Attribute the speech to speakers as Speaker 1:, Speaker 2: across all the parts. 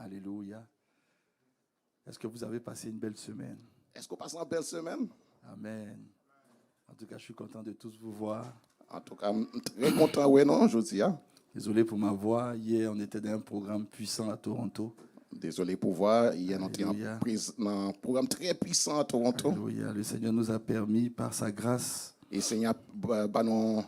Speaker 1: Alléluia. Est-ce que vous avez passé une belle semaine?
Speaker 2: Est-ce qu'on passe une belle semaine?
Speaker 1: Amen. En tout cas, je suis content de tous vous voir.
Speaker 2: En tout cas, je suis très content, oui, non, je dis.
Speaker 1: Désolé pour ma voix. Hier, on était dans un programme puissant à Toronto.
Speaker 2: Désolé pour voir. Hier, on était dans un programme très puissant à Toronto.
Speaker 1: Alléluia. Le Seigneur nous a permis, par sa grâce,
Speaker 2: Et le Seigneur a nos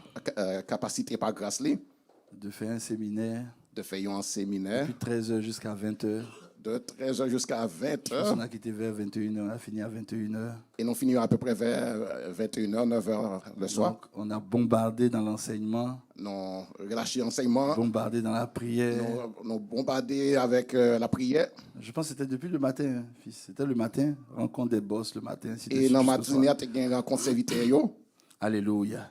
Speaker 2: capacités par grâce,
Speaker 1: de faire un séminaire
Speaker 2: de faire un séminaire
Speaker 1: depuis 13h jusqu'à 20h.
Speaker 2: de 13h jusqu'à 20h.
Speaker 1: On a quitté vers 21h, on a fini à 21h.
Speaker 2: Et nous finissons à peu près vers 21h, 9h le soir.
Speaker 1: Donc, on a bombardé dans l'enseignement,
Speaker 2: Nous relâché l'enseignement.
Speaker 1: bombardé dans la prière.
Speaker 2: Nous bombardé avec la prière.
Speaker 1: Je pense que c'était depuis le matin, hein, fils. C'était le matin, rencontre des boss le matin.
Speaker 2: Et dans la matinée, il y a un conservateur.
Speaker 1: Alléluia.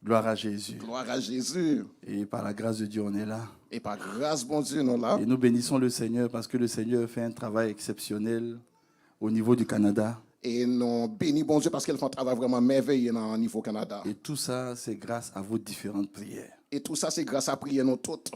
Speaker 1: Gloire à Jésus.
Speaker 2: Gloire à Jésus.
Speaker 1: Et par la grâce de Dieu, on est là.
Speaker 2: Et par grâce, bon Dieu, nous là.
Speaker 1: Et nous bénissons le Seigneur parce que le Seigneur fait un travail exceptionnel au niveau du Canada.
Speaker 2: Et nous bénissons bon Dieu parce qu'elle fait un travail vraiment merveilleux au niveau Canada.
Speaker 1: Et tout ça, c'est grâce à vos différentes prières.
Speaker 2: Et tout ça, c'est grâce à prier nous toutes.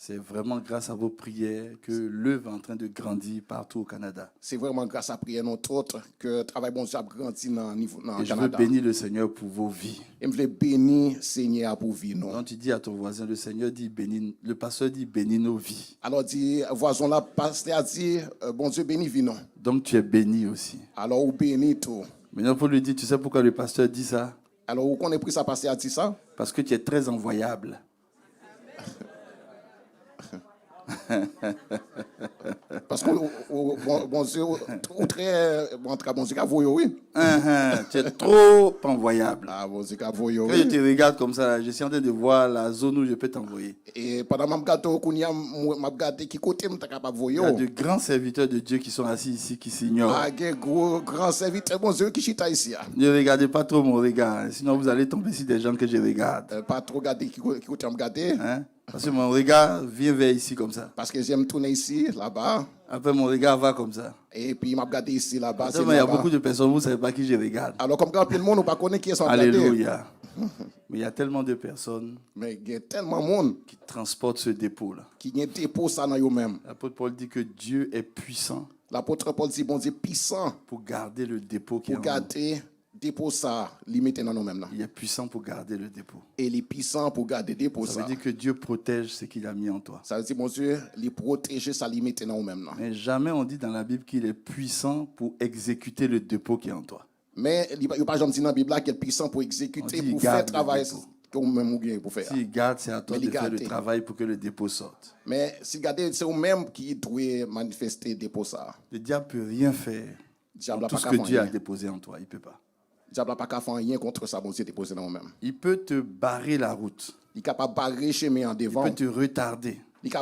Speaker 1: C'est vraiment grâce à vos prières que l'œuvre est en train de grandir partout au Canada.
Speaker 2: C'est vraiment grâce à prier nous toutes que le travail bon Dieu a grandi dans le
Speaker 1: Et je veux
Speaker 2: Canada.
Speaker 1: bénir le Seigneur pour vos vies.
Speaker 2: Et je veux bénir le Seigneur pour vie nous.
Speaker 1: Quand tu dis à ton voisin, le Seigneur dit bénis, le pasteur dit bénis nos vies.
Speaker 2: Alors, dit, voisin là, pasteur a dit, bon Dieu bénit vie nous.
Speaker 1: Donc tu es béni aussi.
Speaker 2: Alors, on bénit tout.
Speaker 1: Maintenant, pour lui dire, tu sais pourquoi le pasteur dit ça?
Speaker 2: Alors, où qu'on ait pris ça, pasteur a dit ça?
Speaker 1: Parce que tu es très envoyable.
Speaker 2: Parce que bon Dieu, ou très bon Dieu qu'a voyé, oui.
Speaker 1: Tu es trop envoyable.
Speaker 2: Ah, bon Dieu qu'a voyé,
Speaker 1: Quand je
Speaker 2: oui.
Speaker 1: te regarde comme ça, je suis en train de voir la zone où je peux t'envoyer.
Speaker 2: Et pendant que je regarde qui côté je suis capable de
Speaker 1: Il y a
Speaker 2: voir.
Speaker 1: de grands serviteurs de Dieu qui sont assis ici, qui s'ignorent.
Speaker 2: Ah, il y a un gros grand serviteur, bon Dieu, qui chita ici.
Speaker 1: Ne regardez pas trop mon regard, sinon vous allez tomber sur des gens que je regarde.
Speaker 2: Pas trop regarder qui côté me regarder.
Speaker 1: Hein? Parce que mon regard vient vers ici comme ça.
Speaker 2: Parce que j'aime tourner ici, là-bas.
Speaker 1: Après, mon regard va comme ça.
Speaker 2: Et puis, je regarde ici, là-bas.
Speaker 1: Il y a beaucoup de personnes, vous ne savez pas qui je regarde.
Speaker 2: Alors, comme quand le monde, on ne connaît pas qui est en regarder.
Speaker 1: Alléluia. Mais il y a tellement de personnes
Speaker 2: Mais il y a tellement de monde
Speaker 1: qui transportent ce dépôt-là.
Speaker 2: qui a dépôt ça dans eux-mêmes.
Speaker 1: L'apôtre Paul dit que Dieu est puissant
Speaker 2: L'apôtre Paul dit, bon Dieu, puissant
Speaker 1: pour garder le dépôt qui est
Speaker 2: pour
Speaker 1: en nous.
Speaker 2: garder dépôt ça, limité dans nous-mêmes.
Speaker 1: Il est puissant pour garder le dépôt.
Speaker 2: Et il est puissant pour garder dépôt
Speaker 1: Ça
Speaker 2: ça.
Speaker 1: veut dire que Dieu protège ce qu'il a mis en toi.
Speaker 2: Ça veut dire, mon Dieu, il protège ça, limité dans nous-mêmes.
Speaker 1: Mais jamais on dit dans la Bible qu'il est puissant pour exécuter le dépôt qui est en toi.
Speaker 2: Mais il n'y a pas jamais dit dans la Bible qu'il est puissant pour
Speaker 1: On
Speaker 2: exécuter,
Speaker 1: dit,
Speaker 2: pour
Speaker 1: il garde
Speaker 2: faire
Speaker 1: le
Speaker 2: travail
Speaker 1: dépôt.
Speaker 2: que vous-même vous pour faire.
Speaker 1: S'il garde, c'est à toi
Speaker 2: Mais
Speaker 1: de
Speaker 2: il
Speaker 1: faire le
Speaker 2: garde.
Speaker 1: travail pour que le dépôt sorte.
Speaker 2: Mais si vous regardez, c'est vous-même qui doit manifester dépôt ça.
Speaker 1: Le diable ne peut rien faire
Speaker 2: Diable
Speaker 1: contre
Speaker 2: n'a
Speaker 1: tout
Speaker 2: pas
Speaker 1: ce
Speaker 2: qu'à
Speaker 1: que Dieu a
Speaker 2: faire.
Speaker 1: déposé en toi. Il ne peut pas.
Speaker 2: Diable n'a pas qu'à faire rien contre ça, bon Dieu, déposé dans nous-mêmes.
Speaker 1: Il peut te barrer la route.
Speaker 2: Il est capable de barrer chemin en
Speaker 1: Il
Speaker 2: devant.
Speaker 1: peut te retarder.
Speaker 2: Il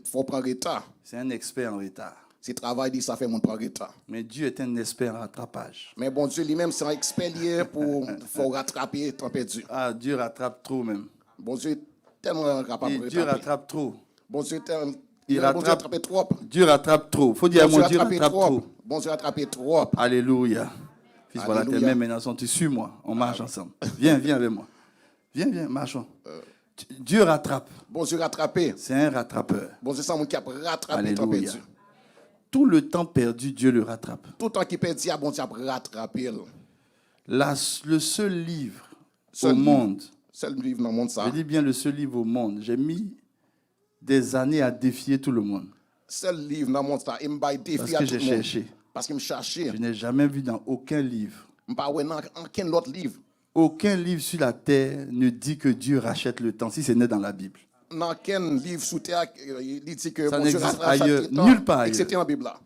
Speaker 2: faut prendre retard.
Speaker 1: C'est un expert en retard.
Speaker 2: C'est travail, dit, ça fait mon prendre retard.
Speaker 1: Mais Dieu est un expert en rattrapage.
Speaker 2: Mais bon Dieu lui-même, c'est un expert lié pour faut rattraper temps perdu.
Speaker 1: Ah, Dieu rattrape trop même.
Speaker 2: Bon Dieu est tellement capable
Speaker 1: Et
Speaker 2: de
Speaker 1: Dieu
Speaker 2: rattraper.
Speaker 1: rattrape trop.
Speaker 2: Bon Dieu
Speaker 1: Il
Speaker 2: bon Dieu
Speaker 1: rattrape.
Speaker 2: rattraper trop.
Speaker 1: Dieu rattrape trop. Faut dire à
Speaker 2: Bon Dieu
Speaker 1: mon Dieu
Speaker 2: rattraper
Speaker 1: rattrape trop.
Speaker 2: Bon Dieu rattraper trop.
Speaker 1: Alléluia. Fils, voilà, tes
Speaker 2: Alléluia.
Speaker 1: mains maintenant sont suis-moi. On marche ensemble. Viens, viens avec moi. Viens, marchons. Dieu rattrape.
Speaker 2: Bon Dieu rattraper.
Speaker 1: C'est un rattrapeur.
Speaker 2: Bon Dieu, c'est un monde qui a rattrapé temps
Speaker 1: Alléluia.
Speaker 2: perdu.
Speaker 1: Tout le temps perdu, Dieu le rattrape.
Speaker 2: Tout le temps qui perdu, bon Dieu a rattrapé.
Speaker 1: Le seul livre
Speaker 2: Seul
Speaker 1: au
Speaker 2: livre.
Speaker 1: monde,
Speaker 2: Seul livre dans le monde ça.
Speaker 1: je dis bien le seul livre au monde, j'ai mis des années à défier tout le monde.
Speaker 2: Seul livre dans le monde ça. Et me bail défi
Speaker 1: Parce
Speaker 2: à
Speaker 1: que
Speaker 2: tout
Speaker 1: j'ai
Speaker 2: le monde.
Speaker 1: cherché.
Speaker 2: Parce qu'il me cherchait.
Speaker 1: Je n'ai jamais vu dans aucun livre.
Speaker 2: Je pas ouais dans aucun autre livre.
Speaker 1: Aucun livre sur la terre ne dit que Dieu rachète le temps, si ce n'est dans la Bible.
Speaker 2: Dans aucun livre sous terre, il dit que
Speaker 1: Ça
Speaker 2: bon Dieu
Speaker 1: n'existe
Speaker 2: rachète
Speaker 1: ailleurs,
Speaker 2: le temps,
Speaker 1: nulle part ailleurs.
Speaker 2: excepté en Bible là.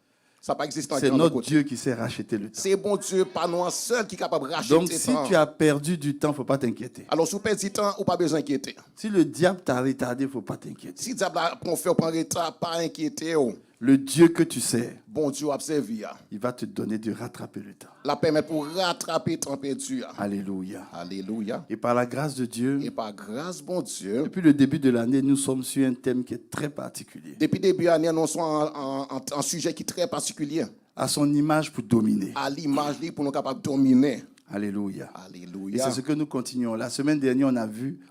Speaker 2: Ça pas existe
Speaker 1: C'est
Speaker 2: en
Speaker 1: notre
Speaker 2: côté.
Speaker 1: Dieu qui sait racheter le temps.
Speaker 2: C'est bon Dieu, pas nous seul qui est capable de racheter
Speaker 1: Donc
Speaker 2: le
Speaker 1: si
Speaker 2: temps.
Speaker 1: tu as perdu du temps, il ne faut pas t'inquiéter.
Speaker 2: Alors, si vous perdez du temps, ou pas besoin d'inquiéter.
Speaker 1: Si le diable t'a retardé, il ne faut pas t'inquiéter.
Speaker 2: Si le diable a pour faire prendre retard, pas inquiéter.
Speaker 1: Le Dieu que tu sais,
Speaker 2: Bon Dieu a observé.
Speaker 1: il va te donner de rattraper le temps.
Speaker 2: La permet pour rattraper le temps perdu.
Speaker 1: Alléluia.
Speaker 2: Alléluia.
Speaker 1: Et par la grâce de Dieu,
Speaker 2: Et par grâce, bon Dieu,
Speaker 1: depuis le début de l'année, nous sommes sur un thème qui est très particulier.
Speaker 2: depuis le début de l'année, nous sommes en sujet qui est très particulier.
Speaker 1: À son image pour dominer.
Speaker 2: À l'image, pour nous capables de dominer.
Speaker 1: Alléluia. Et
Speaker 2: Alléluia.
Speaker 1: c'est ce que nous continuons. La semaine dernière,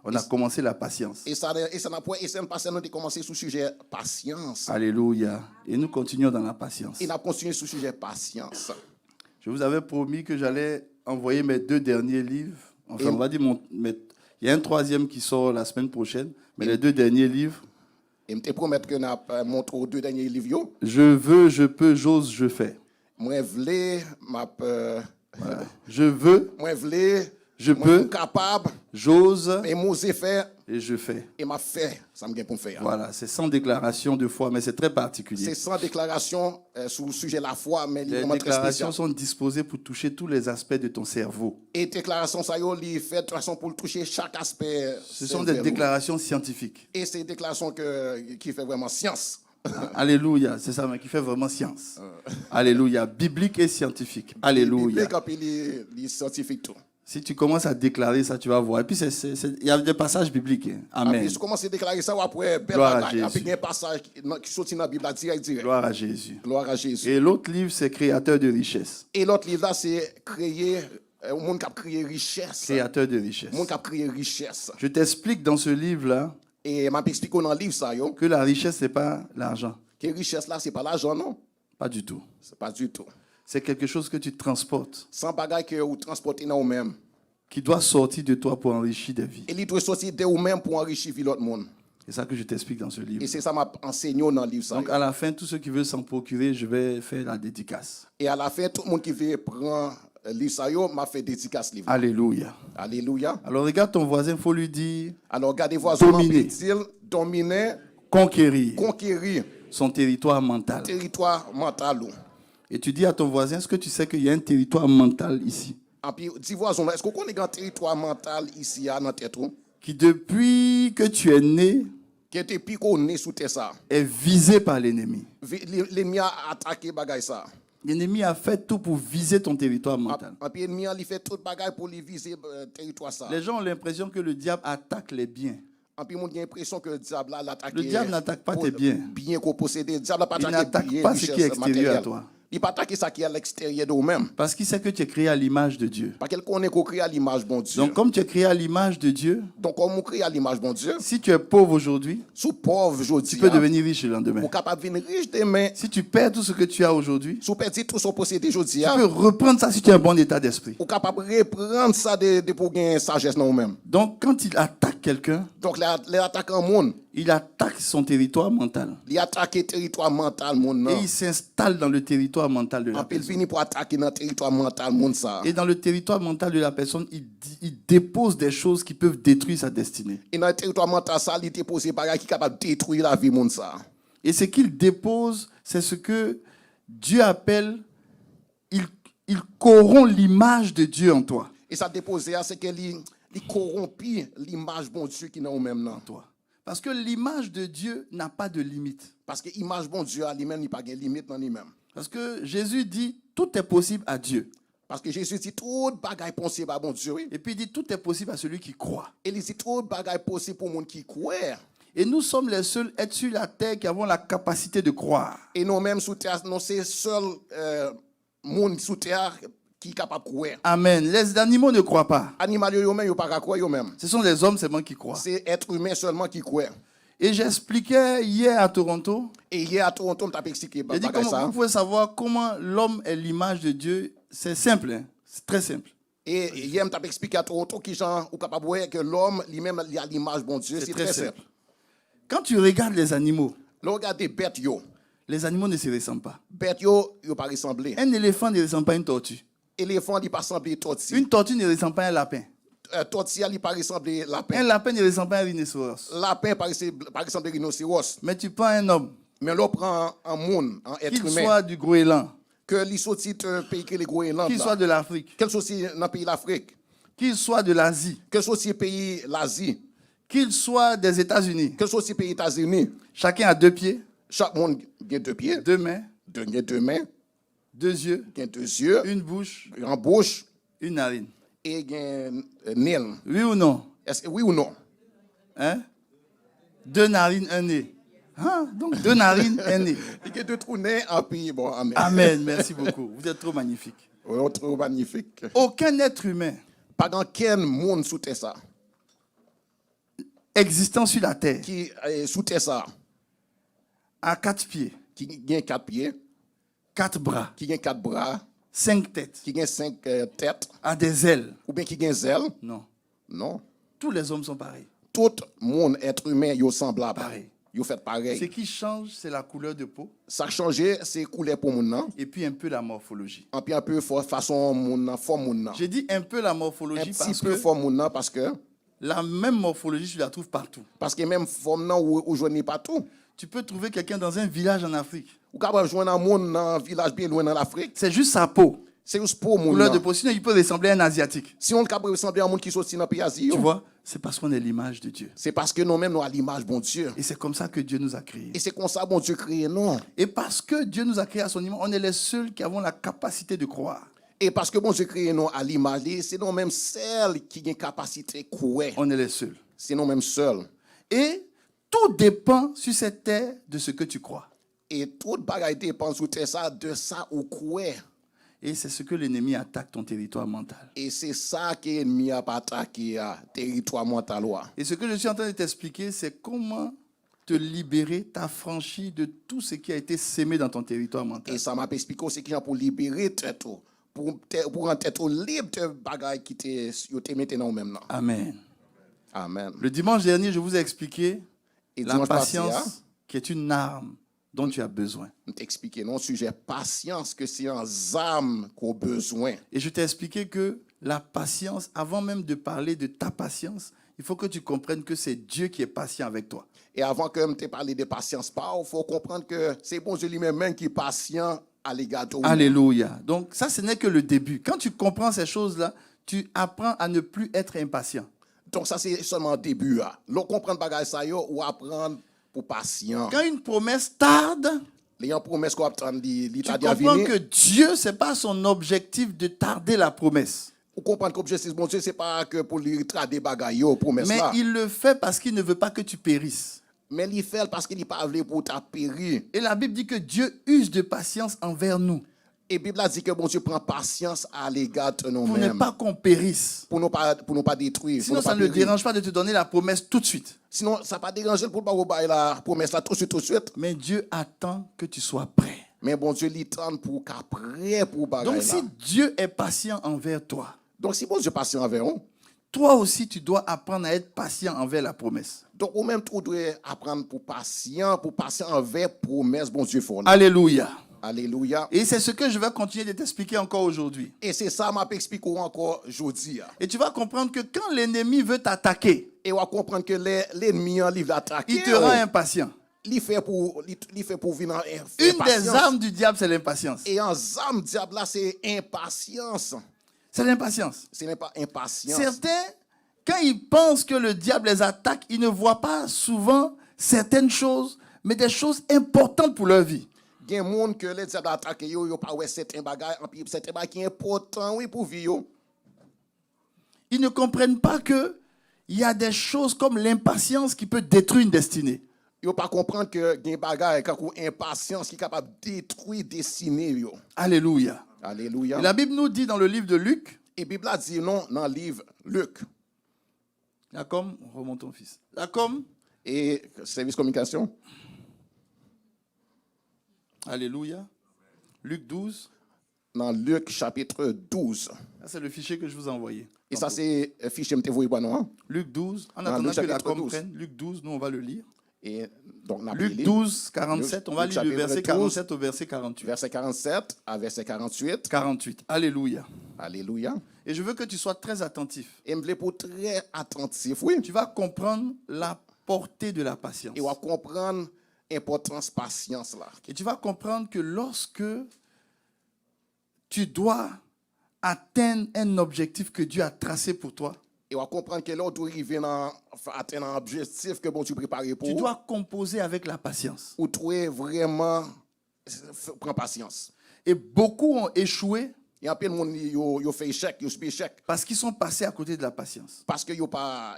Speaker 1: on a commencé la patience.
Speaker 2: Et ça n'a pas été passé, nous avons commencé sur le sujet patience.
Speaker 1: Alléluia. Et nous continuons dans la patience.
Speaker 2: Et nous avons continué sur le sujet patience.
Speaker 1: Je vous avais promis que j'allais envoyer mes 2 derniers livres. Enfin, on va dire, il y a un 3e qui sort la semaine prochaine, mais les 2 derniers livres.
Speaker 2: Et je te promets que nous avons montré les 2 derniers livres.
Speaker 1: Je veux, je peux, j'ose, je fais.
Speaker 2: Moi, je veux,
Speaker 1: Voilà. Je veux, je peux,
Speaker 2: capable,
Speaker 1: j'ose,
Speaker 2: et moi, je fais,
Speaker 1: et je fais.
Speaker 2: et m'a fait. Ça me gagne pour me faire.
Speaker 1: Voilà, c'est sans déclaration de foi, mais c'est très particulier.
Speaker 2: C'est sans déclaration sur le sujet de la foi, mais il est
Speaker 1: Les
Speaker 2: vraiment très
Speaker 1: déclarations
Speaker 2: spécial.
Speaker 1: sont disposées pour toucher tous les aspects de ton cerveau.
Speaker 2: Et déclaration, ça y est, il fait de toute façon pour toucher chaque aspect.
Speaker 1: Ce sont des déclarations scientifiques.
Speaker 2: Et c'est une déclaration qui fait vraiment science.
Speaker 1: Alléluia, c'est ça, mais qui fait vraiment science. Alléluia, biblique et scientifique. Alléluia.
Speaker 2: Il est scientifique tout.
Speaker 1: Si tu commences à déclarer ça, tu vas voir. Et puis, il y a des passages bibliques. Hein. Amen.
Speaker 2: Après, si tu commences à déclarer ça, après,
Speaker 1: Gloire à Jésus.
Speaker 2: après, il y a un passage qui sortit dans la Bible, direct.
Speaker 1: Gloire à Jésus.
Speaker 2: Gloire à Jésus.
Speaker 1: Et l'autre livre, c'est Créateur de richesse.
Speaker 2: Et l'autre livre là, c'est créer, le monde qui a créé richesse.
Speaker 1: Créateur de richesse.
Speaker 2: Le monde qui a créé richesse.
Speaker 1: Je t'explique dans ce livre-là
Speaker 2: Et je m'explique dans le livre ça, yo,
Speaker 1: que la richesse, ce n'est pas l'argent.
Speaker 2: que richesse là, c'est pas l'argent, non?
Speaker 1: Pas du tout.
Speaker 2: C'est pas du tout.
Speaker 1: C'est quelque chose que tu transportes,
Speaker 2: Sans bagage que vous transportez dans vous-même.
Speaker 1: qui doit sortir de toi pour enrichir des vies.
Speaker 2: Et il doit sortir de vous-même pour enrichir l'autre monde.
Speaker 1: C'est ça que je t'explique dans ce livre.
Speaker 2: Et c'est ça que m'a enseigné dans le livre ça.
Speaker 1: Donc, à la fin, tous ceux qui veulent s'en procurer, je vais faire la dédicace.
Speaker 2: Et à la fin, tout le monde qui veut prendre le livre ça, yo, m'a fait dédicace livre.
Speaker 1: Alléluia.
Speaker 2: Alléluia.
Speaker 1: Alors, regarde ton voisin, il faut lui dire
Speaker 2: Alors, regardez-vous, dominer,
Speaker 1: conquérir
Speaker 2: conquérir
Speaker 1: son territoire mental.
Speaker 2: territoire mental.
Speaker 1: Et tu dis à ton voisin, est-ce que tu sais qu'il y a un territoire mental ici
Speaker 2: Et puis, dis voisin, est-ce qu'on connaît un territoire mental ici, dans la tête,
Speaker 1: qui, depuis que tu es né,
Speaker 2: qui était depuis qu'on est sous terre ça?
Speaker 1: est visé par l'ennemi.
Speaker 2: L'ennemi a attaqué bagay ça.
Speaker 1: L'ennemi a fait tout pour viser ton territoire mental.
Speaker 2: Et puis, l'ennemi a fait tout bagay pour lui viser territoire ça.
Speaker 1: Les gens ont l'impression que le diable attaque les biens.
Speaker 2: Et puis, on a l'impression que le diable a attaqué.
Speaker 1: Le diable n'attaque pas tes biens.
Speaker 2: Bien qu'on possède. Le diable n'a pas
Speaker 1: Il
Speaker 2: attaqué
Speaker 1: n'attaque
Speaker 2: bien,
Speaker 1: pas ce qui est
Speaker 2: richesse
Speaker 1: extérieur à
Speaker 2: matérielle.
Speaker 1: toi.
Speaker 2: Il n'a pas attaqué ça qui est à l'extérieur de vous-même.
Speaker 1: Parce qu'il sait que tu es créé à l'image de Dieu.
Speaker 2: Parce qu'elle connaît qu'on crée à l'image bon Dieu.
Speaker 1: Donc, comme tu es créé à l'image de Dieu,
Speaker 2: Donc, comme on crée à l'image bon Dieu,
Speaker 1: si tu es pauvre aujourd'hui,
Speaker 2: sous pauvre aujourd'hui,
Speaker 1: tu peux devenir riche le lendemain.
Speaker 2: vous capable de devenir riche demain.
Speaker 1: Si tu perds tout ce que tu as aujourd'hui,
Speaker 2: Sous petit tout son possédé aujourd'hui,
Speaker 1: tu peux reprendre ça si tu as un bon état d'esprit.
Speaker 2: vous capable de reprendre ça de pour gagner sagesse dans vous-même.
Speaker 1: Donc, quand il attaque quelqu'un,
Speaker 2: Donc, les attaquants monde,
Speaker 1: il attaque son territoire mental.
Speaker 2: il attaque le territoire mental monde.
Speaker 1: Et il s'installe dans le territoire mental de la
Speaker 2: En plus, il
Speaker 1: personne.
Speaker 2: finit pour attaquer dans le territoire mental monde ça.
Speaker 1: Et dans le territoire mental de la personne, il dépose des choses qui peuvent détruire sa destinée.
Speaker 2: Et dans le territoire mental ça, il dépose des bagages qui sont capables de détruire la vie monde ça.
Speaker 1: Et ce qu'il dépose, c'est ce que Dieu appelle, il corrompt l'image de Dieu en toi.
Speaker 2: Et ça déposé, c'est qu'il corrompit l'image bon Dieu qui est dans vous-même.
Speaker 1: Toi. Parce que l'image de Dieu n'a pas de limite.
Speaker 2: Parce que l'image bon Dieu à lui-même, il n'y a pas de limite dans lui-même.
Speaker 1: Parce que Jésus dit, tout est possible à Dieu.
Speaker 2: Parce que Jésus dit tout bagaille possible à bon Dieu. Oui.
Speaker 1: Et puis il dit, tout est possible à celui qui croit.
Speaker 2: Et il dit tout bagaille possible pour le monde qui croit.
Speaker 1: Et nous sommes les seuls êtres sur la terre qui avons la capacité de croire.
Speaker 2: Et nous-mêmes sous terre, nous sommes les seuls monde sous terre qui est capable de croire.
Speaker 1: Amen. Les animaux ne croient pas.
Speaker 2: Animaux eux-mêmes, ils ne pas croire eux-mêmes.
Speaker 1: Ce sont les hommes seulement qui croient.
Speaker 2: C'est être humain seulement qui croit.
Speaker 1: Et j'expliquais hier à Toronto,
Speaker 2: Et hier à Toronto, on t'a expliqué
Speaker 1: j'ai dit comment vous pouvez savoir comment l'homme est l'image de Dieu. C'est simple, hein? C'est très simple.
Speaker 2: Et hier, on t'a expliqué à Toronto qui gens ou capable de voir que l'homme lui-même il a l'image bon Dieu. C'est très simple.
Speaker 1: Quand tu regardes les animaux,
Speaker 2: Là, regardez bêtes yo.
Speaker 1: les animaux ne se ressemblent pas.
Speaker 2: Bêtes yo, yo pas ressembler.
Speaker 1: Un éléphant ne ressemble pas à une tortue.
Speaker 2: Éléphant, il pas ressembler tortue.
Speaker 1: Une tortue ne ressemble pas à un lapin.
Speaker 2: Tortue, il pas ressembler
Speaker 1: Un
Speaker 2: lapin.
Speaker 1: lapin ne ressemble pas à un rhinocéros.
Speaker 2: Lapin pas ressembler rhinocéros.
Speaker 1: Mais tu prends un homme,
Speaker 2: Mais là, on prend un monde, un être
Speaker 1: qu'il
Speaker 2: humain,
Speaker 1: soit du Groenland,
Speaker 2: que les sortit pays que les Groenland,
Speaker 1: qu'il soit de l'Afrique,
Speaker 2: qu'il soit dans le pays d'Afrique,
Speaker 1: qu'il soit de l'Asie,
Speaker 2: que soit aussi pays l'Asie,
Speaker 1: qu'il soit des États-Unis.
Speaker 2: que soit aussi pays États-Unis.
Speaker 1: Chacun a 2 pieds,
Speaker 2: Chaque monde a 2 pieds,
Speaker 1: 2 mains,
Speaker 2: 2 mains,
Speaker 1: 2 yeux,
Speaker 2: 2 yeux,
Speaker 1: une bouche,
Speaker 2: une bouche
Speaker 1: une narine.
Speaker 2: et un nez.
Speaker 1: Oui ou non?
Speaker 2: Est-ce que oui ou non?
Speaker 1: Hein? 2 narines, un nez. Hein? Donc 2 narines, un nez.
Speaker 2: Il y a 2 trous nez, et puis bon, amen.
Speaker 1: Amen, merci beaucoup. Vous êtes trop magnifiques.
Speaker 2: Yo trop magnifique.
Speaker 1: Aucun être humain
Speaker 2: Pas dans quel monde sous terre ça
Speaker 1: existant sur la terre
Speaker 2: qui sous terre ça
Speaker 1: a 4 pieds,
Speaker 2: qui gagne 4 pieds,
Speaker 1: 4 bras,
Speaker 2: qui gagne 4 bras,
Speaker 1: 5 têtes,
Speaker 2: qui gagne 5 têtes
Speaker 1: a des ailes.
Speaker 2: ou bien qui gagne ailes.
Speaker 1: Non.
Speaker 2: Non.
Speaker 1: Tous les hommes sont pareils.
Speaker 2: Tout monde être humain yo semblable.
Speaker 1: Pareil.
Speaker 2: Yo fait
Speaker 1: Ce
Speaker 2: pareil.
Speaker 1: qui change, c'est la couleur de peau
Speaker 2: Ça changé c'est couleur pour moun nan.
Speaker 1: et puis un peu la morphologie.
Speaker 2: En puis un peu façon moun nan, forme moun nan.
Speaker 1: J'ai dit un peu la
Speaker 2: Un
Speaker 1: morphologie
Speaker 2: petit peu forme moun nan parce que
Speaker 1: la même morphologie, tu la trouves partout.
Speaker 2: même forme nan ou joindre pas tout.
Speaker 1: Tu peux trouver quelqu'un dans un village en Afrique.
Speaker 2: Ou capable joindre un monde dans un village bien loin dans l'Afrique.
Speaker 1: C'est juste sa peau.
Speaker 2: C'est juste pour moun
Speaker 1: Couleur de
Speaker 2: nan.
Speaker 1: peau. Sinon, il peut ressembler à un Asiatique.
Speaker 2: Si on capable ressembler à un monde qui sorti dans pays Asie,
Speaker 1: Tu vois, c'est parce qu'on est l'image de Dieu.
Speaker 2: c'est parce que nous-mêmes nous à l'image bon Dieu.
Speaker 1: Et c'est comme ça que Dieu nous a créés.
Speaker 2: Et c'est comme ça bon Dieu créé non.
Speaker 1: Et parce que Dieu nous a créés à son image, on est les seuls qui avons la capacité de croire.
Speaker 2: Et parce que bon Dieu créé nous à l'image, c'est nous-mêmes celles qui ont capacité croire.
Speaker 1: On est les seuls.
Speaker 2: C'est nous-mêmes seuls.
Speaker 1: Et tout dépend sur cette terre de ce que tu crois.
Speaker 2: Et toute bagaille dépend sur ça de ça ou croire.
Speaker 1: Et c'est ce que l'ennemi attaque ton territoire mental.
Speaker 2: Et c'est ça que l'ennemi a attaqué à territoire mental.
Speaker 1: Et ce que je suis en train de t'expliquer, c'est comment te libérer, t'affranchir de tout ce qui a été sémé dans ton territoire mental.
Speaker 2: Et ça m'a expliqué aussi qu'il y a pour libérer tête pour rendre tête libre de bagaille qui te maintenant même là.
Speaker 1: Amen.
Speaker 2: Amen.
Speaker 1: Le dimanche dernier, je vous ai expliqué
Speaker 2: Et
Speaker 1: la
Speaker 2: dimanche passé,
Speaker 1: patience qui est une arme dont tu as besoin.
Speaker 2: je t'ai expliqué non sujet patience que c'est un âme qu'on a besoin.
Speaker 1: Et je t'ai expliqué que la patience, avant même de parler de ta patience, il faut que tu comprennes que c'est Dieu qui est patient avec toi.
Speaker 2: Et avant que je te parle de patience, il faut comprendre que c'est bon Dieu lui-même qui est patient à l'égard de nous.
Speaker 1: Alléluia. Donc ça, ce n'est que le début. Quand tu comprends ces choses-là, tu apprends à ne plus être impatient.
Speaker 2: Donc ça c'est seulement le début. L'on comprend bagage ça yo ou apprendre pour patient.
Speaker 1: Quand une promesse tarde,
Speaker 2: Les gens promesse qu'on attend
Speaker 1: tu
Speaker 2: l'état
Speaker 1: comprends
Speaker 2: d'venir.
Speaker 1: que Dieu, ce n'est pas son objectif de tarder la promesse.
Speaker 2: Ou comprendre que l'objectif bon Dieu c'est pas que pour lui trader bagage yo promesse
Speaker 1: Mais
Speaker 2: là.
Speaker 1: il le fait parce qu'il ne veut pas que tu périsses.
Speaker 2: Mais il fait parce qu'il n'est pas voulu pour ta périr.
Speaker 1: Et la Bible dit que Dieu use de patience envers nous
Speaker 2: Et la Bible a dit que bon Dieu prend patience à l'égard de
Speaker 1: pour ne
Speaker 2: nous-mêmes.
Speaker 1: pas qu'on périsse.
Speaker 2: Pour ne pas détruire.
Speaker 1: Sinon,
Speaker 2: pour
Speaker 1: ça
Speaker 2: pas
Speaker 1: ne le
Speaker 2: périr.
Speaker 1: dérange pas de te donner la promesse tout de suite.
Speaker 2: Sinon, ça ne pas déranger pour ne pas la promesse là tout de suite.
Speaker 1: Mais Dieu attend que tu sois prêt.
Speaker 2: Mais bon Dieu, il tend pour qu'après pour
Speaker 1: Donc,
Speaker 2: bagaille
Speaker 1: si
Speaker 2: là.
Speaker 1: Dieu est patient envers toi,
Speaker 2: Donc, si bon Dieu patient envers nous,
Speaker 1: toi aussi, tu dois apprendre à être patient envers la promesse.
Speaker 2: donc ou même tu dois apprendre pour patient envers promesse bon Dieu fournit.
Speaker 1: Alléluia.
Speaker 2: Alléluia.
Speaker 1: Et c'est ce que je vais continuer de t'expliquer encore aujourd'hui.
Speaker 2: Et c'est ça m'a expliqué encore aujourd'hui.
Speaker 1: Et tu vas comprendre que quand l'ennemi veut t'attaquer,
Speaker 2: Et on va comprendre que l'ennemi en livre d'attaquer.
Speaker 1: il te rend impatient.
Speaker 2: Il fait pour venir en
Speaker 1: Une
Speaker 2: impatience.
Speaker 1: des armes du diable, c'est l'impatience.
Speaker 2: Et en âme diable là c'est impatience.
Speaker 1: C'est l'impatience.
Speaker 2: Ce n'est pas impatience.
Speaker 1: Certains, quand ils pensent que le diable les attaque, ils ne voient pas souvent certaines choses, mais des choses importantes pour leur vie.
Speaker 2: Il y a des gens que les diables attaquent, ils n'ont pas certains bagages, et puis certains bagages qui sont importants oui, pour vivre.
Speaker 1: Ils ne comprennent pas qu'il y a des choses comme l'impatience qui peut détruire une destinée.
Speaker 2: Ils ne pas comprendre que y a des bagages comme impatience qui est capable de détruire des destinées.
Speaker 1: Alléluia.
Speaker 2: Alléluia.
Speaker 1: Et la Bible nous dit dans le livre de Luc,
Speaker 2: Et la Bible a dit non dans le livre Luc.
Speaker 1: là comme, remonte ton fils, là comme,
Speaker 2: Et service communication.
Speaker 1: Alléluia, Luc 12,
Speaker 2: Dans Luc chapitre 12.
Speaker 1: ça c'est le fichier que je vous ai envoyé.
Speaker 2: Et ça c'est un fichier que je vous ai non?
Speaker 1: Luc 12, en
Speaker 2: Dans
Speaker 1: attendant
Speaker 2: Luc
Speaker 1: que la
Speaker 2: chapitre
Speaker 1: com
Speaker 2: 12.
Speaker 1: prenne, Luc 12, nous on va le lire.
Speaker 2: Et donc,
Speaker 1: Luc 12, 47, on va
Speaker 2: Luc
Speaker 1: lire le
Speaker 2: chapitre
Speaker 1: verset
Speaker 2: 12,
Speaker 1: 47 au verset 48.
Speaker 2: verset 47 à verset 48.
Speaker 1: 48, Alléluia.
Speaker 2: Alléluia.
Speaker 1: Et je veux que tu sois très attentif.
Speaker 2: Et je veux pour très attentif, oui.
Speaker 1: Tu vas comprendre la portée de la patience.
Speaker 2: Et on va comprendre l'importance de patience là.
Speaker 1: Et tu vas comprendre que lorsque tu dois atteindre un objectif que Dieu a tracé pour toi,
Speaker 2: Et on va comprendre que là, on doit arriver à atteindre un objectif que bon tu prépares pour
Speaker 1: tu
Speaker 2: vous.
Speaker 1: dois composer avec la patience.
Speaker 2: Ou trouver vraiment prendre patience.
Speaker 1: Et beaucoup ont échoué
Speaker 2: Il y a plein de monde qui fait échec, qui fait échec
Speaker 1: parce qu'ils sont passés à côté de la patience.
Speaker 2: parce que pas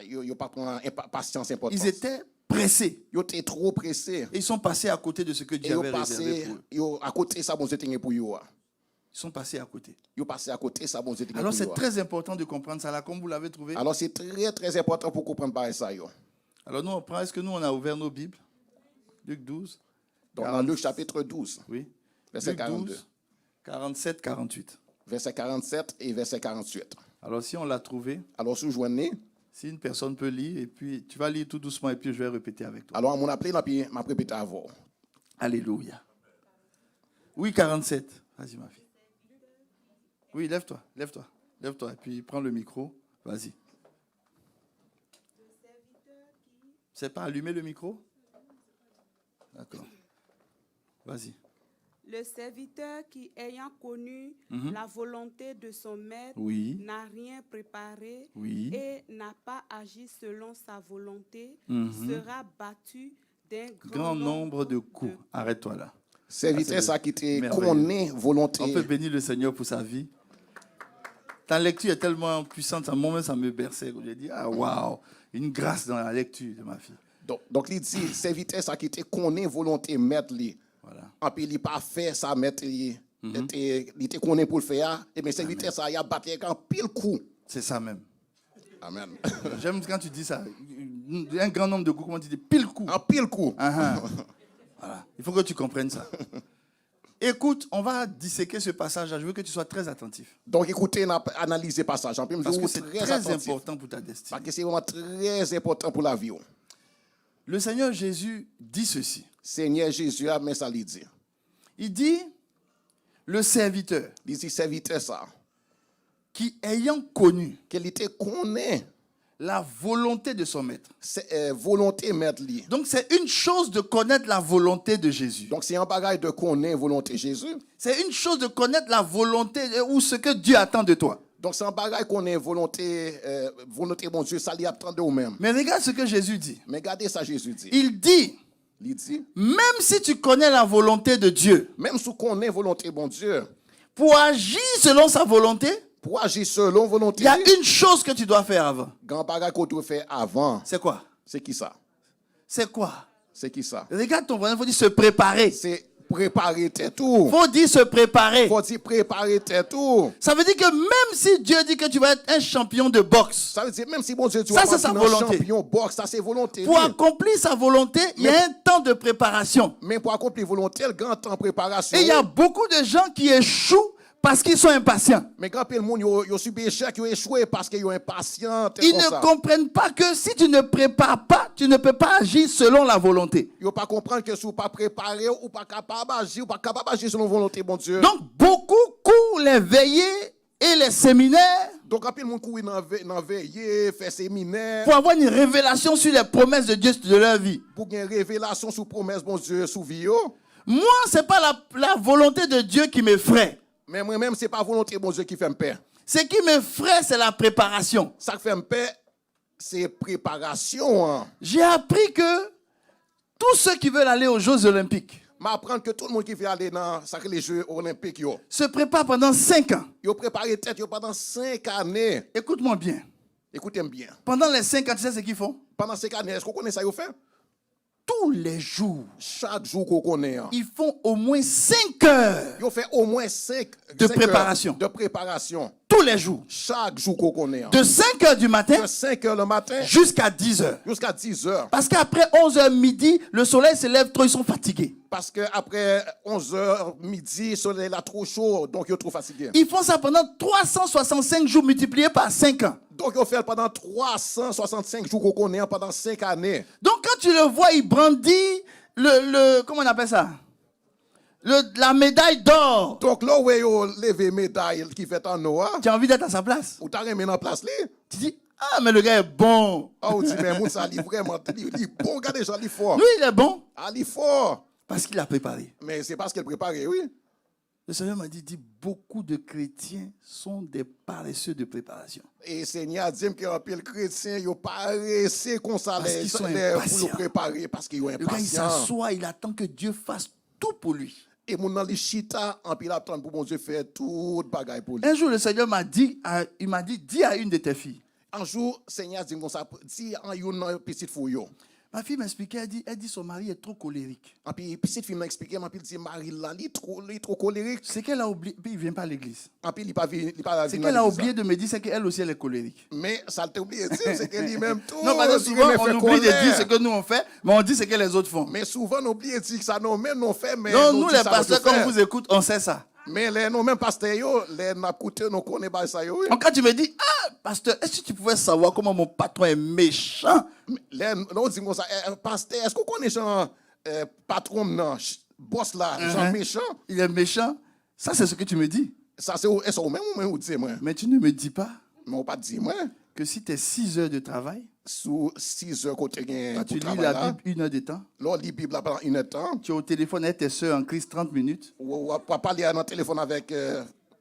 Speaker 2: prendre patience importante.
Speaker 1: Ils étaient pressés.
Speaker 2: Ils étaient trop pressés.
Speaker 1: Et ils sont passés à côté de ce que
Speaker 2: Et
Speaker 1: Dieu
Speaker 2: ils
Speaker 1: avait réservé
Speaker 2: passé
Speaker 1: pour eux.
Speaker 2: à côté ça bon Dieu pour eux.
Speaker 1: Ils sont passés à côté.
Speaker 2: Ils passé à côté, ça bon Dieu te
Speaker 1: Alors c'est
Speaker 2: pour yo.
Speaker 1: très important de comprendre ça là, comme vous l'avez trouvé.
Speaker 2: Alors c'est très très important pour comprendre par ça yo.
Speaker 1: Alors nous, on prend, est-ce que nous, on a ouvert nos Bibles? Luc 12.
Speaker 2: Donc dans Luc chapitre 12,
Speaker 1: Oui.
Speaker 2: verset
Speaker 1: Luc
Speaker 2: 42.
Speaker 1: 12, 47, 48.
Speaker 2: Verset 47 et verset 48.
Speaker 1: Alors si on l'a trouvé,
Speaker 2: Alors si vous joignez,
Speaker 1: si une personne peut lire, et puis tu vas lire tout doucement, et puis je vais répéter avec toi.
Speaker 2: alors on a appelé puis m'a répété avant.
Speaker 1: Alléluia. Oui, 47. Vas-y, ma fille. Oui, lève-toi, lève-toi, lève-toi, et puis prends le micro. Vas-y. C'est pas allumé le micro? D'accord. Vas-y.
Speaker 3: Le serviteur qui, ayant connu la volonté de son maître,
Speaker 1: Oui.
Speaker 3: n'a rien préparé
Speaker 1: Oui.
Speaker 3: et n'a pas agi selon sa volonté, sera battu d'un
Speaker 1: Grand nombre de coups. Arrête-toi là.
Speaker 2: Serviteur ça qui te
Speaker 1: merveilleux.
Speaker 2: connaît volonté.
Speaker 1: On peut bénir le Seigneur pour sa vie. Ta lecture est tellement puissante, à moi-même, ça me berçait. J'ai dit, ah, waouh, une grâce dans la lecture de ma fille.
Speaker 2: Donc il dit serviteur ça qui te connaît volonté maître li.
Speaker 1: Voilà.
Speaker 2: En puis il pas fait ça maître li. Il te connaît pour le faire et mais serviteur ça il a battu avec un pile coup.
Speaker 1: C'est ça même.
Speaker 2: Amen.
Speaker 1: J'aime quand tu dis ça. Un grand nombre de coups, comment tu dis, pile coup.
Speaker 2: Un pile coup.
Speaker 1: Voilà. Il faut que tu comprennes ça. Écoute, on va disséquer ce passage-là. Je veux que tu sois très attentif.
Speaker 2: Donc écoutez, analysez passage. En plus,
Speaker 1: Parce que
Speaker 2: vous
Speaker 1: c'est
Speaker 2: très
Speaker 1: très
Speaker 2: attentif.
Speaker 1: important pour ta destinée.
Speaker 2: Parce que c'est vraiment très important pour la vie.
Speaker 1: Le Seigneur Jésus dit ceci.
Speaker 2: Seigneur Jésus a mis ça lui dit.
Speaker 1: Il dit, le serviteur
Speaker 2: Il dit serviteur ça.
Speaker 1: qui ayant connu
Speaker 2: Qu'il était connaît
Speaker 1: la volonté de son maître.
Speaker 2: c'est volonté maître lui.
Speaker 1: Donc c'est une chose de connaître la volonté de Jésus.
Speaker 2: Donc c'est un bagage de connaître volonté Jésus.
Speaker 1: C'est une chose de connaître la volonté ou ce que Dieu attend de toi.
Speaker 2: Donc c'est un bagage qu'on est volonté mon Dieu, ça lui attend de vous-même.
Speaker 1: Mais regarde ce que Jésus dit.
Speaker 2: Mais regardez ça Jésus dit.
Speaker 1: Il dit,
Speaker 2: Il dit,
Speaker 1: même si tu connais la volonté de Dieu,
Speaker 2: même si on connaît volonté mon Dieu,
Speaker 1: pour agir selon sa volonté,
Speaker 2: pour agir selon volonté,
Speaker 1: il y a une chose que tu dois faire avant.
Speaker 2: grand bagage qu'on doit faire avant.
Speaker 1: C'est quoi?
Speaker 2: C'est qui ça?
Speaker 1: C'est quoi?
Speaker 2: C'est qui ça?
Speaker 1: Regarde ton voisin, il faut dire se préparer.
Speaker 2: C'est préparer tes tout.
Speaker 1: Il faut dire se préparer.
Speaker 2: Faut dire préparer tes tout.
Speaker 1: Ça veut dire que même si Dieu dit que tu vas être un champion de boxe,
Speaker 2: Ça veut dire même si bon Dieu tu
Speaker 1: Ça,
Speaker 2: vas
Speaker 1: c'est sa
Speaker 2: pas
Speaker 1: volonté.
Speaker 2: champion boxe, ça c'est volonté.
Speaker 1: pour accomplir sa volonté, il y a un temps de préparation.
Speaker 2: Mais pour accomplir volonté, le grand temps de préparation.
Speaker 1: Et il y a beaucoup de gens qui échouent parce qu'ils sont impatients.
Speaker 2: Mais quand le monde yo subi échec, yo échoué parce qu'ils sont impatients.
Speaker 1: Ils ne comprennent pas que si tu ne prépares pas, tu ne peux pas agir selon la volonté.
Speaker 2: Yo pas comprendre que si vous pas préparé ou pas capable d'agir, ou pas capable d'agir selon volonté bon Dieu.
Speaker 1: Donc, beaucoup courent les veillées et les séminaires
Speaker 2: Donc quand le monde court dans veiller, faire séminaire
Speaker 1: pour avoir une révélation sur les promesses de Dieu de leur vie.
Speaker 2: pour gagner révélation sur promesse bon Dieu sous vie yo.
Speaker 1: Moi, ce n'est pas la volonté de Dieu qui m'effraie.
Speaker 2: Mais moi-même c'est pas volonté bon Dieu qui fait me paix.
Speaker 1: Ce qui m'effraie, c'est la préparation.
Speaker 2: Ça qui fait me paix, c'est préparation. Hein.
Speaker 1: J'ai appris que tous ceux qui veulent aller aux Jeux Olympiques
Speaker 2: M'apprendre que tout le monde qui veut aller dans les Jeux olympiques, yo
Speaker 1: se préparent pendant 5 ans.
Speaker 2: Yo préparé tête yo pendant 5 années.
Speaker 1: Écoute-moi bien.
Speaker 2: Écoutez-moi bien.
Speaker 1: Pendant les 5 ans, tu sais ce qu'ils font?
Speaker 2: Pendant 5 années, est-ce qu'on connaît ça yo fait?
Speaker 1: Tous les jours,
Speaker 2: Chaque jour qu'on connaît. Hein.
Speaker 1: ils font au moins 5 heures
Speaker 2: Yo fait au moins 5
Speaker 1: de préparation.
Speaker 2: De préparation.
Speaker 1: Tous les jours.
Speaker 2: Chaque jour qu'on connaît. Hein.
Speaker 1: De 5 heures du matin
Speaker 2: De 5 heures le matin
Speaker 1: jusqu'à 10 heures.
Speaker 2: jusqu'à 10 heures.
Speaker 1: Parce qu'après 11 heures midi, le soleil se lève trop, ils sont fatigués.
Speaker 2: Parce qu'après 11 heures midi, le soleil est trop chaud, donc ils sont trop fatigués.
Speaker 1: Ils font ça pendant 365 jours multipliés par 5 ans.
Speaker 2: Donc ils fait pendant 365 jours qu'on connaît pendant 5 années.
Speaker 1: Donc quand tu le vois, il brandit comment on appelle ça? La médaille d'or.
Speaker 2: Donc là où ils levé médaille qui fait en Noah,
Speaker 1: Tu as envie d'être à sa place?
Speaker 2: ou t'as remis en place là.
Speaker 1: Tu dis, ah mais le gars est bon.
Speaker 2: Ah, on dit, mais moi, ça, il est vraiment, il est bon, regardez, ça, il est fort.
Speaker 1: Lui, il est bon
Speaker 2: Ah, il est fort.
Speaker 1: parce qu'il a préparé.
Speaker 2: Mais c'est parce qu'elle préparait, oui.
Speaker 1: Le Seigneur m'a dit, beaucoup de chrétiens sont des paresseux de préparation.
Speaker 2: Et le Seigneur dit que les chrétiens, ils paressent comme ça,
Speaker 1: Parce qu'ils sont
Speaker 2: pour
Speaker 1: impatients.
Speaker 2: le préparer, parce qu'ils sont
Speaker 1: Le gars, il
Speaker 2: impatients.
Speaker 1: s'assoit, il attend que Dieu fasse tout pour lui.
Speaker 2: Et mon dans les chita, en puis il attend pour mon Dieu faire tout bagaille pour lui.
Speaker 1: Un jour, le Seigneur m'a dit, dis à une de tes filles,
Speaker 2: Un jour, le Seigneur dit comme ça, dis à une petite fille,
Speaker 1: Ma fille m'expliquait, elle dit son mari est trop colérique.
Speaker 2: Et puis, petite fille m'a expliqué, et puis il dit, Marie, là, il est trop colérique.
Speaker 1: C'est qu'elle a oublié, puis il ne vient pas à l'église.
Speaker 2: Et puis, il pas
Speaker 1: C'est qu'elle a oublié de me dire, c'est qu'elle aussi, elle est colérique.
Speaker 2: Mais ça t'a oublié de dire, c'est qu'elle dit même tout.
Speaker 1: Non, parce que souvent, on oublie de dire ce que nous on fait, mais on dit ce que les autres font.
Speaker 2: Mais souvent, on oublie de dire que ça, non, même nous fait, mais.
Speaker 1: Non, nous, les pasteurs, quand on vous écoute, on sait ça.
Speaker 2: Mais les non, même pasteurs, les n'a écouté, nous connaissons pas ça.
Speaker 1: Donc, quand tu me dis, ah, pasteur, est-ce que tu pouvais savoir comment mon patron est méchant?
Speaker 2: Les, nous disons ça, pasteur, est-ce que vous connaissez un patron, non, boss là, Jean méchant?
Speaker 1: Il est méchant. Ça, c'est ce que tu me dis.
Speaker 2: Ça, c'est au même moment où tu dis, moi.
Speaker 1: Mais tu ne me dis pas
Speaker 2: Mais on pas dit, moi.
Speaker 1: que si tu es 6 heures de travail,
Speaker 2: Sous 6 heures côté gain.
Speaker 1: quand tu lis la Bible 1 heure de temps,
Speaker 2: Là, lit Bible là pendant une heure de temps.
Speaker 1: tu es au téléphone avec tes soeurs en crise 30 minutes,
Speaker 2: Ou pas parler dans le téléphone avec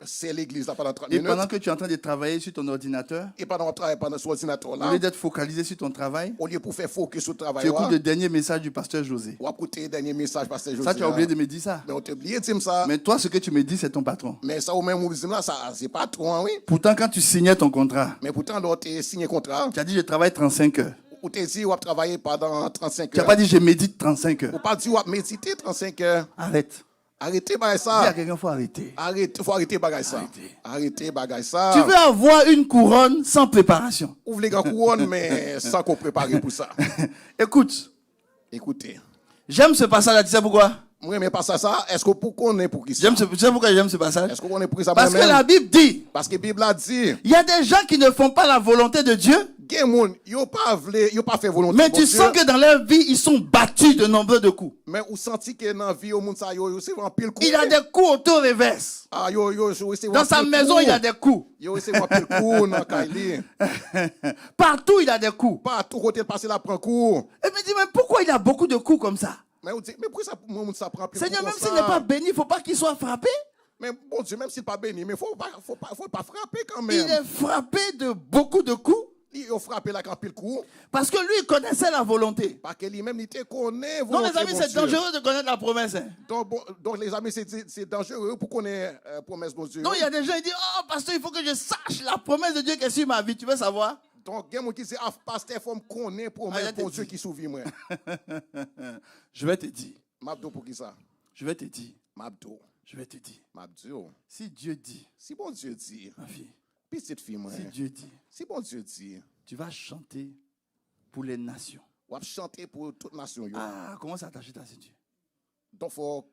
Speaker 2: c'est l'église là pendant 30
Speaker 1: et
Speaker 2: minutes.
Speaker 1: pendant que tu es en train de travailler sur ton ordinateur,
Speaker 2: Et pendant qu'on travaille pendant sur l'ordinateur
Speaker 1: au
Speaker 2: là,
Speaker 1: lieu d'être focalisé sur ton travail,
Speaker 2: au lieu pour faire focus sur le travail,
Speaker 1: tu écoutes le dernier message du pasteur José.
Speaker 2: ou écouter le dernier message parce que
Speaker 1: Ça, tu as oublié de me dire ça.
Speaker 2: Mais on t'a oublié de dire ça.
Speaker 1: Mais toi, ce que tu me dis, c'est ton patron.
Speaker 2: Mais ça, au même moment là, ça, c'est pas trop, hein, oui.
Speaker 1: Pourtant, quand tu signais ton contrat,
Speaker 2: Mais pourtant, là, tu as signé contrat.
Speaker 1: tu as dit je travaille 35 heures.
Speaker 2: Ou tu as dit, on va travailler pendant 35
Speaker 1: Tu n'as
Speaker 2: heures.
Speaker 1: pas dit je médite 35
Speaker 2: Ou
Speaker 1: heures.
Speaker 2: pas dit, on va méditer 35 heures.
Speaker 1: Arrête.
Speaker 2: Arrêtez, bagay
Speaker 1: Dis à
Speaker 2: ça.
Speaker 1: quelqu'un, il faut arrêter.
Speaker 2: Arrêtez, faut arrêter, bagay ça.
Speaker 1: Arrêtez.
Speaker 2: Arrêtez, bagay ça.
Speaker 1: Tu veux avoir une couronne sans préparation.
Speaker 2: Ouvre les grands couronnes, mais sans qu'on prépare pour ça.
Speaker 1: Écoute,
Speaker 2: Écoutez.
Speaker 1: j'aime ce passage-là, tu sais pourquoi?
Speaker 2: Moi, mais pas ça, est-ce que pour qu'on est pour qui ça?
Speaker 1: Tu sais pourquoi j'aime ce passage?
Speaker 2: Est-ce qu'on est pour ça?
Speaker 1: Parce que
Speaker 2: moi-même?
Speaker 1: la Bible dit,
Speaker 2: Parce que la Bible a dit,
Speaker 1: il y a des gens qui ne font pas la volonté de Dieu,
Speaker 2: gen moun, yo pas fait volonté.
Speaker 1: mais
Speaker 2: bon
Speaker 1: tu
Speaker 2: Dieu,
Speaker 1: sens que dans leur vie, ils sont battus de nombreux de coups.
Speaker 2: mais ou senti que dans la vie, au monde, ça, yo, c'est un pile coup.
Speaker 1: Il a des coups auto-reverse.
Speaker 2: Ah, c'est
Speaker 1: Dans sa maison, il a des coups.
Speaker 2: Yo, c'est un pile coup, dans Kaili.
Speaker 1: Partout, il a des coups.
Speaker 2: Pas à tout côté de passer la prend coup.
Speaker 1: Et me dit, mais pourquoi il a beaucoup de coups comme ça?
Speaker 2: Mais on dit, mais pourquoi ça, moun, ça prend pile
Speaker 1: Seigneur,
Speaker 2: coup
Speaker 1: même
Speaker 2: comme
Speaker 1: s'il
Speaker 2: ça?
Speaker 1: n'est pas béni, il ne faut pas qu'il soit frappé.
Speaker 2: Mais bon Dieu, même s'il n'est pas béni, mais faut pas frapper quand
Speaker 1: Il
Speaker 2: même.
Speaker 1: est frappé de beaucoup de coups
Speaker 2: Il a frappé la quand pile coup.
Speaker 1: parce que lui, il connaissait la volonté.
Speaker 2: Parce que lui-même, il te connaît.
Speaker 1: Non,
Speaker 2: volonté,
Speaker 1: les amis,
Speaker 2: bon
Speaker 1: c'est
Speaker 2: Dieu.
Speaker 1: dangereux de connaître la promesse. Hein.
Speaker 2: Donc, les amis, c'est dangereux pour qu'on ait promesse de Dieu.
Speaker 1: Non, il y a des gens qui disent, oh, pasteur, il faut que je sache la promesse de Dieu qui est sur ma vie. Tu veux savoir?
Speaker 2: Donc, il y a des gens qui disent, ah, pasteur, il faut me connaître promesse
Speaker 1: Ah,
Speaker 2: de
Speaker 1: je te
Speaker 2: Dieu
Speaker 1: dis.
Speaker 2: qui souvient moi.
Speaker 1: Je vais te dire.
Speaker 2: Mabdo pour qui ça?
Speaker 1: Je vais te dire.
Speaker 2: Mabdo.
Speaker 1: Je vais te dire.
Speaker 2: Mabdo.
Speaker 1: Si Dieu dit,
Speaker 2: Si bon Dieu dit,
Speaker 1: ma fille,
Speaker 2: petite fille, moi,
Speaker 1: si Dieu dit,
Speaker 2: si bon Dieu dit,
Speaker 1: tu vas chanter pour les nations.
Speaker 2: on va chanter pour toute nation. Yo.
Speaker 1: Ah, commence à attacher ta ceinture.
Speaker 2: Donc, faut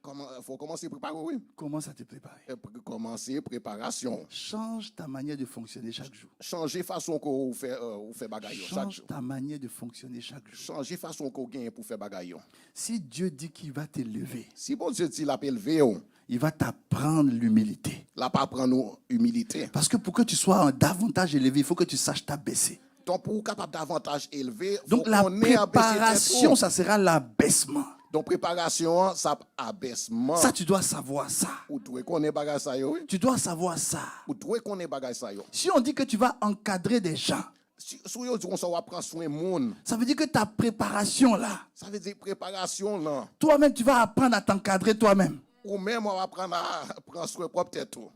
Speaker 2: commencer à préparer, oui.
Speaker 1: Commence à te préparer.
Speaker 2: Commencer préparation.
Speaker 1: Change ta manière de fonctionner chaque jour.
Speaker 2: Changer façon qu'on fait bagaille chaque
Speaker 1: Change
Speaker 2: jour.
Speaker 1: ta manière de fonctionner chaque jour.
Speaker 2: Changer façon qu'on gagne pour faire bagaille.
Speaker 1: Si Dieu dit qu'il va t'élever,
Speaker 2: Si bon Dieu dit la élevé,
Speaker 1: il va t'apprendre l'humilité.
Speaker 2: la pas prendre humilité.
Speaker 1: Parce que pour que tu sois davantage élevé, il faut que tu saches t'abaisser.
Speaker 2: Donc pour capable davantage élevé,
Speaker 1: Donc la préparation, ça sera l'abaissement.
Speaker 2: Donc préparation, ça abaissement.
Speaker 1: Ça, tu dois savoir ça.
Speaker 2: Ou doit connaître bagage ça yo.
Speaker 1: Tu dois savoir ça.
Speaker 2: Ou doit connaître bagage ça yo.
Speaker 1: Si on dit que tu vas encadrer des gens,
Speaker 2: Si yo dit on ça va prendre soin monde.
Speaker 1: ça veut dire que ta préparation là,
Speaker 2: Ça veut dire préparation là.
Speaker 1: toi-même, tu vas apprendre à t'encadrer toi-même.
Speaker 2: Ou même on va apprendre à prendre soin propre tête tout.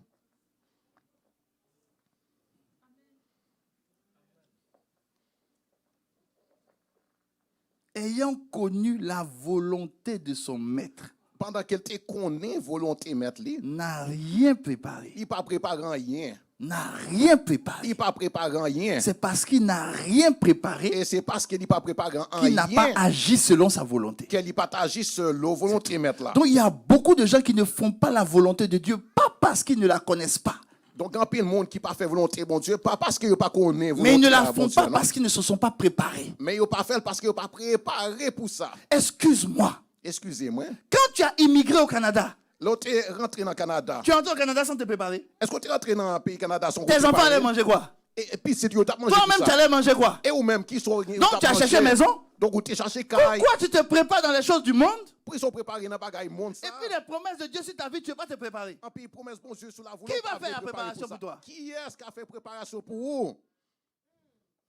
Speaker 1: Ayant connu la volonté de son maître,
Speaker 2: Pendant qu'elle te connaît volonté mettre lui,
Speaker 1: n'a rien préparé.
Speaker 2: il pas préparé rien.
Speaker 1: N'a rien préparé.
Speaker 2: Il pas préparé rien.
Speaker 1: C'est parce qu'il n'a rien préparé
Speaker 2: Et c'est parce qu'il pas préparé
Speaker 1: qu'il n'a pas
Speaker 2: rien
Speaker 1: agi selon sa volonté.
Speaker 2: qu'elle y partage selon volonté mettre là.
Speaker 1: Donc il y a beaucoup de gens qui ne font pas la volonté de Dieu, pas parce qu'ils ne la connaissent pas,
Speaker 2: Donc, il y a monde qui pas fait volonté, bon Dieu, pas parce qu'il n'a pas connu volonté.
Speaker 1: mais ils ne la
Speaker 2: bon
Speaker 1: font
Speaker 2: Dieu,
Speaker 1: pas
Speaker 2: non.
Speaker 1: parce qu'ils ne se sont pas préparés.
Speaker 2: Mais ils n'ont pas fait parce qu'ils n'ont pas préparé pour ça.
Speaker 1: Excuse-moi,
Speaker 2: Excusez-moi.
Speaker 1: quand tu as immigré au Canada,
Speaker 2: L'autre est rentré dans le Canada.
Speaker 1: tu es entré au Canada sans te préparer.
Speaker 2: Est-ce que tu es rentré dans le pays Canada sans
Speaker 1: Tes enfants allaient manger quoi?
Speaker 2: Et puis, si tu as mangé
Speaker 1: Toi-même,
Speaker 2: tout
Speaker 1: tu
Speaker 2: ça.
Speaker 1: allais manger quoi?
Speaker 2: Et ou même qui sont.
Speaker 1: Donc tu as cherché maison?
Speaker 2: Donc, tu as cherché caille.
Speaker 1: Pourquoi tu te prépares dans les choses du monde?
Speaker 2: Pour ils sont préparés dans le bagage monde.
Speaker 1: Et puis les promesses de Dieu sur ta vie, tu ne veux pas te préparer.
Speaker 2: Et puis, promesse bon Dieu sur la volonté.
Speaker 1: Qui va faire la préparation pour toi?
Speaker 2: Qui est-ce qui a fait préparation pour vous?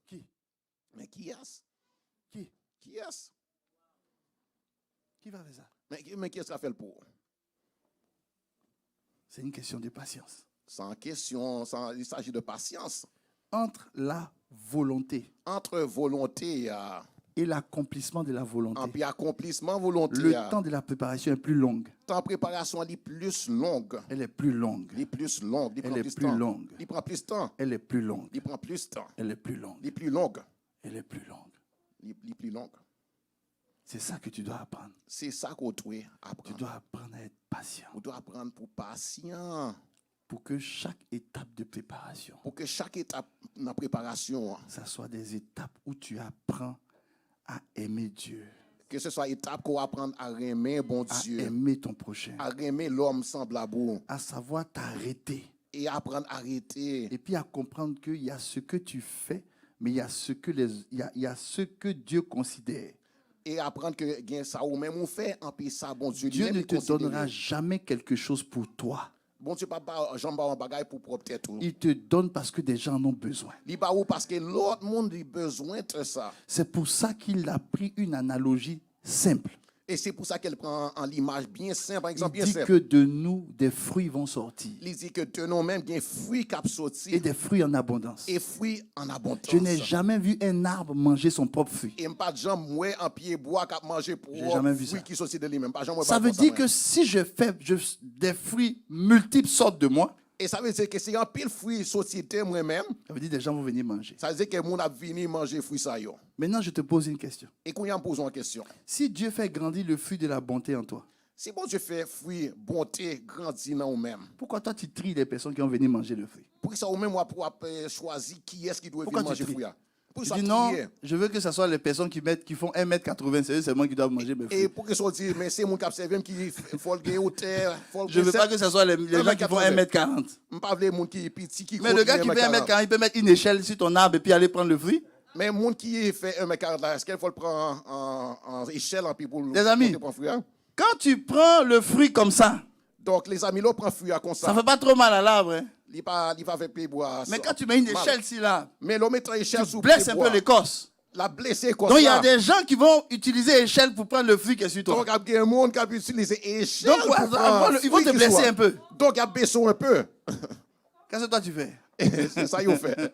Speaker 1: Qui?
Speaker 2: Mais qui est-ce?
Speaker 1: Qui?
Speaker 2: Qui est-ce?
Speaker 1: Qui va faire ça?
Speaker 2: Mais qui est-ce qui a fait le pour?
Speaker 1: C'est une question de patience.
Speaker 2: Sans question, il s'agit de patience.
Speaker 1: Entre la volonté
Speaker 2: Entre volonté
Speaker 1: et l'accomplissement de la
Speaker 2: En
Speaker 1: volonté.
Speaker 2: puis accomplissement volonté.
Speaker 1: Le temps de la préparation est plus long.
Speaker 2: Temps préparation est plus longue.
Speaker 1: Elle est plus longue.
Speaker 2: Il est plus longue. Il
Speaker 1: Elle
Speaker 2: prend
Speaker 1: est
Speaker 2: plus de
Speaker 1: plus
Speaker 2: temps.
Speaker 1: longue.
Speaker 2: Il prend plus de temps.
Speaker 1: Elle est plus longue.
Speaker 2: Il prend plus de temps.
Speaker 1: Elle est plus longue.
Speaker 2: Il est plus longue.
Speaker 1: Elle est plus longue.
Speaker 2: Il est plus longue.
Speaker 1: C'est ça que tu dois apprendre.
Speaker 2: C'est ça qu'on doit
Speaker 1: Tu
Speaker 2: apprendre.
Speaker 1: dois apprendre à être patient
Speaker 2: On doit apprendre pour patient.
Speaker 1: pour que chaque étape de préparation,
Speaker 2: Pour que chaque étape dans la préparation,
Speaker 1: ça soit des étapes où tu apprends à aimer Dieu,
Speaker 2: que ce soit étape qu'on apprend à aimer bon
Speaker 1: à
Speaker 2: Dieu,
Speaker 1: aimer ton prochain,
Speaker 2: à aimer l'homme semblable
Speaker 1: à savoir t'arrêter
Speaker 2: et apprendre à arrêter.
Speaker 1: et puis à comprendre qu'il y a ce que tu fais, mais il y a ce que, il y a ce que Dieu considère.
Speaker 2: Et apprendre que gain ça ou même on fait en puis ça bon Dieu
Speaker 1: Dieu
Speaker 2: lui-même
Speaker 1: ne
Speaker 2: il
Speaker 1: te
Speaker 2: considère.
Speaker 1: donnera jamais quelque chose pour toi.
Speaker 2: Bon Dieu pas jambe en bagaille pour propre tête tout.
Speaker 1: Il te donne parce que des gens en ont besoin.
Speaker 2: Il pas ou parce que l'autre monde a besoin de ça.
Speaker 1: C'est pour ça qu'il a pris une analogie simple.
Speaker 2: Et c'est pour ça qu'elle prend en l'image bien simple, par
Speaker 1: Il
Speaker 2: exemple bien
Speaker 1: dit
Speaker 2: simple.
Speaker 1: que de nous, des fruits vont sortir.
Speaker 2: Il dit que de nous-mêmes, il y a des fruits qui
Speaker 1: Et
Speaker 2: sortent
Speaker 1: des fruits en abondance.
Speaker 2: et fruits en abondance.
Speaker 1: Je n'ai jamais vu un arbre manger son propre fruit.
Speaker 2: Et pas de gens mouais en pied bois qui manger pour
Speaker 1: J'ai jamais vu
Speaker 2: fruits
Speaker 1: ça.
Speaker 2: qui sortent de lui-même. Pas jamais
Speaker 1: Ça
Speaker 2: pas
Speaker 1: veut
Speaker 2: comme
Speaker 1: dire
Speaker 2: moi.
Speaker 1: que si des fruits multiples sortent de moi,
Speaker 2: Et ça veut dire que si un pile fruits société moi-même,
Speaker 1: ça veut dire que des gens vont venir manger.
Speaker 2: ça veut dire que les gens vont venir manger fruits ça yo.
Speaker 1: Maintenant, je te pose une question.
Speaker 2: Et qu'on y en pose une question.
Speaker 1: Si Dieu fait grandir le fruit de la bonté en toi,
Speaker 2: Si bon Dieu fait fruits, bonté, grandir dans nous-mêmes.
Speaker 1: pourquoi toi tu tries les personnes qui vont venir manger le fruit?
Speaker 2: Pour que ça ou même moi pour choisir qui est-ce qui doit
Speaker 1: Pourquoi
Speaker 2: venir
Speaker 1: tu
Speaker 2: manger
Speaker 1: tries?
Speaker 2: fruits. Pour
Speaker 1: Tu
Speaker 2: ça
Speaker 1: dis non,
Speaker 2: trier.
Speaker 1: je veux que ce soit les personnes qui font 1m80, c'est eux seulement qui doivent manger mes
Speaker 2: Et
Speaker 1: fruits.
Speaker 2: pour que ça dise mais c'est mon cap serveur qui faut le gagner au terre, faut
Speaker 1: Je ne veux pas que ce soit les gens qui font 1m40.
Speaker 2: Je ne pas les gens qui petit qui
Speaker 1: Mais le gars qui fait 1m40, il peut mettre une échelle sur ton arbre et puis aller prendre le fruit.
Speaker 2: Mais le monde qui fait 1m40 là, est-ce qu'il faut le prendre en échelle en puis pour
Speaker 1: Les amis,
Speaker 2: pour prendre fruit, hein?
Speaker 1: quand tu prends le fruit comme ça,
Speaker 2: Donc les amis là prend fruit à comme
Speaker 1: ça
Speaker 2: ça.
Speaker 1: ne fait pas trop mal à l'arbre. Hein.
Speaker 2: Il pas faire pied bois.
Speaker 1: Mais quand tu mets une échelle ici, là,
Speaker 2: Mais l'homme met échelle
Speaker 1: tu
Speaker 2: sous
Speaker 1: blesses
Speaker 2: pied
Speaker 1: un
Speaker 2: bois.
Speaker 1: peu l'écorce.
Speaker 2: La blessée comme
Speaker 1: Donc il y a
Speaker 2: ça.
Speaker 1: des gens qui vont utiliser échelle pour prendre le fruit qui est sur toi.
Speaker 2: Donc il y a un monde qui a utilisé échelle.
Speaker 1: Donc,
Speaker 2: pour prendre
Speaker 1: ils vont
Speaker 2: fruit
Speaker 1: te
Speaker 2: qui
Speaker 1: blesser
Speaker 2: soit.
Speaker 1: un peu.
Speaker 2: Donc il y a baissé un peu.
Speaker 1: Qu'est-ce que toi tu fais?
Speaker 2: C'est ça qu'il fait.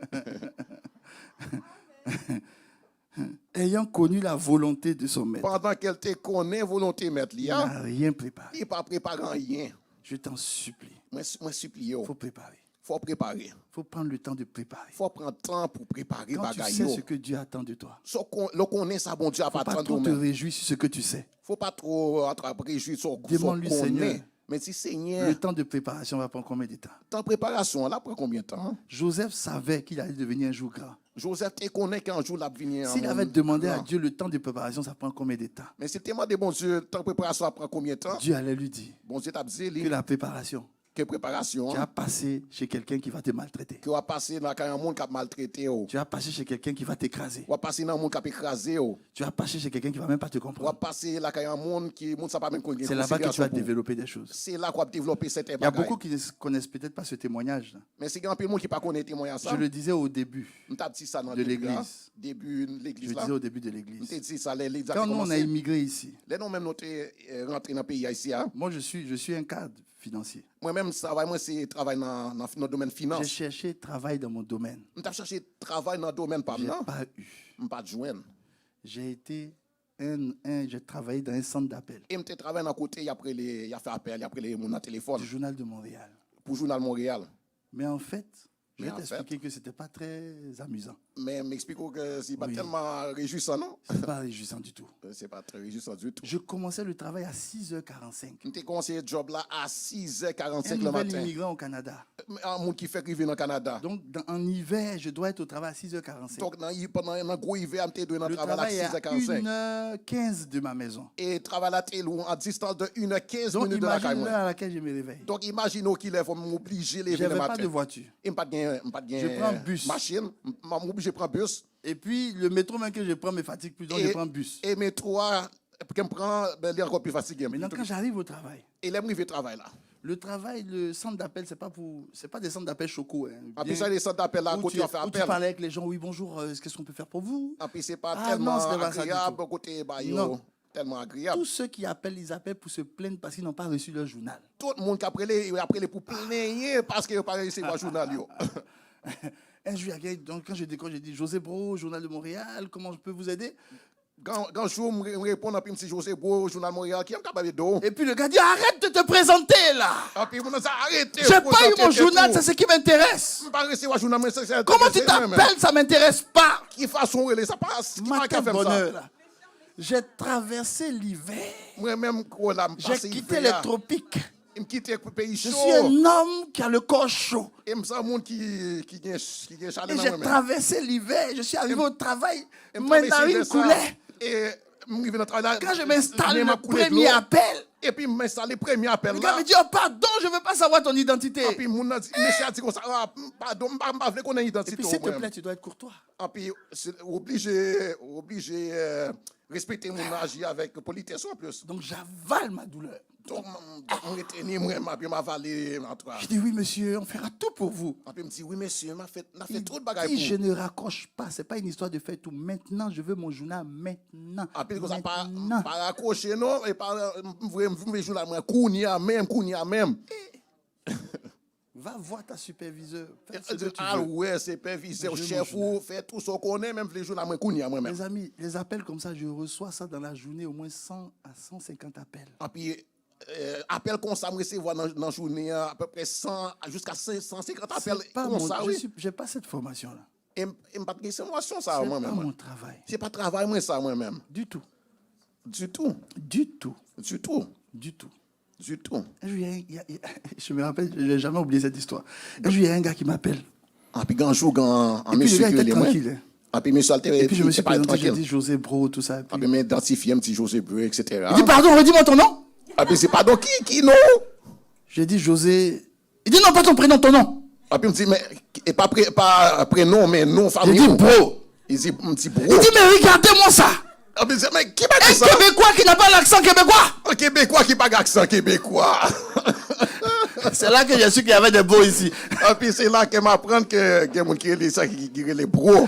Speaker 1: Ayant connu la volonté de son maître,
Speaker 2: Pendant qu'elle te connaît volonté mettre
Speaker 1: il
Speaker 2: là,
Speaker 1: n'a rien préparé.
Speaker 2: il pas préparé rien.
Speaker 1: Je t'en supplie,
Speaker 2: Moi supplie
Speaker 1: il faut préparer.
Speaker 2: faut préparer.
Speaker 1: Il faut prendre le temps de préparer.
Speaker 2: Faut prendre temps pour préparer
Speaker 1: Quand tu
Speaker 2: bagaille
Speaker 1: sais
Speaker 2: yo.
Speaker 1: ce que Dieu attend de toi,
Speaker 2: So le connaît ça bon Dieu a
Speaker 1: il ne
Speaker 2: pas
Speaker 1: faut pas
Speaker 2: attendre
Speaker 1: trop te
Speaker 2: nous-mêmes.
Speaker 1: réjouir sur ce que tu sais.
Speaker 2: Faut pas trop réjouir sur
Speaker 1: Demande-lui, Seigneur.
Speaker 2: Mais si Seigneur,
Speaker 1: Le temps de préparation va prendre combien de temps?
Speaker 2: temps préparation, là prend combien de temps? Hein?
Speaker 1: Joseph savait qu'il allait devenir un jour grand.
Speaker 2: Joseph te connaît qu'un jour l'a venir.
Speaker 1: S'il avait demandé à Dieu le temps de préparation, ça prend combien de temps?
Speaker 2: Mais si tu demandé bon Dieu, temps préparation ça prend combien de temps?
Speaker 1: Dieu allait lui dire
Speaker 2: Bon Dieu t'a dit
Speaker 1: que la préparation,
Speaker 2: que préparation
Speaker 1: tu
Speaker 2: hein,
Speaker 1: as passé chez quelqu'un qui va te maltraiter.
Speaker 2: que va passer dans un monde qui a maltraité oh.
Speaker 1: Tu as passé chez quelqu'un qui va t'écraser.
Speaker 2: Va passer dans un monde qui a écrasé oh.
Speaker 1: Tu as passé chez quelqu'un qui ne va même pas te
Speaker 2: Va
Speaker 1: comprendre.
Speaker 2: passer là un monde qui monde ça pas même connaître.
Speaker 1: C'est là-bas que tu vas développer des choses.
Speaker 2: C'est là qu'on va développer cette
Speaker 1: Il y a
Speaker 2: bagaille.
Speaker 1: beaucoup qui ne connaissent peut-être pas ce témoignage.
Speaker 2: Mais c'est grand peu de monde qui pas connaît témoin ça.
Speaker 1: Je le disais au début.
Speaker 2: On t'a dit ça dans
Speaker 1: de
Speaker 2: l'église.
Speaker 1: l'église.
Speaker 2: Début de
Speaker 1: Je
Speaker 2: l'église
Speaker 1: le
Speaker 2: là.
Speaker 1: disais au début de
Speaker 2: On
Speaker 1: l'église.
Speaker 2: t'a dit ça l'église a
Speaker 1: Quand nous, on a
Speaker 2: commencé.
Speaker 1: immigré ici,
Speaker 2: Les non même nous rentré dans le pays ici hein.
Speaker 1: moi, je suis un cadre financier.
Speaker 2: Moi-même travail moi c'est travail dans le domaine
Speaker 1: J'ai
Speaker 2: finance.
Speaker 1: cherché travail dans mon domaine.
Speaker 2: On t'a cherché travail dans le domaine pas
Speaker 1: Je n'ai
Speaker 2: non.
Speaker 1: pas eu.
Speaker 2: On pas de joindre.
Speaker 1: J'ai été j'ai travaillé dans un centre d'appel
Speaker 2: Et m'te travaille dans côté il a fait appel, il a pris les mon téléphone
Speaker 1: du Journal de Montréal.
Speaker 2: pour journal Montréal.
Speaker 1: Mais en fait, je
Speaker 2: Mais
Speaker 1: vais
Speaker 2: en
Speaker 1: t'expliquer que ce n'était pas très amusant.
Speaker 2: Mais m'explique que c'est pas
Speaker 1: Oui.
Speaker 2: tellement réjouissant non.
Speaker 1: Ce n'est pas réjouissant du tout.
Speaker 2: C'est pas très réjouissant du tout.
Speaker 1: Je commençais le travail à 6h45.
Speaker 2: On t'a commencé le job là à
Speaker 1: Un
Speaker 2: 6h45 le
Speaker 1: nouvel
Speaker 2: matin.
Speaker 1: immigrant au Canada.
Speaker 2: Un monde qui fait arriver dans le Canada.
Speaker 1: Donc, en hiver, je dois être au travail à 6h45.
Speaker 2: Donc pendant un gros hiver, on était dans
Speaker 1: Le
Speaker 2: le travail à
Speaker 1: travail est à
Speaker 2: 6h45.
Speaker 1: 1h15 de ma maison.
Speaker 2: Et travail là t'es loin à distance de 1h15
Speaker 1: Donc,
Speaker 2: minutes de la
Speaker 1: imagine
Speaker 2: caille.
Speaker 1: l'heure à laquelle je me réveille.
Speaker 2: Donc imaginez qu'il est faut m'obliger les
Speaker 1: Je
Speaker 2: le
Speaker 1: n'avais pas
Speaker 2: matin.
Speaker 1: de voiture.
Speaker 2: Et pas de
Speaker 1: Je prends bus.
Speaker 2: machine, m'obligé prendre bus.
Speaker 1: Et puis, le métro même que je prends me fatigue plus, donc je prends bus.
Speaker 2: Et mes trois, qui me prend, ben, il est encore plus fatigué.
Speaker 1: Maintenant, quand j'arrive au travail,
Speaker 2: Et là, je travail là.
Speaker 1: le travail, le centre d'appel, c'est pas des centres d'appel chocos. Hein.
Speaker 2: En plus,
Speaker 1: Bien,
Speaker 2: ça, les centres d'appel là,
Speaker 1: où
Speaker 2: quand
Speaker 1: tu,
Speaker 2: tu as fait
Speaker 1: où tu
Speaker 2: appel.
Speaker 1: parles avec les gens, oui, bonjour, qu'est-ce qu'on peut faire pour vous?
Speaker 2: En plus, c'est pas
Speaker 1: Ah,
Speaker 2: tellement
Speaker 1: non, ce n'est pas ça du
Speaker 2: agréable,
Speaker 1: tout.
Speaker 2: côté bah,
Speaker 1: Non.
Speaker 2: yo, tellement agréable.
Speaker 1: Tous ceux qui appellent, ils appellent pour se plaindre parce qu'ils n'ont pas reçu leur journal.
Speaker 2: Tout le monde qui après les pour plaigner parce qu'il n'a pas réussi à journal. Yo.
Speaker 1: Un jour, donc, quand je décroche, je dis José Bro, Journal de Montréal, comment je peux vous aider?
Speaker 2: Quand je me réponds, puis je dis José Bro, journal Montréal, qui est capable de dos.
Speaker 1: Et puis le gars dit, arrête de te présenter là.
Speaker 2: Et puis on a arrêté.
Speaker 1: J'ai pas eu mon journal, c'est ce qui m'intéresse. Comment tu t'appelles, ça m'intéresse pas.
Speaker 2: Qui façon ça passe?
Speaker 1: Matin bonheur là. J'ai traversé l'hiver.
Speaker 2: Moi-même,
Speaker 1: J'ai quitté les tropiques.
Speaker 2: Je quitte le pays
Speaker 1: Je
Speaker 2: chaud.
Speaker 1: suis un homme qui a le corps chaud.
Speaker 2: Et je suis un monde qui est chalet
Speaker 1: Et
Speaker 2: dans
Speaker 1: j'ai
Speaker 2: moi-même.
Speaker 1: traversé l'hiver. Je suis arrivé au travail.
Speaker 2: Et
Speaker 1: Mes narines coulaient.
Speaker 2: Et
Speaker 1: Quand je m'installe le premier appel,
Speaker 2: et puis m'installer premier appel
Speaker 1: le gars
Speaker 2: là.
Speaker 1: me dit, oh pardon, je ne veux pas savoir ton identité.
Speaker 2: Et puis mon a dit, monsieur a dit comme ça, pardon, je ne veux pas qu'on ait
Speaker 1: Et
Speaker 2: identité.
Speaker 1: puis s'il te plaît, tu dois être courtois.
Speaker 2: Et puis obligé respecter mon âge avec politesse en plus.
Speaker 1: Donc j'avale ma douleur.
Speaker 2: Donc on retenait moi, puis m'a avalé en toi.
Speaker 1: Je dis, oui monsieur, on fera tout pour vous.
Speaker 2: Et puis me dit, oui monsieur, on a fait
Speaker 1: Il
Speaker 2: trop de bagages
Speaker 1: dit,
Speaker 2: pour
Speaker 1: je ne raccroche pas, ce n'est pas une histoire de faire tout. Maintenant, je veux mon journal maintenant.
Speaker 2: Et puis comme ça, pas
Speaker 1: Maintenant.
Speaker 2: raccrocher, non, et pas me jouer là, moi, kounia même.
Speaker 1: Va voir ta superviseur. Fais ce que tu
Speaker 2: Ah
Speaker 1: veux.
Speaker 2: ouais, superviseur,
Speaker 1: Je
Speaker 2: chef,
Speaker 1: mon
Speaker 2: ou fait tout ce qu'on est, même les jours là, moi, kounia moi-même.
Speaker 1: Mes amis, les appels comme ça, je reçois ça dans la journée, au moins 100 à 150 appels.
Speaker 2: Et puis, appel comme ça, me recevoir dans la journée, à peu près 100 jusqu'à 150 appels
Speaker 1: C'est pas
Speaker 2: comme
Speaker 1: mon-
Speaker 2: ça,
Speaker 1: je
Speaker 2: oui.
Speaker 1: suis- j'ai pas cette formation-là.
Speaker 2: Et je ne pas de formation, ça,
Speaker 1: C'est pas
Speaker 2: moi-même.
Speaker 1: mon travail.
Speaker 2: C'est pas travail, moi, ça, moi-même.
Speaker 1: Du tout.
Speaker 2: Du tout.
Speaker 1: Du tout.
Speaker 2: Du tout.
Speaker 1: Du tout.
Speaker 2: Du tout.
Speaker 1: Un jour, je me rappelle, je n'ai jamais oublié cette histoire. Un jour, il y a un gars qui m'appelle.
Speaker 2: Et puis, quand je joue, en
Speaker 1: Et puis le
Speaker 2: monsieur
Speaker 1: gars
Speaker 2: que
Speaker 1: était
Speaker 2: les moi.
Speaker 1: tranquille. Hein.
Speaker 2: Et puis, monsieur
Speaker 1: Et puis je me suis
Speaker 2: pas
Speaker 1: présenté, j'ai
Speaker 2: tranquille.
Speaker 1: dit José Bro, tout ça. Et puis,
Speaker 2: Et puis, m'identifier un petit José Bleu, etc.
Speaker 1: il dit pardon, redis-moi ton nom.
Speaker 2: Et puis, c'est pas donc qui, non?
Speaker 1: J'ai dit José. Il dit non, pas ton prénom, ton nom.
Speaker 2: Et puis, il me dit, mais, et pas prénom, mais nom,
Speaker 1: J'ai
Speaker 2: famille.
Speaker 1: dit Bro.
Speaker 2: Il dit, un petit bro.
Speaker 1: Il dit mais regardez-moi ça.
Speaker 2: Et puis, il dit, mais qui m'a
Speaker 1: Un
Speaker 2: dit ça?
Speaker 1: Québécois qui n'a pas l'accent québécois.
Speaker 2: Un Québécois qui n'a pas d'accent québécois.
Speaker 1: C'est là que j'ai su qu'il y avait des beaux ici.
Speaker 2: Et puis, c'est là qu'elle m'apprend que il y a des gens qui relient ça, qui les bros.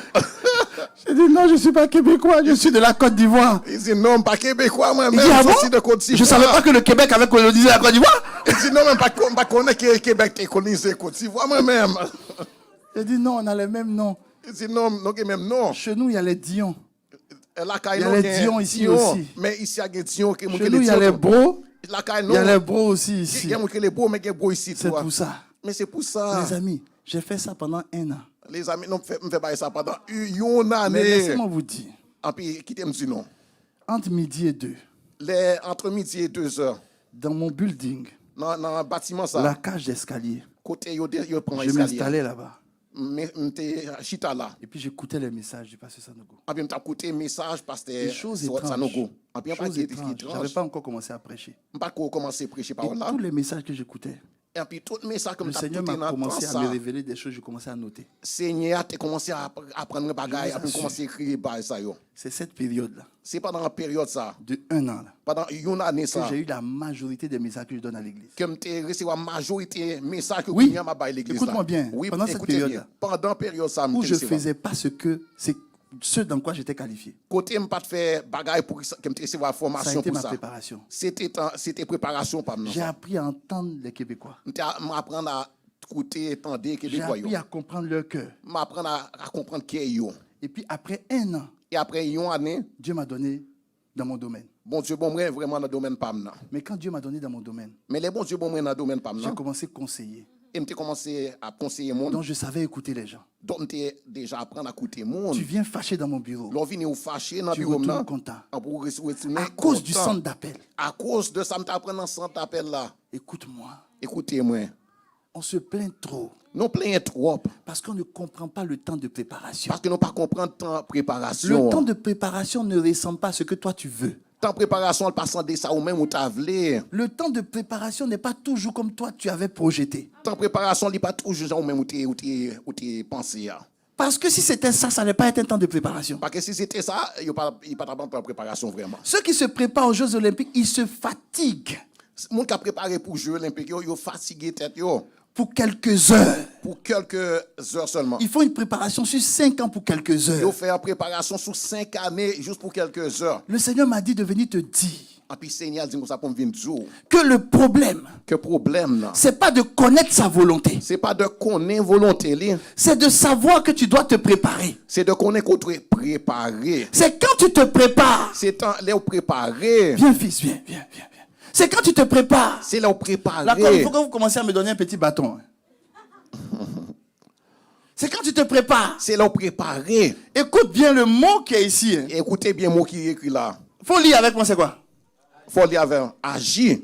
Speaker 1: J'ai dit non, je ne suis pas québécois, je suis de la Côte d'Ivoire.
Speaker 2: Il dit, non, pas Québécois,
Speaker 1: Il
Speaker 2: moi-même.
Speaker 1: dit ah bon?
Speaker 2: Je suis de Côte d'Ivoire.
Speaker 1: Je ne savais pas que le Québec avait colonisé la Côte d'Ivoire.
Speaker 2: Il dit, non, même pas connaître que le Québec est colonisé Côte d'Ivoire, moi-même.
Speaker 1: J'ai dit non, on a les mêmes noms.
Speaker 2: Il dit, non, non, même non.
Speaker 1: Chez nous, il y a les Dion.
Speaker 2: La
Speaker 1: Il y a les Dion ici aussi.
Speaker 2: Mais ici, il y a des Dion.
Speaker 1: Chez nous, il y a les Bros.
Speaker 2: La caille,
Speaker 1: Il y a
Speaker 2: non.
Speaker 1: les Bros aussi
Speaker 2: Il
Speaker 1: ici.
Speaker 2: y a les Bros, mais il y a les Bros ici.
Speaker 1: C'est
Speaker 2: toi.
Speaker 1: pour ça.
Speaker 2: Mais c'est pour ça.
Speaker 1: Les amis, j'ai fait ça pendant 1 an.
Speaker 2: Les amis, non, je ne fais pas ça pendant une
Speaker 1: Mais
Speaker 2: année.
Speaker 1: laissez-moi vous dire,
Speaker 2: Et puis, qui t'aime dit non?
Speaker 1: entre midi et 2,
Speaker 2: Entre midi et 2 heures,
Speaker 1: dans mon building,
Speaker 2: dans le bâtiment, ça,
Speaker 1: la cage d'escalier,
Speaker 2: côté, il prend
Speaker 1: je
Speaker 2: l'escalier.
Speaker 1: m'installais là-bas.
Speaker 2: J'étais chita là.
Speaker 1: Et puis j'écoutais les messages du pasteur Sanogo.
Speaker 2: Et puis, je écouté message parce que
Speaker 1: Des choses étranges.
Speaker 2: Sanogo. Et puis,
Speaker 1: Choses étranges. Je n'avais pas encore commencé à prêcher.
Speaker 2: Je n'ai pas commencé à prêcher par
Speaker 1: Et
Speaker 2: là.
Speaker 1: tous les messages que j'écoutais,
Speaker 2: Et puis, tout le message que
Speaker 1: le
Speaker 2: je
Speaker 1: Seigneur m'a
Speaker 2: dans
Speaker 1: commencé à me
Speaker 2: ça,
Speaker 1: révéler des choses, je commençais à noter.
Speaker 2: Seigneur, tu as commencé à apprendre les bagages,
Speaker 1: Je vous
Speaker 2: à commencer à écrire les ça.
Speaker 1: C'est cette période-là,
Speaker 2: C'est pendant la période ça,
Speaker 1: de 1 an, là,
Speaker 2: pendant une année
Speaker 1: que
Speaker 2: ça,
Speaker 1: j'ai eu la majorité des messages que je donne à l'église.
Speaker 2: que tu as reçu la majorité des messages que
Speaker 1: Oui.
Speaker 2: m'a baillé l'église.
Speaker 1: Écoute-moi bien.
Speaker 2: Oui,
Speaker 1: Pendant cette
Speaker 2: écoutez
Speaker 1: période-là,
Speaker 2: bien. Pendant la période ça,
Speaker 1: Où je ne faisais pas ce dans quoi j'étais qualifié.
Speaker 2: Côté me pas faire bagaille pour que me recevoir
Speaker 1: Ça a
Speaker 2: formation
Speaker 1: été
Speaker 2: pour
Speaker 1: ma
Speaker 2: ça.
Speaker 1: préparation.
Speaker 2: C'était préparation pas
Speaker 1: J'ai appris à entendre les Québécois.
Speaker 2: m'apprendre à écouter, entendre
Speaker 1: J'ai
Speaker 2: Québécois.
Speaker 1: appris à comprendre leur cœur.
Speaker 2: M'apprendre à comprendre qui est yo.
Speaker 1: Et puis après 1 an,
Speaker 2: Et après une année,
Speaker 1: Dieu m'a donné dans mon domaine.
Speaker 2: bon Dieu bon moi vraiment dans le domaine pas maintenant.
Speaker 1: Mais quand Dieu m'a donné dans mon domaine,
Speaker 2: Mais les bons Dieu bon moi dans le domaine pas
Speaker 1: j'ai
Speaker 2: maintenant.
Speaker 1: commencé à conseiller.
Speaker 2: Et m'ai commencé à conseiller monde.
Speaker 1: Donc je savais écouter les gens.
Speaker 2: Donc m'ai déjà apprendre à écouter monde.
Speaker 1: Tu viens fâché dans mon bureau.
Speaker 2: L'on vient ou fâché dans le
Speaker 1: Tu
Speaker 2: bureau
Speaker 1: retournes
Speaker 2: là.
Speaker 1: content.
Speaker 2: Pour retourner
Speaker 1: À cause du
Speaker 2: content.
Speaker 1: centre d'appel.
Speaker 2: À cause de ça me t'apprendre dans centre d'appel là.
Speaker 1: Écoute-moi.
Speaker 2: Écoutez-moi.
Speaker 1: On se plaint trop
Speaker 2: Nous plaignons trop
Speaker 1: parce qu'on ne comprend pas le temps de préparation.
Speaker 2: parce que nous pas comprendre temps de préparation.
Speaker 1: Le temps de préparation ne ressemble pas à ce que toi tu veux.
Speaker 2: Temps de préparation, le passant de ça ou même où tu as voulu.
Speaker 1: Le temps de préparation n'est pas toujours comme toi tu avais projeté.
Speaker 2: Temps de préparation, il n'est pas toujours ou même où tu pensé.
Speaker 1: Parce que si c'était ça, ça n'allait pas être un temps de préparation.
Speaker 2: Parce que si c'était ça, il n'y a pas de préparation vraiment.
Speaker 1: Ceux qui se préparent aux Jeux Olympiques, ils se fatiguent
Speaker 2: Les gens qui ont préparé pour les Jeux Olympiques, ils sont fatigués tête
Speaker 1: pour quelques heures.
Speaker 2: pour quelques heures seulement.
Speaker 1: Il faut une préparation sur 5 ans pour quelques
Speaker 2: Ils ont
Speaker 1: heures.
Speaker 2: fait une préparation sur 5 années juste pour quelques heures.
Speaker 1: Le Seigneur m'a dit de venir te dire
Speaker 2: Et puis Seigneur dit comme ça pour me venir dire
Speaker 1: que le problème,
Speaker 2: que problème là,
Speaker 1: c'est pas de connaître sa volonté.
Speaker 2: c'est pas de connaître volonté li,
Speaker 1: C'est de savoir que tu dois te préparer.
Speaker 2: c'est de connaître qu'on doit préparer.
Speaker 1: C'est quand tu te prépares.
Speaker 2: C'est temps là préparer.
Speaker 1: Viens, fils, viens, viens, viens, viens. C'est quand tu te prépares.
Speaker 2: C'est là préparer.
Speaker 1: Là, il faut que vous commenciez à me donner un petit bâton. C'est quand tu te prépares.
Speaker 2: C'est là préparer.
Speaker 1: Écoute bien le mot qui est ici.
Speaker 2: Écoutez bien le mot qui est écrit là.
Speaker 1: Faut lire avec moi, c'est quoi?
Speaker 2: Faut lire avec agir.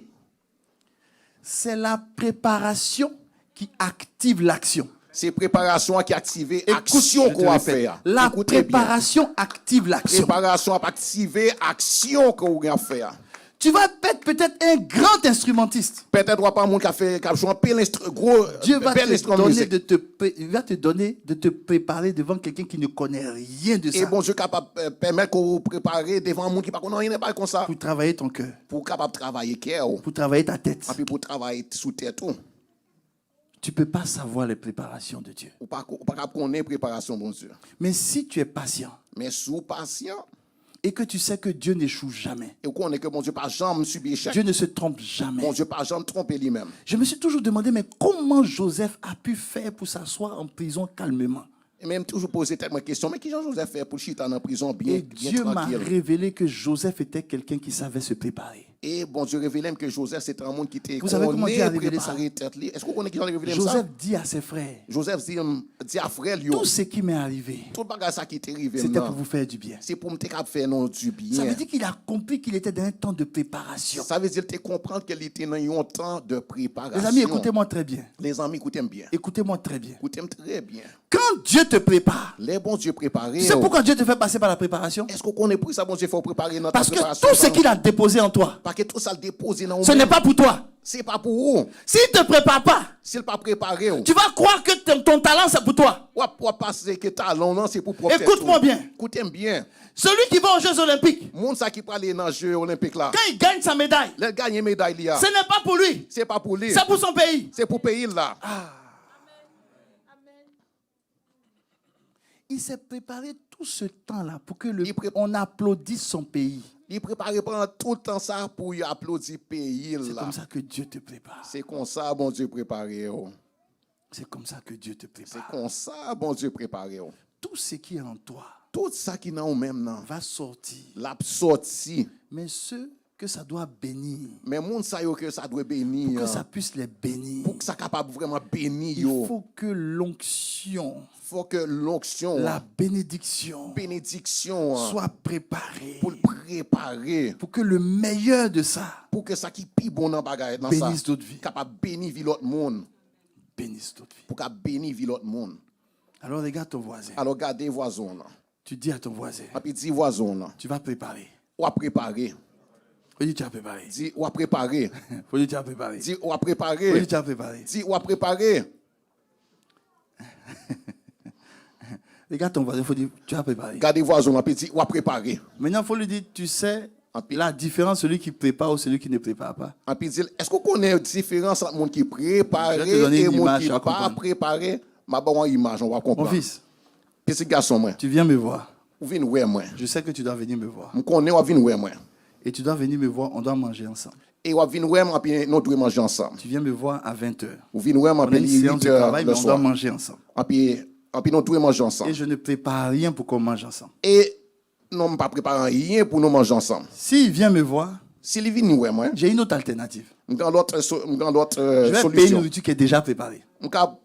Speaker 1: C'est la préparation qui active l'action.
Speaker 2: C'est préparation qui active
Speaker 1: Écoute,
Speaker 2: action
Speaker 1: je te
Speaker 2: qu'on va
Speaker 1: répète.
Speaker 2: faire.
Speaker 1: La
Speaker 2: Écoutez bien.
Speaker 1: préparation active l'action.
Speaker 2: Préparation pour activer action qu'on va faire.
Speaker 1: Tu vas être peut-être un grand instrumentiste.
Speaker 2: Peut-être pas monde qui a fait qui a joué un bel gros
Speaker 1: Dieu va
Speaker 2: bel
Speaker 1: te
Speaker 2: instrument
Speaker 1: donner
Speaker 2: musique.
Speaker 1: il va te donner de te préparer devant quelqu'un qui ne connaît rien de ça.
Speaker 2: Et bon Dieu capable permettre qu'on vous prépare devant un monde qui pas connaît rien pas comme ça
Speaker 1: Pour travailler ton cœur,
Speaker 2: pour capable travailler cœur
Speaker 1: pour travailler ta tête.
Speaker 2: et puis pour travailler sous tête tout.
Speaker 1: Tu ne peux pas savoir les préparations de Dieu.
Speaker 2: Ou pas connaître préparation bon Dieu.
Speaker 1: Mais si tu es patient
Speaker 2: Mais sous patient
Speaker 1: et que tu sais que Dieu n'échoue jamais,
Speaker 2: et qu'on est que bon Dieu pas jamais subir échec.
Speaker 1: Dieu ne se trompe jamais.
Speaker 2: Bon Dieu pas jamais tromper lui-même.
Speaker 1: Je me suis toujours demandé, mais comment Joseph a pu faire pour s'asseoir en prison calmement?
Speaker 2: Et même toujours poser tellement de questions, mais qui Jean-Joseph fait pour chiter en prison bien,
Speaker 1: Et
Speaker 2: bien
Speaker 1: Dieu m'a
Speaker 2: tranquille.
Speaker 1: révélé que Joseph était quelqu'un qui savait se préparer.
Speaker 2: Et bon Dieu révélé que Joseph c'était un monde qui était
Speaker 1: Vous savez comment Dieu a révélé ça?
Speaker 2: Est-ce qu'on connaît qui a révélé ça?
Speaker 1: Joseph dit à ses frères,
Speaker 2: Joseph dit à frère lui,
Speaker 1: tout ce qui m'est arrivé,
Speaker 2: tout le bagage ça qui est arrivé,
Speaker 1: c'était pour vous faire du bien.
Speaker 2: c'est pour me faire non du
Speaker 1: Ça
Speaker 2: bien.
Speaker 1: veut dire qu'il a compris qu'il était dans un temps de préparation.
Speaker 2: Ça veut dire que tu comprends qu'il était dans un temps de préparation.
Speaker 1: Les amis, écoutez-moi très bien.
Speaker 2: Les amis, écoutez-moi bien.
Speaker 1: Écoutez-moi très bien.
Speaker 2: Écoutez-moi très bien.
Speaker 1: Quand Dieu te prépare,
Speaker 2: Les bons Dieu préparés.
Speaker 1: tu sais pourquoi Dieu te fait passer par la préparation?
Speaker 2: Est-ce qu'on connaît pour ça, bon Dieu, faut préparer notre
Speaker 1: Parce que
Speaker 2: préparation?
Speaker 1: tout ce qu'il a déposé en toi,
Speaker 2: Parce que tout ça le déposé dans
Speaker 1: ce n'est pas pour toi.
Speaker 2: c'est pas pour vous.
Speaker 1: S'il ne te prépare pas,
Speaker 2: S'il pas préparé,
Speaker 1: tu vas croire que ton talent, c'est pour toi.
Speaker 2: ou à passer que talent, non, c'est pour protéger.
Speaker 1: Écoute-moi bien.
Speaker 2: Écoutez-moi bien.
Speaker 1: Celui qui va aux Jeux Olympiques,
Speaker 2: Monde ça qui parle dans les Jeux Olympiques là.
Speaker 1: quand il gagne sa médaille,
Speaker 2: Le gagner médaille là.
Speaker 1: ce n'est pas pour lui,
Speaker 2: C'est pas pour lui.
Speaker 1: c'est pour son pays.
Speaker 2: C'est pour payer là.
Speaker 1: Il s'est préparé tout ce temps-là pour que on applaudisse son pays.
Speaker 2: Il préparait pendant tout le temps ça pour y applaudir pays
Speaker 1: C'est
Speaker 2: là.
Speaker 1: comme ça que Dieu te prépare.
Speaker 2: C'est comme ça, bon Dieu préparé.
Speaker 1: C'est comme ça que Dieu te
Speaker 2: C'est
Speaker 1: prépare.
Speaker 2: comme ça, bon Dieu préparé.
Speaker 1: Tout ce qui est en toi
Speaker 2: Tout ça qui est dans nous-mêmes, non.
Speaker 1: va sortir.
Speaker 2: L'a sorti.
Speaker 1: Mais ceux que ça doit bénir,
Speaker 2: Mais monde ça yo que ça doit bénir.
Speaker 1: que ça puisse les bénir,
Speaker 2: Pour que ça capable vraiment bénir
Speaker 1: il
Speaker 2: yo.
Speaker 1: faut que l'onction,
Speaker 2: Faut que l'onction,
Speaker 1: la bénédiction
Speaker 2: bénédiction
Speaker 1: soit préparée
Speaker 2: pour le préparer,
Speaker 1: pour que le meilleur de ça
Speaker 2: pour que ça qui pi bon dans bagaille dans ça
Speaker 1: bénisse d'autres vies.
Speaker 2: capable bénir vie l'autre monde,
Speaker 1: Bénisse d'autres vies.
Speaker 2: pour capable bénir vie l'autre monde.
Speaker 1: Alors regarde ton voisin.
Speaker 2: Alors gardez voisin là.
Speaker 1: Tu dis à ton voisin,
Speaker 2: Et puis dis voisin là.
Speaker 1: tu vas préparer.
Speaker 2: Ou à préparer.
Speaker 1: Faut dire tu as préparé.
Speaker 2: Dis ou à préparer.
Speaker 1: Faut dire tu as préparé.
Speaker 2: Dis ou à
Speaker 1: Faut dire
Speaker 2: préparer.
Speaker 1: tu as préparé.
Speaker 2: Dis ou à préparer.
Speaker 1: Regarde ton voisin, faut dire tu as préparé.
Speaker 2: Gardez voisin là, puis dis ou à préparer.
Speaker 1: Maintenant, il faut lui dire, tu sais
Speaker 2: Ah, puis-
Speaker 1: la différence, celui qui prépare ou celui qui ne prépare pas.
Speaker 2: Et puis dis, est-ce qu'on connaît la différence entre monde qui prépare
Speaker 1: Je vais te donner
Speaker 2: et
Speaker 1: une
Speaker 2: monde
Speaker 1: image,
Speaker 2: qui
Speaker 1: tu vas
Speaker 2: pas
Speaker 1: comprendre.
Speaker 2: préparé? Ma bonne image, on va
Speaker 1: Mon
Speaker 2: comprendre.
Speaker 1: fils,
Speaker 2: Petit garçon moi,
Speaker 1: tu viens me voir.
Speaker 2: ou venez ouais moi.
Speaker 1: Je sais que tu dois venir me voir.
Speaker 2: On connaît ou venir ouais moi.
Speaker 1: Et tu dois venir me voir, on doit manger ensemble.
Speaker 2: Et on venir ouais moi puis nous devons manger ensemble.
Speaker 1: Tu viens me voir à 20h.
Speaker 2: Ou venir ouais moi
Speaker 1: On a
Speaker 2: puis
Speaker 1: une séance de
Speaker 2: 8 heures
Speaker 1: travail, mais
Speaker 2: le
Speaker 1: on doit
Speaker 2: soir.
Speaker 1: manger ensemble.
Speaker 2: Et puis nous devons manger ensemble.
Speaker 1: Et je ne prépare rien pour qu'on mange ensemble.
Speaker 2: Et nous ne pas préparer rien pour nous manger ensemble.
Speaker 1: S'il vient me voir,
Speaker 2: S'il vient ouais moi,
Speaker 1: j'ai une autre alternative.
Speaker 2: dans l'autre
Speaker 1: Je vais payer une
Speaker 2: solution.
Speaker 1: nourriture qui est déjà préparée.
Speaker 2: On va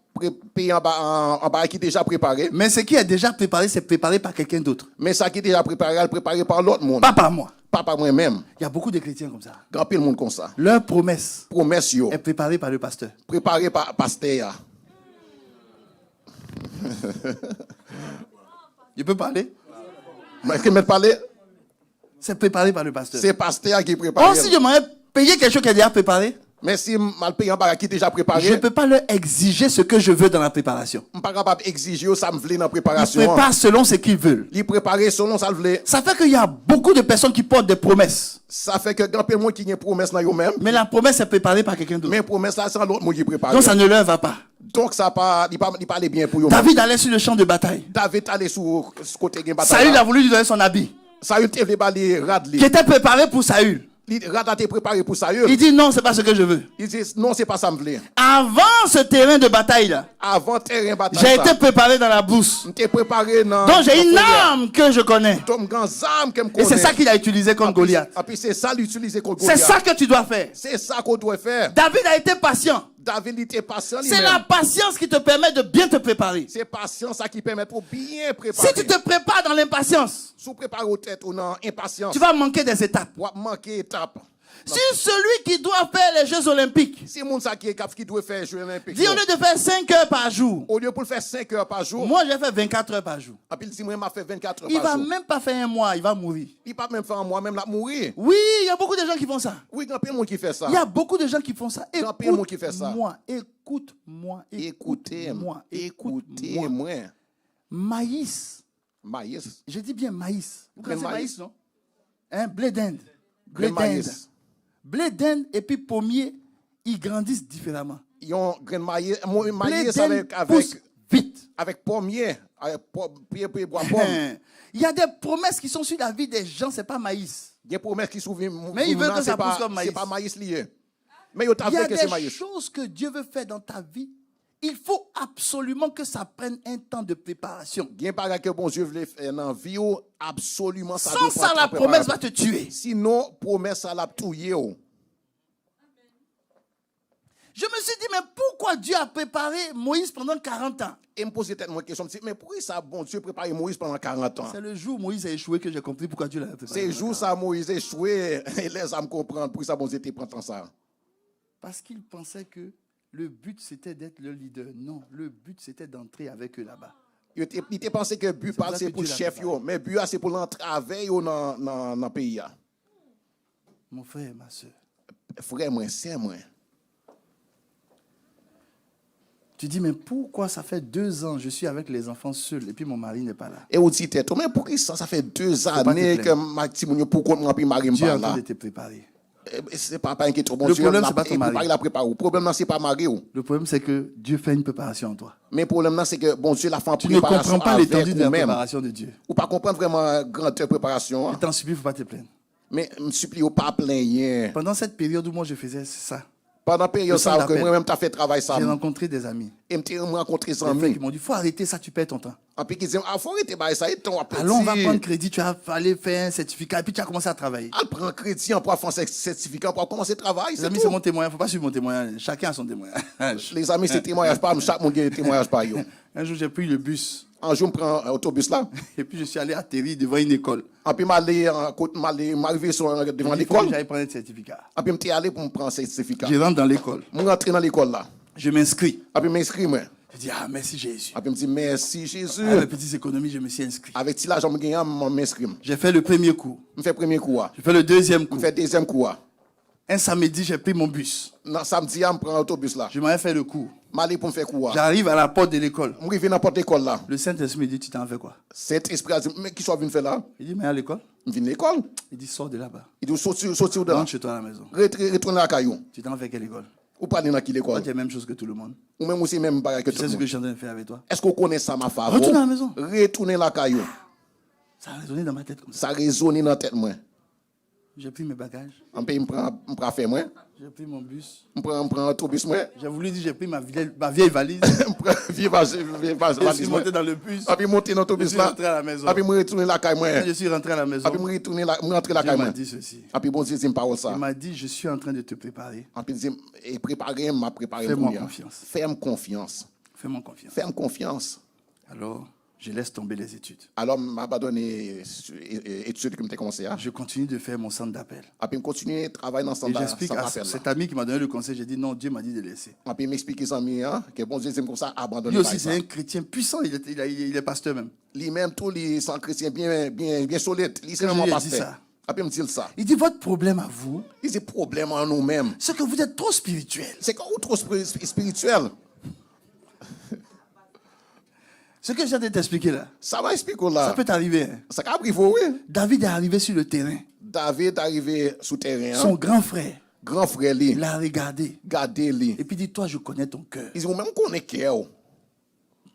Speaker 2: payer en bas qui est déjà préparé.
Speaker 1: Mais ce qui est déjà préparé, c'est préparé par quelqu'un d'autre.
Speaker 2: Mais ça qui est déjà préparé, elle est préparé par l'autre monde.
Speaker 1: Pas par moi.
Speaker 2: Pas par moi-même.
Speaker 1: Il y a beaucoup de chrétiens comme ça.
Speaker 2: Grand pile monde comme ça.
Speaker 1: Leur promesse
Speaker 2: Promesse yo,
Speaker 1: est préparée par le pasteur.
Speaker 2: préparé par pasteur.
Speaker 1: Je peux parler?
Speaker 2: Mais qui me parler,
Speaker 1: C'est préparé par le pasteur.
Speaker 2: c'est pasteur qui prépare.
Speaker 1: Or, si je m'aurais payé quelque chose qui est déjà préparé,
Speaker 2: Mais si mal payé en bas qui est déjà
Speaker 1: je
Speaker 2: préparé,
Speaker 1: ne peux pas leur exiger ce que je veux dans la préparation.
Speaker 2: je ne suis pas capable d'exiger ça me voulait dans la
Speaker 1: Ils
Speaker 2: préparation.
Speaker 1: préparent selon ce qu'ils veulent.
Speaker 2: Il préparé selon ça le voulait.
Speaker 1: Ça fait qu'il y a beaucoup de personnes qui portent des promesses.
Speaker 2: Ça fait que grand pile monde qui a une promesse dans eux-mêmes.
Speaker 1: Mais la promesse est préparée par quelqu'un d'autre.
Speaker 2: Mais promesse là c'est l'autre monde qui prépare.
Speaker 1: Donc ça ne leur va pas.
Speaker 2: Donc ça pas il pas aller bien pour eux.
Speaker 1: David allait sur le champ de bataille.
Speaker 2: David allé sur ce côté de bataille.
Speaker 1: Saül a voulu lui donner son habit,
Speaker 2: Saül te voulait baler Radley.
Speaker 1: qui était préparé pour Saül.
Speaker 2: Rada t'es préparé pour ça.
Speaker 1: Il dit non, c'est pas ce que je veux.
Speaker 2: Il dit non, c'est pas ça me plaît.
Speaker 1: Avant ce terrain de bataille là,
Speaker 2: Avant terrain bataille.
Speaker 1: j'ai été préparé dans la bourse.
Speaker 2: T'es préparé dans.
Speaker 1: Donc j'ai une arme que je connais.
Speaker 2: Et
Speaker 1: Et c'est ça qu'il a utilisé contre Goliath.
Speaker 2: Et puis c'est ça l'utiliser contre
Speaker 1: C'est
Speaker 2: Goliath.
Speaker 1: ça que tu dois faire.
Speaker 2: C'est ça qu'on doit faire.
Speaker 1: David a été patient.
Speaker 2: David était patient.
Speaker 1: C'est la patience qui te permet de bien te préparer.
Speaker 2: C'est patience ça qui permet pour bien préparer.
Speaker 1: Si tu te prépares dans l'impatience,
Speaker 2: Si tu prépares au tête ou non impatience.
Speaker 1: tu vas manquer des étapes.
Speaker 2: Tu vas manquer étape.
Speaker 1: Si celui qui doit faire les Jeux Olympiques,
Speaker 2: Si mon ça qui est cap qui doit faire Jeux olympiques.
Speaker 1: dit au lieu de faire 5 heures par jour,
Speaker 2: Au lieu pour le faire 5 heures par jour.
Speaker 1: moi j'ai fait 24 heures par jour.
Speaker 2: Et puis il dit moi m'a fait 24 heures
Speaker 1: Il
Speaker 2: par
Speaker 1: va
Speaker 2: jour.
Speaker 1: même pas faire un mois, il va mourir.
Speaker 2: Il pas même faire un mois même là mourir.
Speaker 1: Oui, il y a beaucoup de gens qui font ça.
Speaker 2: Oui, il y a plein de monde qui fait ça.
Speaker 1: Il y a beaucoup de gens qui font ça.
Speaker 2: Grand pile monde qui fait ça.
Speaker 1: Écoute-moi.
Speaker 2: Écoutez-moi. Écoutez-moi.
Speaker 1: Maïs.
Speaker 2: Maïs.
Speaker 1: Je dis bien maïs. Vous
Speaker 2: Grain
Speaker 1: connaissez
Speaker 2: maïs.
Speaker 1: maïs, non? Hein, blé d'Inde.
Speaker 2: Grain maïs.
Speaker 1: Blé d'Inde et puis pommier, ils grandissent différemment.
Speaker 2: Ils ont grain de maïs.
Speaker 1: Blé
Speaker 2: Maïs
Speaker 1: d'Inde pousse vite.
Speaker 2: avec pommier. Avec bois pomme.
Speaker 1: Il y a des promesses qui sont sur la vie des gens, c'est pas maïs.
Speaker 2: Il y a des promesses qui s'ouvrent.
Speaker 1: Mais ils veulent que ça pousse comme maïs.
Speaker 2: C'est pas maïs lié. Mais ils
Speaker 1: Il y a
Speaker 2: fait que c'est
Speaker 1: des
Speaker 2: maïs.
Speaker 1: choses que Dieu veut faire dans ta vie. Il faut absolument que ça prenne un temps de préparation.
Speaker 2: Il y a un bagage que bon Dieu veut faire dans la vie, absolument ça.
Speaker 1: Sans ça, la promesse va te tuer.
Speaker 2: Sinon, promesse ça l'a tué.
Speaker 1: Je me suis dit, mais pourquoi Dieu a préparé Moïse pendant 40 ans?
Speaker 2: Et me poser tellement de questions. Mais pourquoi ça, bon Dieu, préparer Moïse pendant 40 ans?
Speaker 1: C'est le jour où Moïse a échoué que j'ai compris pourquoi Dieu l'a préparé.
Speaker 2: C'est le jour où ça, Moïse échoué, et les âmes comprendre pourquoi ça, bon Dieu, prend ça.
Speaker 1: Parce qu'il pensait que le but c'était d'être le leader. Non, le but c'était d'entrer avec eux là-bas.
Speaker 2: Il était pensé que le but
Speaker 1: pour ça
Speaker 2: c'est
Speaker 1: que
Speaker 2: pour le
Speaker 1: Dieu l'a
Speaker 2: chef,
Speaker 1: préparé.
Speaker 2: mais le but c'est pour l'entrave dans le pays.
Speaker 1: Mon frère et ma soeur,
Speaker 2: Frère, moi, c'est moi.
Speaker 1: tu dis, mais pourquoi ça fait 2 ans je suis avec les enfants seuls et puis mon mari n'est pas là?
Speaker 2: Et on dit, mais pourquoi ça fait 2
Speaker 1: pas
Speaker 2: années
Speaker 1: te
Speaker 2: que Maxime, pourquoi moi, puis Marie
Speaker 1: Dieu est
Speaker 2: pas
Speaker 1: en train
Speaker 2: là?
Speaker 1: de te préparer.
Speaker 2: C'est pas inquiétant. Bon
Speaker 1: Le
Speaker 2: Dieu,
Speaker 1: problème, c'est pas ton mari.
Speaker 2: la préparé. Le problème, c'est pas Marie.
Speaker 1: Le problème, c'est que Dieu fait une préparation en toi.
Speaker 2: Mais le problème, c'est que bon Dieu, la fait en
Speaker 1: Tu ne
Speaker 2: préparation.
Speaker 1: comprends pas l'étendue de la
Speaker 2: même.
Speaker 1: préparation de Dieu.
Speaker 2: Ou pas comprendre vraiment grande préparation.
Speaker 1: Je t'en supplie, il ne faut pas te plaindre.
Speaker 2: Mais je me supplie, pas plaindre.
Speaker 1: Pendant cette période où moi je faisais ça,
Speaker 2: Pendant la période,
Speaker 1: Le centre
Speaker 2: ça, que
Speaker 1: d'appel.
Speaker 2: moi-même, tu as fait travail ça.
Speaker 1: j'ai rencontré des amis.
Speaker 2: Et je rencontré des
Speaker 1: Des frères
Speaker 2: amis.
Speaker 1: qui m'ont dit, il faut arrêter ça, tu perds ton temps.
Speaker 2: Et puis, ils disent, faut arrêter, ça est ton appétit.
Speaker 1: Allons, on va prendre crédit, tu vas aller faire un certificat et puis tu as commencé à travailler.
Speaker 2: Elle prend crédit, on prend un certificat pour commencer le travail.
Speaker 1: Les
Speaker 2: C'est
Speaker 1: amis,
Speaker 2: tout.
Speaker 1: c'est mon témoignage, il ne faut pas suivre mon témoignage. Chacun a son témoignage.
Speaker 2: Les amis, c'est témoignage pas, chaque monde a un témoignage pas.
Speaker 1: Un jour, j'ai pris le bus
Speaker 2: Un jour, je prends l'autobus là.
Speaker 1: et puis je suis allé atterrir devant une école.
Speaker 2: Et puis, je m'arrive devant
Speaker 1: Il faut que
Speaker 2: l'école.
Speaker 1: j'aille prendre un certificat.
Speaker 2: Et puis, je suis allé pour me prendre un certificat.
Speaker 1: Je rentre dans l'école.
Speaker 2: Je rentre dans l'école là.
Speaker 1: Je m'inscris.
Speaker 2: Et puis, je m'inscris, moi.
Speaker 1: Je dis, ah, merci Jésus.
Speaker 2: Et puis, je me dis, merci Jésus.
Speaker 1: Avec mes petites économies, je me suis inscrit.
Speaker 2: Avec tout l'argent que je gagne, je m'inscris.
Speaker 1: J'ai fait le premier cours.
Speaker 2: Je fais le premier cours.
Speaker 1: Je fais le deuxième
Speaker 2: Je
Speaker 1: cours.
Speaker 2: fais le deuxième cours.
Speaker 1: Un samedi, j'ai pris mon bus.
Speaker 2: Samedi, je prends l'autobus là.
Speaker 1: Je m'en ai fait le cours.
Speaker 2: Je vais aller pour me faire cours.
Speaker 1: J'arrive à la porte de l'école.
Speaker 2: Je vais n'importe l'école là.
Speaker 1: Le Saint-Esprit me dit, tu t'en fais quoi?
Speaker 2: Cet esprit a dit, mais qui soit venu faire là?
Speaker 1: Il dit, mais à l'école?
Speaker 2: Je viens de l'école.
Speaker 1: Il dit, sors de là-bas.
Speaker 2: Il dit, sortir dedans.
Speaker 1: Rentre chez toi à la maison.
Speaker 2: Retourner à la caillou.
Speaker 1: Tu t'en fais quelle école?
Speaker 2: Ou pas aller dans qui
Speaker 1: Toi,
Speaker 2: l'école?
Speaker 1: tu es la même chose que tout le monde.
Speaker 2: Ou même aussi même bagarre que
Speaker 1: Tu
Speaker 2: tout
Speaker 1: sais
Speaker 2: le
Speaker 1: ce que
Speaker 2: monde.
Speaker 1: je suis en train de faire avec toi?
Speaker 2: Est-ce qu'on connaît ça, ma femme?
Speaker 1: Retourne à la maison.
Speaker 2: Retourner la caillou.
Speaker 1: Ça a résonné dans ma tête comme ça.
Speaker 2: Ça résonne dans la tête, moi.
Speaker 1: J'ai pris mes bagages.
Speaker 2: En pays, je prends faire, moi.
Speaker 1: J'ai pris mon bus.
Speaker 2: Je prends l'autobus, moi.
Speaker 1: J'ai voulu dire, j'ai pris ma vieille valise.
Speaker 2: Je prends
Speaker 1: Je suis monté dans le bus.
Speaker 2: Et puis, monter dans
Speaker 1: Je
Speaker 2: l'autobus
Speaker 1: suis
Speaker 2: là.
Speaker 1: rentré à la maison.
Speaker 2: Et puis, je retourner la caille, moi.
Speaker 1: Quand je suis rentré à la maison,
Speaker 2: Et puis, je retourner la
Speaker 1: Dieu
Speaker 2: caille, moi.
Speaker 1: m'a dit ceci.
Speaker 2: Et puis, bon Dieu, c'est une parole ça.
Speaker 1: Il m'a dit, je suis en train de te préparer.
Speaker 2: Et puis, il dit, et préparer, m'a préparé.
Speaker 1: Fais-moi
Speaker 2: pour lui.
Speaker 1: confiance.
Speaker 2: Fais-moi confiance.
Speaker 1: Fais-moi confiance.
Speaker 2: Fais-moi confiance.
Speaker 1: Alors, je laisse tomber les études.
Speaker 2: Alors, je m'abandonne études que j'ai commencé à.
Speaker 1: Je continue de faire mon centre d'appel.
Speaker 2: Et puis, je continue à travailler dans le
Speaker 1: Et
Speaker 2: centre
Speaker 1: j'explique à
Speaker 2: d'appel.
Speaker 1: cet ami qui m'a donné le conseil, j'ai dit non, Dieu m'a dit de laisser.
Speaker 2: Et puis, il m'explique aux amis que bon Dieu, c'est comme ça, abandonner.
Speaker 1: Lui aussi, c'est un chrétien puissant, il est pasteur même.
Speaker 2: Lui-même, tous les sont chrétiens bien solides. Il c'est
Speaker 1: Quand
Speaker 2: vraiment
Speaker 1: je lui ai dit
Speaker 2: pasteur.
Speaker 1: ça.
Speaker 2: Et puis, il me dit ça.
Speaker 1: Il dit, votre problème à vous,
Speaker 2: Il dit, problème en nous-mêmes.
Speaker 1: c'est que vous êtes trop spirituel.
Speaker 2: C'est qu'on est trop spirituel.
Speaker 1: Ce que je viens de t'expliquer là,
Speaker 2: Ça va expliquer là.
Speaker 1: ça peut t'arriver. Hein.
Speaker 2: Ça va arriver, oui.
Speaker 1: David est arrivé sur le terrain.
Speaker 2: David est arrivé sous terrain.
Speaker 1: Son grand frère
Speaker 2: Grand frère, lui,
Speaker 1: l'a regardé.
Speaker 2: gardez lui.
Speaker 1: Et puis il dit, toi, je connais ton cœur.
Speaker 2: Il dit, même qu'on est cœur.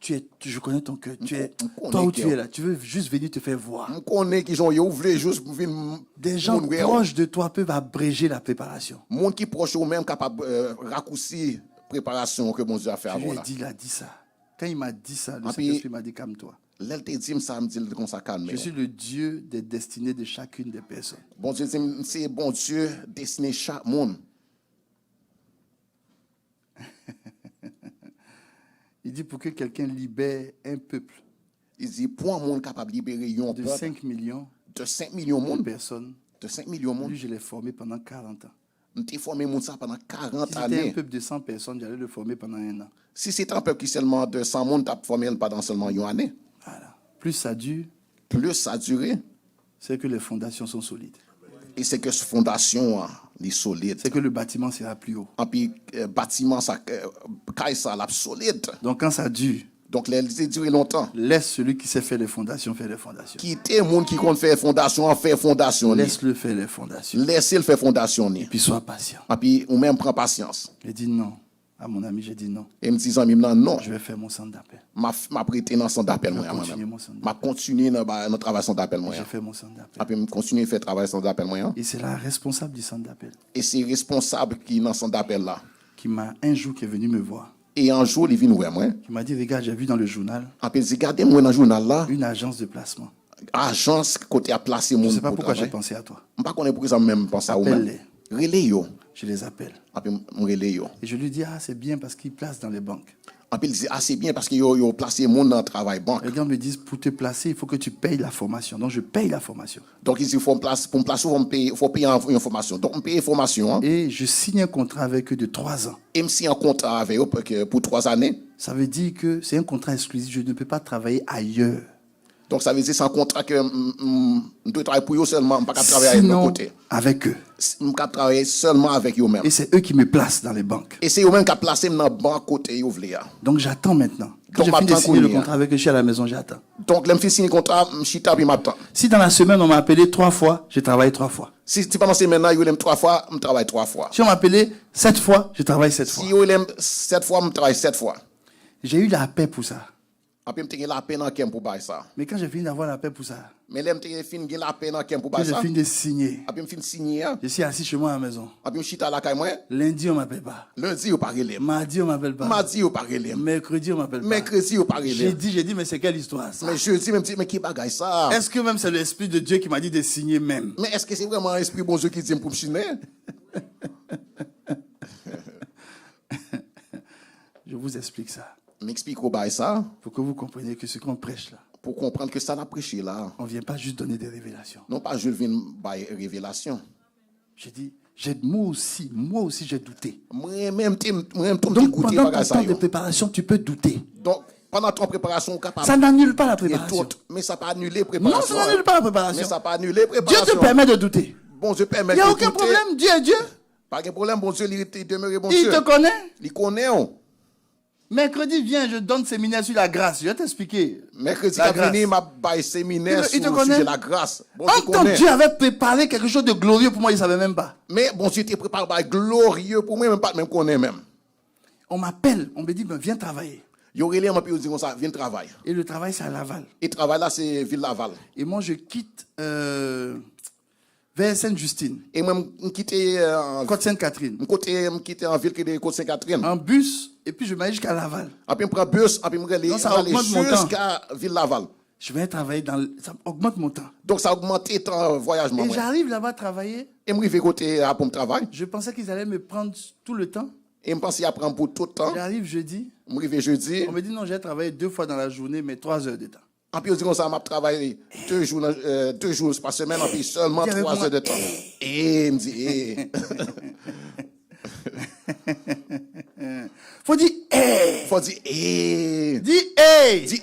Speaker 1: je connais ton cœur.
Speaker 2: connais
Speaker 1: Toi où tu
Speaker 2: cœur.
Speaker 1: es là, tu veux juste venir te faire voir.
Speaker 2: Je connais qu'ils ont ouvert juste pour venir.
Speaker 1: Des gens proches de toi peuvent abréger la préparation.
Speaker 2: Monde qui proche ou même capable raccourcir préparation que bon Dieu a fait
Speaker 1: Je lui
Speaker 2: avant
Speaker 1: ai
Speaker 2: là.
Speaker 1: dit, il a dit ça. Quand il m'a dit ça, le
Speaker 2: Ah, puis-
Speaker 1: Saint-Esprit m'a dit, calme-toi.
Speaker 2: L'elle te dit ça me dit comme ça calme.
Speaker 1: Je suis le Dieu des destinées de chacune des personnes.
Speaker 2: Bon Dieu dit, c'est bon Dieu destiné chaque monde.
Speaker 1: Il dit, pour que quelqu'un libère un peuple
Speaker 2: Il dit pour un monde capable de libérer un
Speaker 1: de
Speaker 2: peuple
Speaker 1: 5 millions
Speaker 2: de 5 millions de
Speaker 1: de
Speaker 2: monde,
Speaker 1: personnes,
Speaker 2: de 5 millions de monde,
Speaker 1: lui, je l'ai formé pendant 40 ans.
Speaker 2: on t'a formé monde ça pendant 40
Speaker 1: Si c'était un
Speaker 2: années.
Speaker 1: peuple de 100 personnes, j'allais le former pendant 1 an.
Speaker 2: Si c'est un peuple qui seulement de 100 monde t'a formé pendant seulement une année,
Speaker 1: Voilà. Plus ça dure,
Speaker 2: plus ça a duré,
Speaker 1: c'est que les fondations sont solides.
Speaker 2: et c'est que cette fondation est solide.
Speaker 1: C'est que le bâtiment sera plus haut.
Speaker 2: Et puis bâtiment ça caille ça la solide.
Speaker 1: Donc quand ça dure,
Speaker 2: Donc les duré longtemps.
Speaker 1: laisse celui qui sait faire les fondations faire les fondations.
Speaker 2: Quitter monde qui compte faire fondation en faire fondation.
Speaker 1: Laisse-le faire les fondations.
Speaker 2: Laissez-le faire fondation.
Speaker 1: Et puis sois patient.
Speaker 2: Et puis ou même prend patience.
Speaker 1: J'ai dit non. À mon ami, j'ai dit non.
Speaker 2: Et me disant non,
Speaker 1: Je vais faire mon centre d'appel.
Speaker 2: m'a prêté dans son d'appel moi
Speaker 1: continuer
Speaker 2: moi-même.
Speaker 1: mon centre
Speaker 2: M'a continuer dans le travail son d'appel moi.
Speaker 1: J'ai fait mon centre d'appel.
Speaker 2: Et puis me continuer faire travail son d'appel moi.
Speaker 1: Et c'est la responsable du centre d'appel
Speaker 2: Et c'est responsable qui dans son d'appel là.
Speaker 1: qui m'a un jour qui est venu me voir.
Speaker 2: Et un jour il vient voir moi.
Speaker 1: Qui m'a dit, regarde, j'ai vu dans le journal
Speaker 2: Et puis il dit regardez moi dans le journal là,
Speaker 1: une agence de placement.
Speaker 2: agence côté à placer
Speaker 1: Je
Speaker 2: mon
Speaker 1: ne sais pas
Speaker 2: pour
Speaker 1: pourquoi j'ai
Speaker 2: travail.
Speaker 1: pensé à toi.
Speaker 2: Je ne sais pas pourquoi ça même pense à vous même.
Speaker 1: Appelle-les.
Speaker 2: Relais yo.
Speaker 1: Je les appelle.
Speaker 2: Et puis me relais yo.
Speaker 1: Et je lui dis, ah, c'est bien parce qu'ils placent dans les banques.
Speaker 2: Et puis il dit ah c'est bien parce que yo placé monde dans le travail banque.
Speaker 1: Les gars me disent, pour te placer, il faut que tu payes la formation. Donc, je paye la formation.
Speaker 2: Donc il dit faut me placer pour me placer faut payer une formation. Donc on paye une formation hein.
Speaker 1: Et je signe un contrat avec eux de 3 ans.
Speaker 2: Et me signe un contrat avec eux pour 3 années.
Speaker 1: Ça veut dire que c'est un contrat exclusif. Je ne peux pas travailler ailleurs.
Speaker 2: Donc ça veut dire c'est un contrat que je dois travailler pour eux seulement, je ne peux pas travailler de mon
Speaker 1: Sinon,
Speaker 2: côté.
Speaker 1: avec eux.
Speaker 2: Je ne peux pas travailler seulement avec eux-mêmes.
Speaker 1: Et c'est eux qui me placent dans les banques.
Speaker 2: Et c'est eux-mêmes qui ont placé dans le banque côté eux voulaient.
Speaker 1: Donc, j'attends maintenant. Quand
Speaker 2: Donc,
Speaker 1: j'ai fini de
Speaker 2: maintenant
Speaker 1: signer le
Speaker 2: qu'on y a.
Speaker 1: contrat avec eux, je suis à la maison, j'attends.
Speaker 2: Donc là je signer le contrat, je suis tapé m'attend.
Speaker 1: Si dans la semaine, on m'a appelé 3 fois, je travaille 3 fois.
Speaker 2: Si pendant ces maintenant ils aiment 3 fois, je travaille 3 fois.
Speaker 1: Si on m'a appelé 7 fois, je travaille 7 fois.
Speaker 2: Si ils aiment 7 fois, je travaille 7 fois.
Speaker 1: J'ai eu la paix pour ça.
Speaker 2: Après je la peine en camp pour bailler ça.
Speaker 1: Mais quand j'ai fini d'avoir la paix pour ça,
Speaker 2: Mais là je fini la peine en camp pour
Speaker 1: quand
Speaker 2: bailler
Speaker 1: j'ai
Speaker 2: ça.
Speaker 1: fini de signer,
Speaker 2: Après je signer,
Speaker 1: je suis assis chez moi à la maison.
Speaker 2: après je suis à la caille moi.
Speaker 1: Lundi, on ne m'appelle pas.
Speaker 2: Lundi vous parlez.
Speaker 1: Mardi, on ne m'appelle pas.
Speaker 2: Mardi vous parlez.
Speaker 1: Mercredi, on ne m'appelle pas.
Speaker 2: Mercredi vous parlez.
Speaker 1: J'ai dit, mais c'est quelle histoire ça?
Speaker 2: Mais je dis même mais qui bagaille ça?
Speaker 1: Est-ce que même c'est l'Esprit de Dieu qui m'a dit de signer même?
Speaker 2: Mais est-ce que c'est vraiment l'esprit bon Dieu qui dit pour me signer?
Speaker 1: Je vous explique ça.
Speaker 2: M'explique au bail ça
Speaker 1: Pour que vous compreniez que ce qu'on prêche là,
Speaker 2: pour comprendre que ça n'a prêché là.
Speaker 1: on ne vient pas juste donner des révélations.
Speaker 2: Non pas je viens bail révélation.
Speaker 1: J'ai dit, moi aussi j'ai douté.
Speaker 2: Moi-même tout
Speaker 1: Donc
Speaker 2: goûter
Speaker 1: pendant
Speaker 2: bagaille
Speaker 1: ton
Speaker 2: ça.
Speaker 1: temps de préparation, tu peux douter.
Speaker 2: Donc pendant ton préparation capable.
Speaker 1: Ça n'annule pas la
Speaker 2: Et
Speaker 1: préparation.
Speaker 2: tout, mais ça pas annuler
Speaker 1: Non,
Speaker 2: préparation.
Speaker 1: ça n'annule pas la
Speaker 2: Mais
Speaker 1: préparation.
Speaker 2: ça pas annuler
Speaker 1: Dieu
Speaker 2: préparation.
Speaker 1: te permet de douter.
Speaker 2: Bon Dieu permet
Speaker 1: Il n'y a
Speaker 2: de
Speaker 1: aucun
Speaker 2: douter.
Speaker 1: problème. Dieu est Dieu.
Speaker 2: Pas de problème, bon Dieu, il demeure bon
Speaker 1: Il
Speaker 2: Dieu.
Speaker 1: te connaît.
Speaker 2: Il connaît. On.
Speaker 1: Mercredi, viens, je donne séminaire sur la grâce. Je vais t'expliquer.
Speaker 2: Mercredi,
Speaker 1: La
Speaker 2: quand venu,
Speaker 1: grâce.
Speaker 2: m'a bail séminaire
Speaker 1: Il te
Speaker 2: sur le
Speaker 1: connaît?
Speaker 2: sujet de la grâce. Bon Dieu
Speaker 1: Quand
Speaker 2: connaît.
Speaker 1: Dieu avait préparé quelque chose de glorieux pour moi, il ne savait même pas.
Speaker 2: Mais bon Dieu, t'es préparé par glorieux pour moi, même pas même connaît même.
Speaker 1: On m'appelle, on me dit, ben, viens travailler.
Speaker 2: Il y aurait les gens qui disent ça, viens travailler.
Speaker 1: Et le travail, c'est à Laval.
Speaker 2: Et travail là, c'est Ville Laval.
Speaker 1: Et moi, je quitte vers Sainte-Justine,
Speaker 2: Et moi, je quitte
Speaker 1: Côte Sainte-Catherine,
Speaker 2: en ville qui est de Côte-Saint-Catherine.
Speaker 1: en bus, et puis je m'allais jusqu'à Laval.
Speaker 2: Après, je prends bus, après, je
Speaker 1: Donc, ça
Speaker 2: aller
Speaker 1: augmente mon temps.
Speaker 2: jusqu'à Ville Laval.
Speaker 1: Je vais travailler ça augmente mon temps.
Speaker 2: Donc, ça a augmenté ton voyage.
Speaker 1: Et j'arrive là-bas travailler.
Speaker 2: Et je vais côté pour mon travail.
Speaker 1: Je pensais qu'ils allaient me prendre tout le temps.
Speaker 2: Et je pense à prendre pour tout le temps.
Speaker 1: J'arrive jeudi.
Speaker 2: Je vais jeudi.
Speaker 1: On me dit non, j'ai travaillé 2 fois dans la journée, mais 3 heures de temps.
Speaker 2: Et puis, on dit comme ça, je travaille 2 jours par semaine, et puis seulement
Speaker 1: Dis avec
Speaker 2: 3
Speaker 1: moi.
Speaker 2: heures de temps. Et il me dit,
Speaker 1: Faut dire hey.
Speaker 2: faut dire,
Speaker 1: Dis hey.
Speaker 2: dis,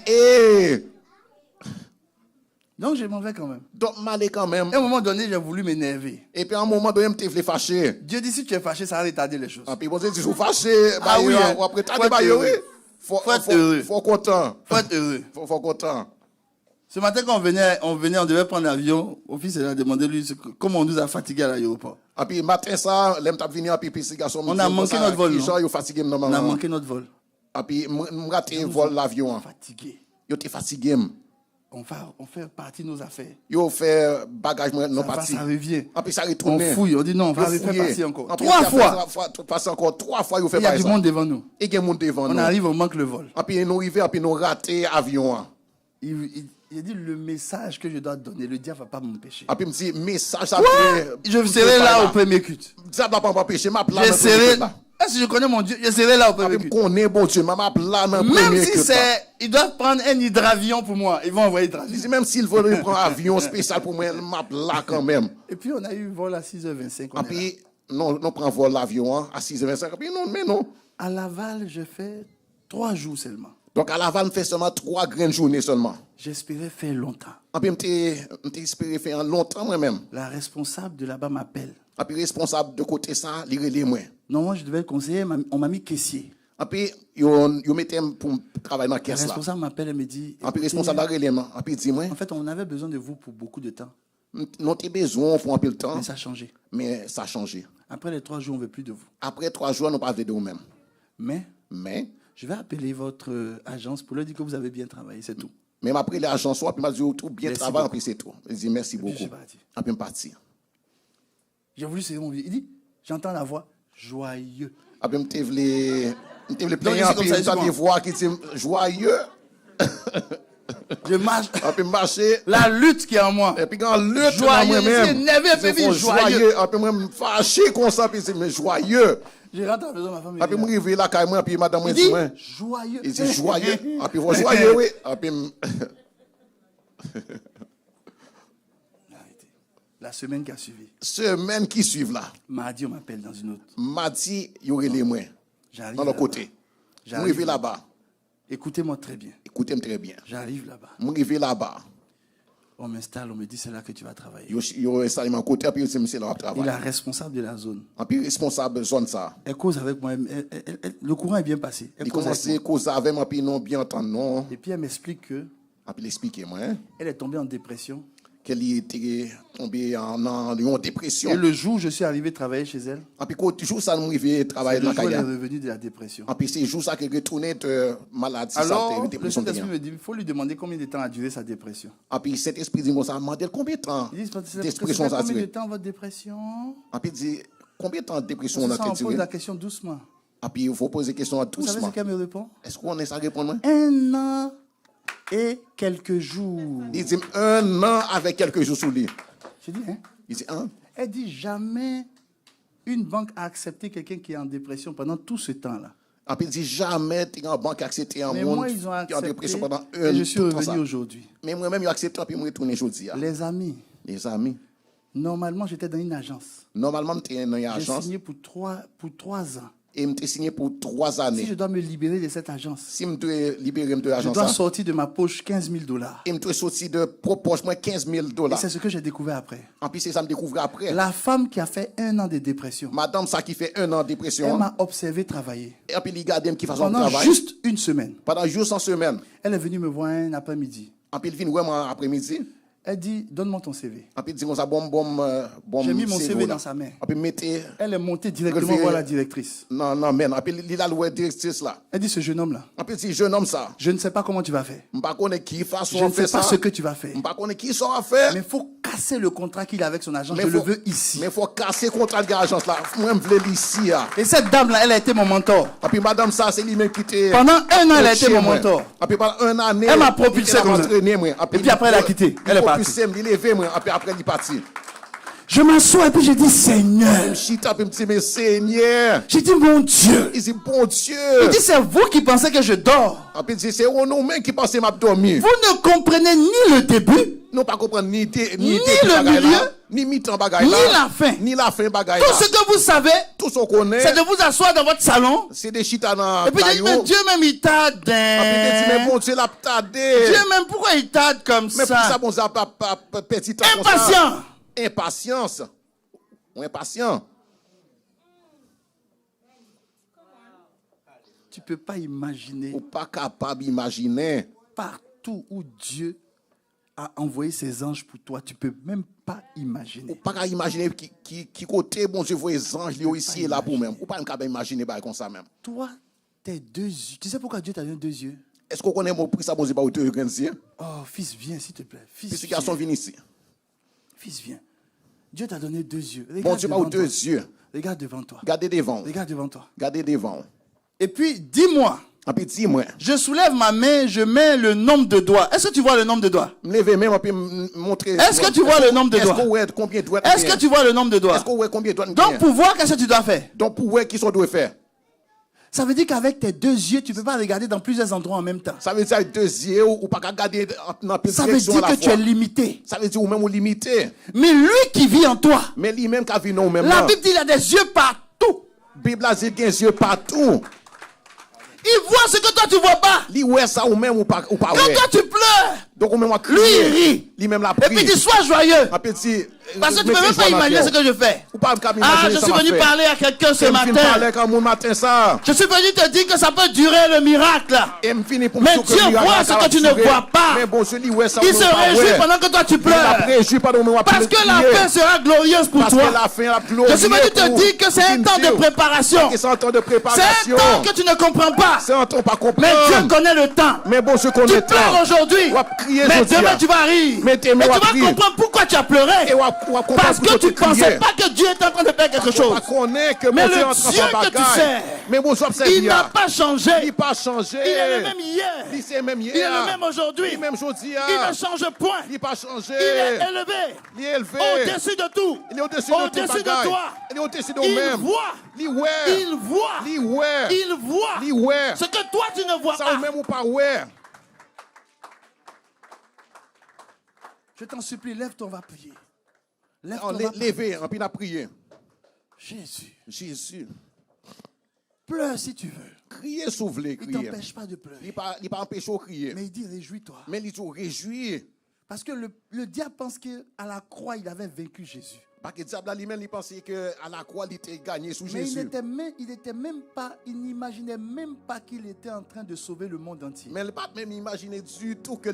Speaker 1: Donc je m'en vais quand même.
Speaker 2: Donc, m'aller quand même.
Speaker 1: À un moment donné, j'ai voulu m'énerver.
Speaker 2: Et puis, à un moment donné, je me fâché.
Speaker 1: Dieu dit si tu es fâché, ça va retarder les choses.
Speaker 2: Et puis, bon Dieu, si je suis fâché,
Speaker 1: Ah oui, hein.
Speaker 2: après,
Speaker 1: Faut être heureux. Faut être heureux.
Speaker 2: Faut content.
Speaker 1: Faut être heureux.
Speaker 2: Faut content.
Speaker 1: Ce matin, quand on devait prendre l'avion. Au fils, il a demandé lui comment on nous a fatigués à l'aéroport.
Speaker 2: Et puis, matin, ça, l'aime t'a venu, et puis, ces garçons,
Speaker 1: On a manqué notre vol, non?
Speaker 2: Ils sont fatigués,
Speaker 1: On a manqué notre vol.
Speaker 2: Et puis, je raté vol l'avion.
Speaker 1: Fatigués.
Speaker 2: Yo te fatigué.
Speaker 1: On fait partie de nos affaires.
Speaker 2: Yo fait bagage non
Speaker 1: Ça va,
Speaker 2: parti.
Speaker 1: ça revient.
Speaker 2: Et puis ça
Speaker 1: On
Speaker 2: retourne.
Speaker 1: fouille, on dit non, on va
Speaker 2: Yo
Speaker 1: faire
Speaker 2: fouillé.
Speaker 1: passer encore.
Speaker 2: En plus,
Speaker 1: 3
Speaker 2: ça
Speaker 1: fois.
Speaker 2: Passer encore 3 fois, yo fait
Speaker 1: Il y a
Speaker 2: pas
Speaker 1: du
Speaker 2: ça.
Speaker 1: monde devant nous.
Speaker 2: Et il y a monde devant
Speaker 1: On
Speaker 2: nous.
Speaker 1: arrive, on manque le vol.
Speaker 2: Et puis nous arrivons, et puis nous raté l'avion.
Speaker 1: Il dit le message que je dois donner, le diable ne va pas m'empêcher.
Speaker 2: Et puis il me dit, message ça
Speaker 1: Je serai là au premier culte.
Speaker 2: Ça ne va pas m'empêcher, ma plan.
Speaker 1: Je serai. Si je connais mon Dieu, je serai là au premier
Speaker 2: Je
Speaker 1: culte.
Speaker 2: connais bon Dieu, ma plan dans le
Speaker 1: Même
Speaker 2: premier
Speaker 1: si
Speaker 2: culte.
Speaker 1: c'est. Ils doivent prendre un hydravion pour moi. Ils vont envoyer hydravion.
Speaker 2: Même s'il veut prendre un avion spécial pour moi, ma plan quand même.
Speaker 1: Et puis on a eu vol à 6h25.
Speaker 2: Et puis, nous prenons vol l'avion à 6h25. Et puis non, mais non.
Speaker 1: À Laval, je fais 3 jours seulement.
Speaker 2: Donc à Laval, on fait seulement 3 grandes journées seulement.
Speaker 1: J'espérais faire longtemps.
Speaker 2: Et puis, je espéré faire longtemps moi-même.
Speaker 1: La responsable de là-bas m'appelle.
Speaker 2: Et puis, responsable de côté ça, il relève moi.
Speaker 1: Non, moi je devais être conseiller, on m'a mis caissier.
Speaker 2: Et puis, ils mettaient pour travailler dans la
Speaker 1: La
Speaker 2: caisse là.
Speaker 1: responsable m'appelle et me dit.
Speaker 2: Et puis,
Speaker 1: écoutez,
Speaker 2: responsable de relève, et puis il dit moi,
Speaker 1: en fait, on avait besoin de vous pour beaucoup de temps.
Speaker 2: nous avons besoin pour un peu de temps,
Speaker 1: Mais ça a changé.
Speaker 2: mais ça a changé.
Speaker 1: Après les 3 jours, on ne veut plus de vous.
Speaker 2: Après 3 jours, nous ne parlons pas de nous-mêmes.
Speaker 1: Mais je vais appeler votre agence pour leur dire que vous avez bien travaillé, c'est tout.
Speaker 2: Même après l'agence, puis m'a dit, tout bien
Speaker 1: Merci
Speaker 2: travaillé,
Speaker 1: beaucoup.
Speaker 2: puis c'est tout. Il dit, merci
Speaker 1: puis, je
Speaker 2: beaucoup.
Speaker 1: suis parti.
Speaker 2: Et puis, je parti.
Speaker 1: J'ai voulu serrer mon vieux. Il dit, j'entends la voix, joyeux.
Speaker 2: Et puis, je voulais
Speaker 1: Donc,
Speaker 2: plaindre,
Speaker 1: c'est comme
Speaker 2: puis
Speaker 1: ça,
Speaker 2: je
Speaker 1: c'est
Speaker 2: des voix qui disent, joyeux.
Speaker 1: Je marche.
Speaker 2: Et puis, marcher.
Speaker 1: La lutte qui est en moi.
Speaker 2: Et puis, quand lutte,
Speaker 1: Joyeux,
Speaker 2: moi-même,
Speaker 1: je suis énervé,
Speaker 2: c'est
Speaker 1: baby,
Speaker 2: fort
Speaker 1: joyeux.
Speaker 2: Et puis, moi, je me fâché comme ça, puis je dis, mais joyeux.
Speaker 1: Je rentre à la maison, ma femme.
Speaker 2: Et puis, je me réveille là, quand même, puis madame,
Speaker 1: il
Speaker 2: me
Speaker 1: dit,
Speaker 2: dit, ouais.
Speaker 1: joyeux.
Speaker 2: Il dit, joyeux. Et puis, vous joyeux, oui. Et puis,
Speaker 1: Arrêtez. La semaine qui a suivi,
Speaker 2: semaine qui suit là,
Speaker 1: mardi, on m'appelle dans une autre.
Speaker 2: m'a dit, il y aurait les moins.
Speaker 1: J'arrive
Speaker 2: Dans le
Speaker 1: là-bas.
Speaker 2: côté. Je me
Speaker 1: J'arrive
Speaker 2: réveille là-bas.
Speaker 1: Écoutez-moi très bien.
Speaker 2: Écoutez-moi très bien.
Speaker 1: J'arrive là-bas.
Speaker 2: Je me réveille là-bas.
Speaker 1: On m'installe, on me dit c'est là que tu vas travailler.
Speaker 2: Il y a installé mon côté, puis il dit, là, on
Speaker 1: Et
Speaker 2: travaille.
Speaker 1: la responsable de la zone,
Speaker 2: Et puis, responsable de zone ça.
Speaker 1: elle cause avec moi. Le courant est bien passé. Elle
Speaker 2: Il
Speaker 1: cause avec
Speaker 2: commence à
Speaker 1: moi.
Speaker 2: causer avec moi, puis non, bien entendu, non.
Speaker 1: Et puis elle m'explique que
Speaker 2: Et puis, il explique, moi, hein,
Speaker 1: elle est tombée en dépression.
Speaker 2: qu'elle était tombée en dépression.
Speaker 1: Et le jour où je suis arrivé travailler chez elle,
Speaker 2: Et puis, quand toujours ça, nous arrivons à travailler
Speaker 1: le
Speaker 2: dans la
Speaker 1: jour où elle est
Speaker 2: caille.
Speaker 1: revenue de la dépression.
Speaker 2: Et puis, c'est juste ça qu'elle retournait de maladie, ça,
Speaker 1: Alors,
Speaker 2: de
Speaker 1: le
Speaker 2: dépression.
Speaker 1: Saint-Esprit me dit, il faut lui demander combien de temps a duré sa dépression.
Speaker 2: Et puis, cet esprit dit, moi, ça m'a demandé combien de temps
Speaker 1: Il dit, ça
Speaker 2: dépression
Speaker 1: fait
Speaker 2: ça a
Speaker 1: combien de
Speaker 2: duré.
Speaker 1: temps votre dépression?
Speaker 2: Et puis, il dit, combien de temps de dépression on
Speaker 1: Ça,
Speaker 2: a
Speaker 1: on
Speaker 2: duré?
Speaker 1: pose la question doucement.
Speaker 2: Et puis, il faut poser la question à
Speaker 1: Vous savez
Speaker 2: doucement.
Speaker 1: ce qu'elle me répond?
Speaker 2: Est-ce qu'on est ça répondre?
Speaker 1: 1 an et quelques jours.
Speaker 2: Il dit 1 an avec quelques jours sous lui.
Speaker 1: J'ai dit, hein?
Speaker 2: Il dit 1.
Speaker 1: Elle dit, jamais une banque a accepté quelqu'un qui est en dépression pendant tout ce temps-là.
Speaker 2: Et puis il dit jamais tu es en banque accepté un
Speaker 1: Mais
Speaker 2: monde
Speaker 1: moi, ils ont
Speaker 2: qui est en
Speaker 1: accepté
Speaker 2: dépression pendant
Speaker 1: et je suis
Speaker 2: tout le temps
Speaker 1: revenu
Speaker 2: ça.
Speaker 1: aujourd'hui.
Speaker 2: Mais moi-même, j'ai accepté et puis je retourne aujourd'hui.
Speaker 1: Les amis,
Speaker 2: Les amis,
Speaker 1: normalement, j'étais dans une agence.
Speaker 2: normalement, tu es dans une
Speaker 1: J'ai
Speaker 2: agence
Speaker 1: signé pour 3 ans.
Speaker 2: et tu signé pour 3
Speaker 1: Si
Speaker 2: années.
Speaker 1: je dois me libérer de cette agence,
Speaker 2: Si je dois libérer de
Speaker 1: je
Speaker 2: l'agence,
Speaker 1: dois sortir de ma poche 15 000 $.
Speaker 2: et je dois sortir de proche moi 15 000
Speaker 1: Et c'est ce que j'ai découvert après.
Speaker 2: En plus, c'est ça que je découvre après.
Speaker 1: La femme qui a fait 1 an de dépression,
Speaker 2: Madame, ça qui fait 1 an de
Speaker 1: elle
Speaker 2: dépression,
Speaker 1: m'a observé travailler.
Speaker 2: et puis il garde qui fasse son
Speaker 1: Pendant
Speaker 2: travail.
Speaker 1: juste une semaine,
Speaker 2: Pendant juste en semaine.
Speaker 1: elle est venue me voir un après-midi.
Speaker 2: Et puis il vient vraiment après-midi.
Speaker 1: Elle dit, donne-moi ton CV.
Speaker 2: Et puis il dit comme ça, bon,
Speaker 1: J'ai mis mon CV
Speaker 2: là.
Speaker 1: dans sa main.
Speaker 2: Et puis mettez.
Speaker 1: Elle est montée directement
Speaker 2: Relevé.
Speaker 1: voir la directrice.
Speaker 2: Non, mais. Et puis il a loué directrice là.
Speaker 1: Elle dit, ce jeune homme-là,
Speaker 2: Et puis il dit, jeune homme ça.
Speaker 1: je ne sais pas comment tu vas faire.
Speaker 2: Je ne sais pas qui
Speaker 1: Je
Speaker 2: façon
Speaker 1: ne
Speaker 2: fait
Speaker 1: sais pas
Speaker 2: ça.
Speaker 1: ce que tu vas faire.
Speaker 2: Je ne sais pas qui ça va faire.
Speaker 1: Mais il faut casser le contrat qu'il a avec son agent.
Speaker 2: Mais
Speaker 1: Je le
Speaker 2: faut-
Speaker 1: veux ici.
Speaker 2: Mais il faut casser le contrat de l'agence là. Moi, je veux l'ici.
Speaker 1: Et cette dame-là, elle a été mon mentor.
Speaker 2: Et puis madame ça, c'est lui-même qui était.
Speaker 1: Pendant 1 an, elle a été
Speaker 2: chez
Speaker 1: mon
Speaker 2: moi.
Speaker 1: mentor.
Speaker 2: Et puis pendant 1 an,
Speaker 1: Elle m'a propulsé comme ça. Et puis après, elle a quitté. Elle est partie.
Speaker 2: Il est levé, moi. Et puis après, il est parti.
Speaker 1: Je m'assois et puis je dis, Seigneur.
Speaker 2: Chita, puis il me dit, mais Seigneur.
Speaker 1: J'ai dit, mon Dieu.
Speaker 2: Il dit, bon Dieu.
Speaker 1: Il dit, c'est vous qui pensez que je dors.
Speaker 2: Et puis il dit, c'est nous-mêmes qui pensons m'a dormi.
Speaker 1: Vous ne comprenez ni le début,
Speaker 2: Nous pas comprendre ni
Speaker 1: Ni le
Speaker 2: bagaille là,
Speaker 1: milieu,
Speaker 2: ni mi-temps bagaille
Speaker 1: ni
Speaker 2: là,
Speaker 1: la fin.
Speaker 2: ni la fin bagaille
Speaker 1: Tout
Speaker 2: là.
Speaker 1: ce que vous savez,
Speaker 2: Tout ce qu'on connaît,
Speaker 1: c'est de vous asseoir dans votre salon.
Speaker 2: c'est des chita dans
Speaker 1: Et puis de
Speaker 2: caillou.
Speaker 1: dire, mais Dieu même, il tarde.
Speaker 2: Et puis il dit, mais bon Dieu l'a tardé.
Speaker 1: Dieu même, pourquoi il tarde comme
Speaker 2: Mais pour ça,
Speaker 1: ça?
Speaker 2: bon ça pas petit temps comme ça.
Speaker 1: Impatient.
Speaker 2: Impatience. Ou impatient.
Speaker 1: Tu ne peux pas imaginer
Speaker 2: Ou pas capable d'imaginer.
Speaker 1: partout où Dieu a envoyé ses anges pour toi. Tu ne peux même pas
Speaker 2: Ou
Speaker 1: imaginer.
Speaker 2: pas capable d'imaginer qui côté bon Dieu voit les anges lui ici et là pour même. Ou pas capable d'imaginer bah comme ça même.
Speaker 1: Toi, tes deux yeux. Tu sais pourquoi Dieu t'a donné deux yeux?
Speaker 2: Est-ce qu'on connaît mon prix ça, bon Dieu, pas au deux grands yeux?
Speaker 1: Oh, fils, viens, s'il te plaît. Fils,
Speaker 2: Puis ce garçon
Speaker 1: viens.
Speaker 2: vient ici.
Speaker 1: Fils, viens. Dieu t'a donné deux yeux.
Speaker 2: Bon
Speaker 1: Regarde
Speaker 2: Dieu, pas
Speaker 1: devant
Speaker 2: au deux
Speaker 1: toi.
Speaker 2: yeux.
Speaker 1: Regarde devant toi.
Speaker 2: Gardez devant.
Speaker 1: Regarde devant toi.
Speaker 2: Gardez devant.
Speaker 1: Et puis, dis-moi,
Speaker 2: Et puis dis-moi,
Speaker 1: je soulève ma main, je mets le nombre de doigts. Est-ce que tu vois le nombre de doigts?
Speaker 2: me lever même, et puis montrer.
Speaker 1: Est-ce que tu vois le nombre de
Speaker 2: Est-ce
Speaker 1: doigts?
Speaker 2: qu'on voit combien de doigts?
Speaker 1: Est-ce que tu vois le nombre de doigts?
Speaker 2: Est-ce qu'on voit combien de doigts?
Speaker 1: Donc, pour voir, qu'est-ce que tu dois faire?
Speaker 2: Donc, pour voir qui sont doit faire.
Speaker 1: Ça veut dire qu'avec tes deux yeux, tu ne peux pas regarder dans plusieurs endroits en même temps.
Speaker 2: Ça veut dire avec deux yeux ou pas garder dans plusieurs
Speaker 1: Ça veut
Speaker 2: directions
Speaker 1: dire
Speaker 2: à la
Speaker 1: que tu es
Speaker 2: fois.
Speaker 1: limité.
Speaker 2: Ça veut dire ou même ou limité.
Speaker 1: Mais lui qui vit en toi,
Speaker 2: Mais lui-même qui a vu nous même
Speaker 1: la
Speaker 2: là.
Speaker 1: Bible dit qu'il a des yeux partout.
Speaker 2: Bible a dit qu'il y a des yeux partout.
Speaker 1: Il voit ce que toi tu vois pas.
Speaker 2: Lui ouais ça ou même ou pas
Speaker 1: Quand
Speaker 2: ouais.
Speaker 1: toi tu pleures,
Speaker 2: Donc ou même à
Speaker 1: lui il rit.
Speaker 2: Lui-même la
Speaker 1: Et puis
Speaker 2: prie.
Speaker 1: il dit sois joyeux.
Speaker 2: Après dit
Speaker 1: Parce que tu ne peux même pas imaginer ce que je fais.
Speaker 2: Ou pas
Speaker 1: Ah,
Speaker 2: imaginer
Speaker 1: je
Speaker 2: ça
Speaker 1: suis
Speaker 2: m'a
Speaker 1: venu
Speaker 2: fait.
Speaker 1: parler à quelqu'un ce
Speaker 2: Je me finis
Speaker 1: matin.
Speaker 2: parler quand mon matin ça.
Speaker 1: Je suis venu te dire que ça peut durer le miracle.
Speaker 2: Et me finit pour
Speaker 1: Mais
Speaker 2: me
Speaker 1: Dieu voit ce que tu ne vois pas.
Speaker 2: Mais bon, je dis ouais ça.
Speaker 1: Il se réjouit pendant que toi tu pleures. Parce que la fin sera glorieuse pour toi. Je suis venu te dire que c'est un temps de préparation.
Speaker 2: C'est un temps de
Speaker 1: C'est
Speaker 2: préparation.
Speaker 1: un temps que tu ne comprends pas.
Speaker 2: C'est un temps pas
Speaker 1: Mais Dieu
Speaker 2: comprendre.
Speaker 1: connaît le temps.
Speaker 2: Mais bon, je
Speaker 1: Tu
Speaker 2: connais
Speaker 1: pleures
Speaker 2: temps.
Speaker 1: aujourd'hui.
Speaker 2: On va crier
Speaker 1: Mais
Speaker 2: aujourd'hui.
Speaker 1: demain tu vas rire.
Speaker 2: Mais
Speaker 1: Et tu
Speaker 2: demain, on va
Speaker 1: vas
Speaker 2: crier.
Speaker 1: comprendre pourquoi tu as pleuré.
Speaker 2: Et on va comprendre
Speaker 1: Parce que
Speaker 2: pourquoi
Speaker 1: tu ne pensais
Speaker 2: criais.
Speaker 1: pas que Dieu était en train de faire quelque
Speaker 2: On
Speaker 1: chose.
Speaker 2: va connaître que
Speaker 1: Mais
Speaker 2: mon Dieu est en
Speaker 1: le
Speaker 2: train de
Speaker 1: Dieu
Speaker 2: faire
Speaker 1: que tu
Speaker 2: bagaille.
Speaker 1: sers,
Speaker 2: Mais bon, j'observe
Speaker 1: il
Speaker 2: bien.
Speaker 1: n'a pas changé.
Speaker 2: Il n'a pas changé.
Speaker 1: Il est le même hier.
Speaker 2: Il est même hier.
Speaker 1: Il est le même aujourd'hui.
Speaker 2: Il est même aujourd'hui.
Speaker 1: Il ne change point.
Speaker 2: Il n'a pas changé.
Speaker 1: Il est élevé.
Speaker 2: Il est élevé.
Speaker 1: Au-dessus de tout.
Speaker 2: Il est au-dessus de tout
Speaker 1: Au-dessus de
Speaker 2: bagaille.
Speaker 1: toi.
Speaker 2: Il est au-dessus de
Speaker 1: Il
Speaker 2: nous-mêmes.
Speaker 1: voit.
Speaker 2: Il voit.
Speaker 1: Il voit.
Speaker 2: Il voit.
Speaker 1: Il voit.
Speaker 2: Il voit.
Speaker 1: Ce que toi tu ne vois
Speaker 2: Ça
Speaker 1: pas.
Speaker 2: ou même ou pas ouais.
Speaker 1: Je t'en supplie, lève-toi, on va prier. Lève-toi,
Speaker 2: On
Speaker 1: on va prier.
Speaker 2: lever, on a prié.
Speaker 1: Jésus,
Speaker 2: Jésus.
Speaker 1: pleure si tu veux.
Speaker 2: Crier, souffler,
Speaker 1: Il ne
Speaker 2: crier.
Speaker 1: t'empêche pas de pleurer.
Speaker 2: Il n'est pas empêché de crier.
Speaker 1: Mais il dit réjouis-toi.
Speaker 2: Mais il dit réjouir.
Speaker 1: Parce que le diable pense qu'à la croix, il avait vaincu Jésus.
Speaker 2: Parce que le diable lui-même, il pensait qu'à la croix, il était gagné sous
Speaker 1: Mais
Speaker 2: Jésus.
Speaker 1: il n'imaginait même pas qu'il était en train de sauver le monde entier.
Speaker 2: Mais il n'a pas même imaginé du tout que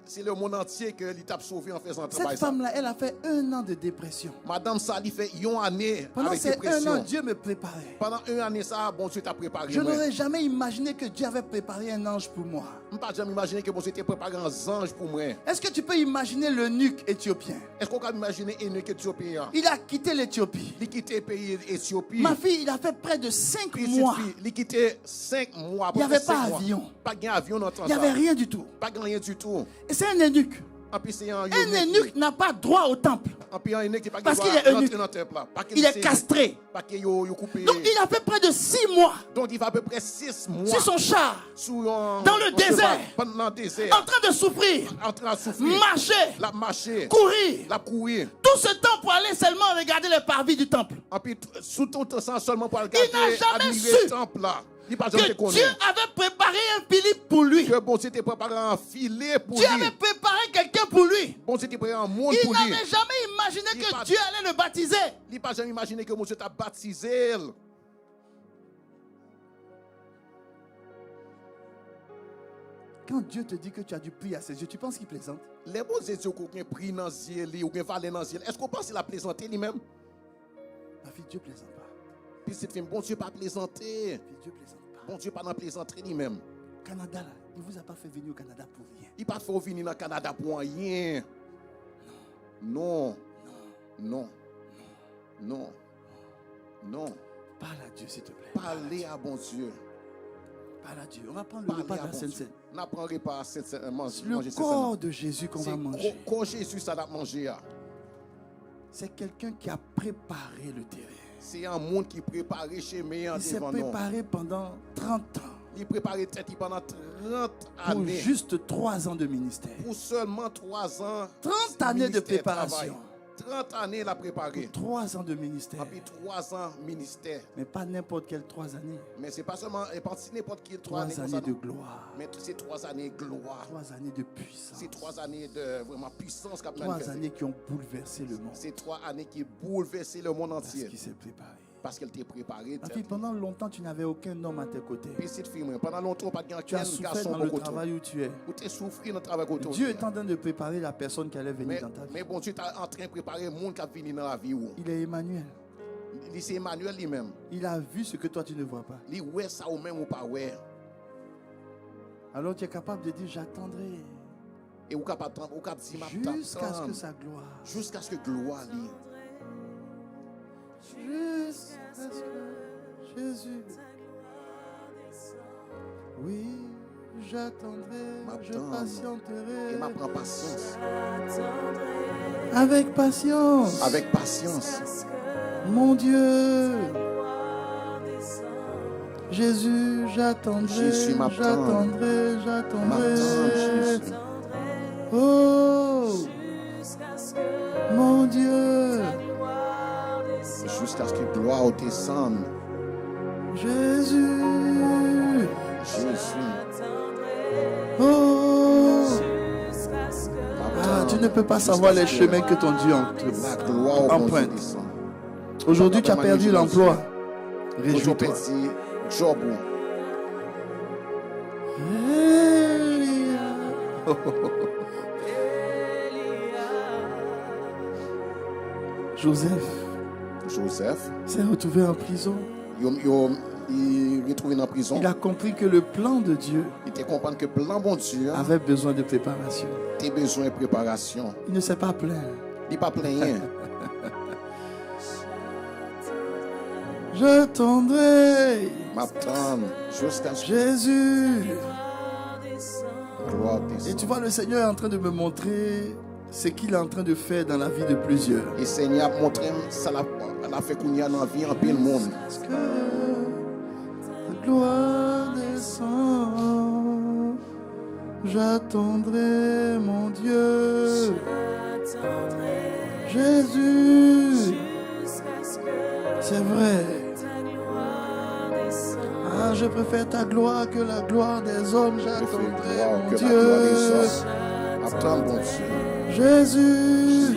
Speaker 2: c'est le monde entier que il t'a sauvé en faisant un travail.
Speaker 1: Cette femme-là, elle a fait 1 an de dépression.
Speaker 2: Madame Sali fait une année
Speaker 1: Pendant
Speaker 2: avec
Speaker 1: ces 1
Speaker 2: dépression.
Speaker 1: an, Dieu me préparait.
Speaker 2: Pendant une année, ça, bon Dieu t'a préparé.
Speaker 1: Je n'aurais jamais imaginé que Dieu avait préparé un ange pour moi.
Speaker 2: Je n'ai pas jamais imaginé que bon Dieu t'a préparé un ange pour moi.
Speaker 1: Est-ce que tu peux imaginer l'eunuque éthiopien?
Speaker 2: Est-ce qu'on peut imaginer un éthiopien?
Speaker 1: Il a quitté l'Éthiopie.
Speaker 2: Il a quitté le pays d'Éthiopie.
Speaker 1: Ma fille, il a fait près de 5
Speaker 2: Puis
Speaker 1: mois.
Speaker 2: il a quitté 5 mois.
Speaker 1: Il n'y avait pas d'avion.
Speaker 2: Pas d'avion dans
Speaker 1: Il n'y avait rien du tout.
Speaker 2: Pas rien du tout.
Speaker 1: Et c'est un eunuque.
Speaker 2: En plus, c'est un
Speaker 1: Un eunuque n'a pas droit au temple.
Speaker 2: En plus, un eunuque qui pas
Speaker 1: Parce qu'il est
Speaker 2: rentrer
Speaker 1: eunuque.
Speaker 2: dans le temple là. Pas qu'il
Speaker 1: Il est
Speaker 2: sait-
Speaker 1: castré.
Speaker 2: Pas qu'il y a coupé.
Speaker 1: Donc il a fait près de 6 mois
Speaker 2: Donc il va à peu près 6 mois.
Speaker 1: sur son char,
Speaker 2: Dans
Speaker 1: le désert.
Speaker 2: Pendant le désert.
Speaker 1: en train de souffrir,
Speaker 2: En train de souffrir.
Speaker 1: marcher,
Speaker 2: La marcher.
Speaker 1: courir.
Speaker 2: La courir.
Speaker 1: Tout ce temps pour aller seulement regarder les parvis du temple.
Speaker 2: En plus, sous tout ça seulement pour regarder.
Speaker 1: n'a jamais
Speaker 2: admirer
Speaker 1: su
Speaker 2: le temple là. Il n'a pas jamais
Speaker 1: Que
Speaker 2: connu.
Speaker 1: Dieu avait préparé un Philippe pour lui.
Speaker 2: Que bon Dieu t'a préparé un filet pour
Speaker 1: Dieu
Speaker 2: lui.
Speaker 1: avait préparé quelqu'un pour lui.
Speaker 2: Bon Dieu t'a préparé un monde
Speaker 1: Il
Speaker 2: pour lui.
Speaker 1: n'avait jamais imaginé
Speaker 2: Il
Speaker 1: que
Speaker 2: pas-
Speaker 1: Dieu allait le baptiser.
Speaker 2: Il n'a pas jamais imaginé que mon Dieu t'a baptisé.
Speaker 1: Quand Dieu te dit que tu as du prix à ses yeux, tu penses qu'il plaisante?
Speaker 2: Les bons Dieu qu'on a pris dans les yeux, ou qu'on valait dans les yeux. Est-ce qu'on pense qu'il a plaisanté lui-même?
Speaker 1: Ma fille, Dieu plaisante pas.
Speaker 2: Puis c'est fait, bon Dieu pas plaisanté.
Speaker 1: Ma fille, Dieu plaisante pas.
Speaker 2: Bon Dieu pas dans plaisanterie lui-même.
Speaker 1: Canada, là, il ne vous a pas fait venir au Canada pour rien.
Speaker 2: Il pas fait venir dans le Canada pour rien. Non. Non. Non. Non.
Speaker 1: Parle à Dieu, s'il te plaît.
Speaker 2: Parlez à bon Dieu.
Speaker 1: Parle à Dieu. On va prendre le
Speaker 2: Parlez
Speaker 1: repas de
Speaker 2: à
Speaker 1: la
Speaker 2: bon
Speaker 1: Sainte
Speaker 2: Dieu.
Speaker 1: Seine.
Speaker 2: N'apprendrez pas à manger
Speaker 1: Le corps de Jésus qu'on va manger.
Speaker 2: Quand Jésus ça a mangé.
Speaker 1: C'est quelqu'un qui a préparé le terrain.
Speaker 2: C'est un monde qui préparait chez moi
Speaker 1: Il s'est
Speaker 2: devant nous.
Speaker 1: préparé pendant 30 ans.
Speaker 2: Il préparait tête pendant 30
Speaker 1: Pour
Speaker 2: années.
Speaker 1: juste 3 ans de ministère.
Speaker 2: Pour seulement 3 ans.
Speaker 1: 30 années de
Speaker 2: ministère
Speaker 1: préparation.
Speaker 2: travail. 30 années l'a préparé.
Speaker 1: 3 ans de ministère.
Speaker 2: Puis 3 ans ministère.
Speaker 1: Mais pas n'importe quelle 3 années.
Speaker 2: Mais c'est pas seulement n'importe quelle 3 années.
Speaker 1: 3
Speaker 2: comme
Speaker 1: années
Speaker 2: ça,
Speaker 1: de gloire.
Speaker 2: mais c'est 3 années de gloire.
Speaker 1: 3 années de puissance.
Speaker 2: C'est 3 années de vraiment puissance qu'a
Speaker 1: 3
Speaker 2: manifesté.
Speaker 1: années qui ont bouleversé le monde.
Speaker 2: C'est 3 années qui bouleversé le monde
Speaker 1: Parce
Speaker 2: entier.
Speaker 1: qu'il s'est préparé.
Speaker 2: Parce qu'elle t'est préparée.
Speaker 1: Ma fille, pendant longtemps, tu n'avais aucun homme à tes côtés.
Speaker 2: Puis cette fille, pendant longtemps, pas de
Speaker 1: Tu as
Speaker 2: aucun
Speaker 1: souffert
Speaker 2: garçon
Speaker 1: dans
Speaker 2: au
Speaker 1: le
Speaker 2: côté.
Speaker 1: travail où tu es.
Speaker 2: Ou tu as souffert dans le travail au côté.
Speaker 1: Dieu est en train de préparer la personne qui allait venir dans ta vie.
Speaker 2: Mais bon, tu es en train de préparer le monde qui va venir dans la vie.
Speaker 1: Il est Emmanuel.
Speaker 2: C'est Emmanuel lui-même.
Speaker 1: Il a vu ce que toi tu ne vois pas.
Speaker 2: Il ouais ça ou même ou pas ouais.
Speaker 1: Alors tu es capable de dire j'attendrai
Speaker 2: Et ou capable attendre, ou capable dire
Speaker 1: jusqu'à ce que sa gloire.
Speaker 2: jusqu'à ce que gloire lui.
Speaker 1: Jusqu'à ce que Jésus. Oui, j'attendrai, je
Speaker 2: M'attendre.
Speaker 1: patienterai
Speaker 2: Et m'a prend patience.
Speaker 1: avec patience.
Speaker 2: Avec patience.
Speaker 1: Mon Dieu. Jésus, j'attendrai,
Speaker 2: Jésus, m'attends.
Speaker 1: j'attendrai,
Speaker 2: M'attendre,
Speaker 1: j'attendrai.
Speaker 2: Jésus.
Speaker 1: Oh, mon Dieu.
Speaker 2: Jusqu'à ce que gloire descende.
Speaker 1: Jésus.
Speaker 2: Jésus.
Speaker 1: Oh. Ah, tu ne peux pas
Speaker 2: Jusqu'à
Speaker 1: savoir
Speaker 2: ce
Speaker 1: les
Speaker 2: que
Speaker 1: chemins que ton Dieu
Speaker 2: La gloire au bon Dieu
Speaker 1: emprunte.
Speaker 2: descende.
Speaker 1: Aujourd'hui, tu as perdu l'emploi.
Speaker 2: Aujourd'hui,
Speaker 1: Réjouis-toi.
Speaker 2: perdu job.
Speaker 1: Elia. Joseph
Speaker 2: Joseph,
Speaker 1: s'est retrouvé en prison.
Speaker 2: il retrouvé dans la prison.
Speaker 1: Il a compris que le plan de Dieu
Speaker 2: Il te comprendre que plan bon Dieu
Speaker 1: avait besoin de préparation.
Speaker 2: tes besoin de préparation.
Speaker 1: Il ne s'est pas plaint.
Speaker 2: Il pas plaigné.
Speaker 1: J'attendrai
Speaker 2: M'attendre jusqu'à ce que
Speaker 1: Jésus.
Speaker 2: gloire
Speaker 1: Et
Speaker 2: descende.
Speaker 1: tu vois, le Seigneur est en train de me montrer ce qu'il est en train de faire dans la vie de plusieurs.
Speaker 2: Et Seigneur a montré ça l'a fait qu'on y a dans la vie en plein monde.
Speaker 1: Parce que ta gloire descend, j'attendrai mon Dieu, Jésus. C'est vrai. Ah, je préfère ta gloire que la gloire des hommes.
Speaker 2: Je fais
Speaker 1: J'attendrai
Speaker 2: gloire
Speaker 1: mon
Speaker 2: que la gloire des
Speaker 1: Dieu,
Speaker 2: hommes. Attendre mon Dieu.
Speaker 1: Jésus,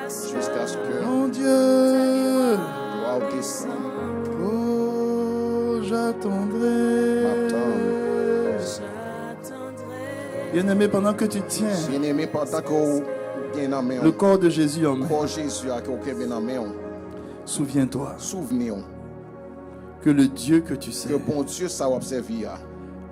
Speaker 2: Jusqu'à ce que
Speaker 1: mon Dieu.
Speaker 2: gloire descende.
Speaker 1: Oh, j'attendrai. Bien-aimé, pendant que tu tiens
Speaker 2: Bien aimé, pendant que vous bien en main,
Speaker 1: le corps de Jésus en main,
Speaker 2: corps Jésus a que vous bien en main,
Speaker 1: souviens-toi
Speaker 2: souvenez-vous
Speaker 1: que le Dieu que tu
Speaker 2: que
Speaker 1: sais,
Speaker 2: bon Dieu ça observé.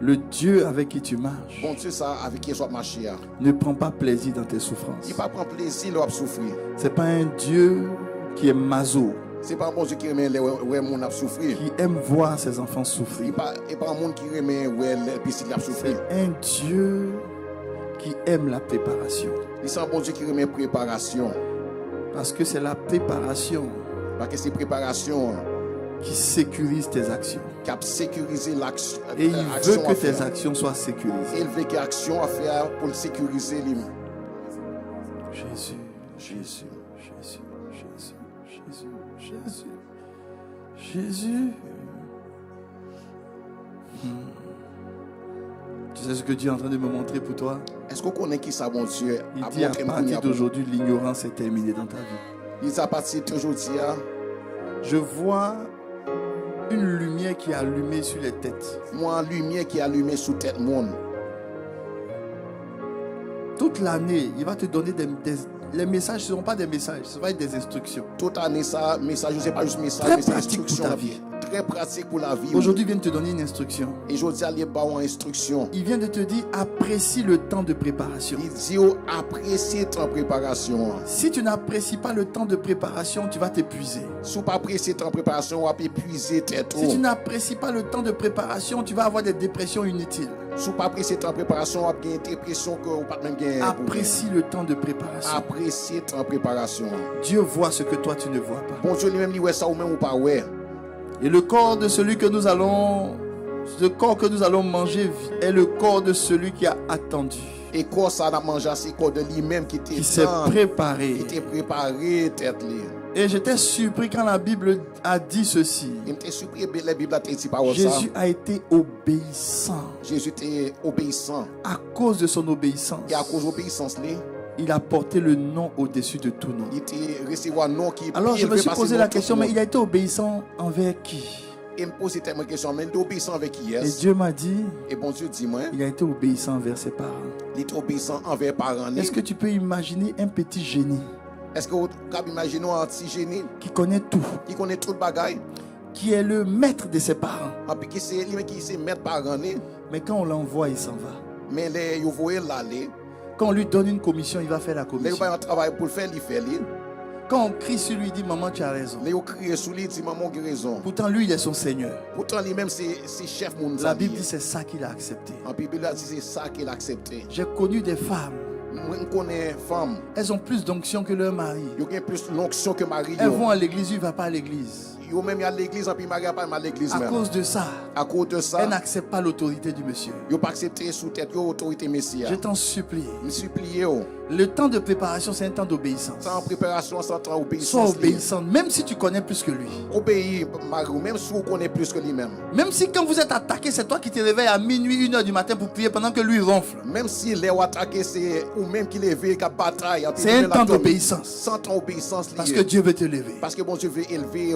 Speaker 1: le Dieu avec qui tu marches,
Speaker 2: Bon Dieu ça avec qui soit marché.
Speaker 1: ne prend pas plaisir dans tes souffrances.
Speaker 2: Il pas prend plaisir à souffrir.
Speaker 1: C'est pas un Dieu qui est maso,
Speaker 2: C'est pas un bon Dieu qui remet les ouais mon a souffrir.
Speaker 1: qui aime voir ses enfants
Speaker 2: Il
Speaker 1: souffrir.
Speaker 2: pas un monde qui remet ouais les petits a souffrir.
Speaker 1: C'est un Dieu qui aime la préparation.
Speaker 2: C'est un bon Dieu qui remet préparation.
Speaker 1: Parce que c'est la préparation
Speaker 2: Parce que c'est préparation
Speaker 1: qui sécurise tes actions.
Speaker 2: qui a sécurisé l'action.
Speaker 1: Et il veut que tes actions soient sécurisées.
Speaker 2: Il veut qu'il y ait action à faire pour le sécuriser lui.
Speaker 1: Jésus, Jésus, Jésus, Jésus, Jésus, Jésus, Jésus. Tu sais ce que Dieu est en train de me montrer pour toi?
Speaker 2: Est-ce qu'on connaît qui ça, bon Dieu?
Speaker 1: Il dit à partir d'aujourd'hui, l'ignorance est terminée dans ta vie.
Speaker 2: Il dit à partir d'aujourd'hui,
Speaker 1: Je vois une lumière qui est allumée sur les têtes.
Speaker 2: moi, lumière qui est allumée sous tête monde.
Speaker 1: Toute l'année, il va te donner les messages, ce ne seront pas des messages, ce va être des instructions.
Speaker 2: Toute année, ça, message, je ne sais pas juste message,
Speaker 1: Très
Speaker 2: mais c'est
Speaker 1: pratique pour
Speaker 2: instruction.
Speaker 1: ta vie.
Speaker 2: Très pratique pour la vie.
Speaker 1: Aujourd'hui, il vient de te donner une instruction.
Speaker 2: Et aujourd'hui, il n'y a pas une instruction.
Speaker 1: Il vient de te dire, apprécie le temps de préparation.
Speaker 2: Il dit, oh, appréciez ton préparation.
Speaker 1: Si tu n'apprécies pas le temps de préparation, tu vas t'épuiser.
Speaker 2: Si vous ne pas apprécier ton préparation, on va épuiser tête.
Speaker 1: Si tu n'apprécies pas le temps de préparation, tu vas avoir des dépressions inutiles.
Speaker 2: Si vous ne pas apprécier ton préparation, on va avoir une dépression que vous ne pas même gagner.
Speaker 1: Apprécie le temps de préparation.
Speaker 2: Appréciez ton préparation.
Speaker 1: Dieu voit ce que toi tu ne vois pas.
Speaker 2: Bon Dieu lui-même, il voit ça ou même ou pas, ouais.
Speaker 1: Et le corps de celui que nous allons, ce corps que nous allons manger est le corps de celui qui a attendu,
Speaker 2: Et quoi ça a mangé, c'est quoi de lui-même qui
Speaker 1: qui s'est
Speaker 2: était
Speaker 1: préparé.
Speaker 2: qui était préparé, tête li.
Speaker 1: Et j'étais surpris quand la Bible a dit ceci.
Speaker 2: Il m'était surpris, la Bible a dit pas ça.
Speaker 1: Jésus a été obéissant.
Speaker 2: Jésus était obéissant.
Speaker 1: À cause de son obéissance,
Speaker 2: Et à cause de l'obéissance,
Speaker 1: il a porté le nom au-dessus de tout nom.
Speaker 2: il était recevoir un nom qui
Speaker 1: Alors je me suis posé la question, mais il
Speaker 2: il
Speaker 1: a été obéissant envers qui?
Speaker 2: me posait tellement de questions, mais il était obéissant avec qui
Speaker 1: Et
Speaker 2: est-ce?
Speaker 1: Dieu m'a dit,
Speaker 2: Et bon Dieu dit moi,
Speaker 1: il a été obéissant envers ses parents.
Speaker 2: il était obéissant envers parents.
Speaker 1: Est-ce que tu peux imaginer un petit génie
Speaker 2: Est-ce que vous pouvez imaginer un petit génie
Speaker 1: qui connaît tout,
Speaker 2: qui connaît tout le bagaille?
Speaker 1: qui est le maître de ses parents.
Speaker 2: Et puis qui sait mettre par année.
Speaker 1: Mais quand on l'envoie, il s'en va.
Speaker 2: Mais les vous voyez l'aller.
Speaker 1: Quand on lui donne une commission, il va faire la
Speaker 2: Les
Speaker 1: commission.
Speaker 2: vous un travail pour le faire, il fait.
Speaker 1: Quand on crie sur lui, il dit maman, tu as raison.
Speaker 2: Les vous criez sous lui, il dit maman qui a raison.
Speaker 1: Pourtant, lui, il est son Seigneur.
Speaker 2: Pourtant lui-même c'est chef monde.
Speaker 1: La Bible dit c'est ça qu'il a accepté.
Speaker 2: En Bible là dit c'est ça qu'il a accepté.
Speaker 1: J'ai connu des femmes.
Speaker 2: Moi je connais femmes.
Speaker 1: Elles ont plus d'onction que leur mari.
Speaker 2: Ils ont plus l'onction que mari.
Speaker 1: Elles vont à l'église, lui ne va pas à l'église.
Speaker 2: Yo même à l'église, en puis Marie pas à l'église
Speaker 1: À
Speaker 2: même.
Speaker 1: cause de ça,
Speaker 2: À cause de ça,
Speaker 1: elles n'acceptent pas l'autorité du monsieur.
Speaker 2: yo pas accepté sous tête yo autorité messia.
Speaker 1: Je t'en supplie.
Speaker 2: Me supplie yo.
Speaker 1: Le temps de préparation, c'est un temps d'obéissance.
Speaker 2: Sans préparation, sans temps
Speaker 1: Sois
Speaker 2: obéissance.
Speaker 1: obéissant, même si tu connais plus que lui.
Speaker 2: Obéir Marie, même si vous connaissez plus que lui-même.
Speaker 1: Même si quand vous êtes attaqué, c'est toi qui te réveilles à minuit, 1h du matin pour prier pendant que lui ronfle.
Speaker 2: Même si les attaqué c'est ou même qu'il est veillé qu'à bataille.
Speaker 1: C'est un temps d'obéissance.
Speaker 2: Sans temps d'obéissance
Speaker 1: Parce que Dieu veut te lever.
Speaker 2: Parce que bon Dieu veut élever.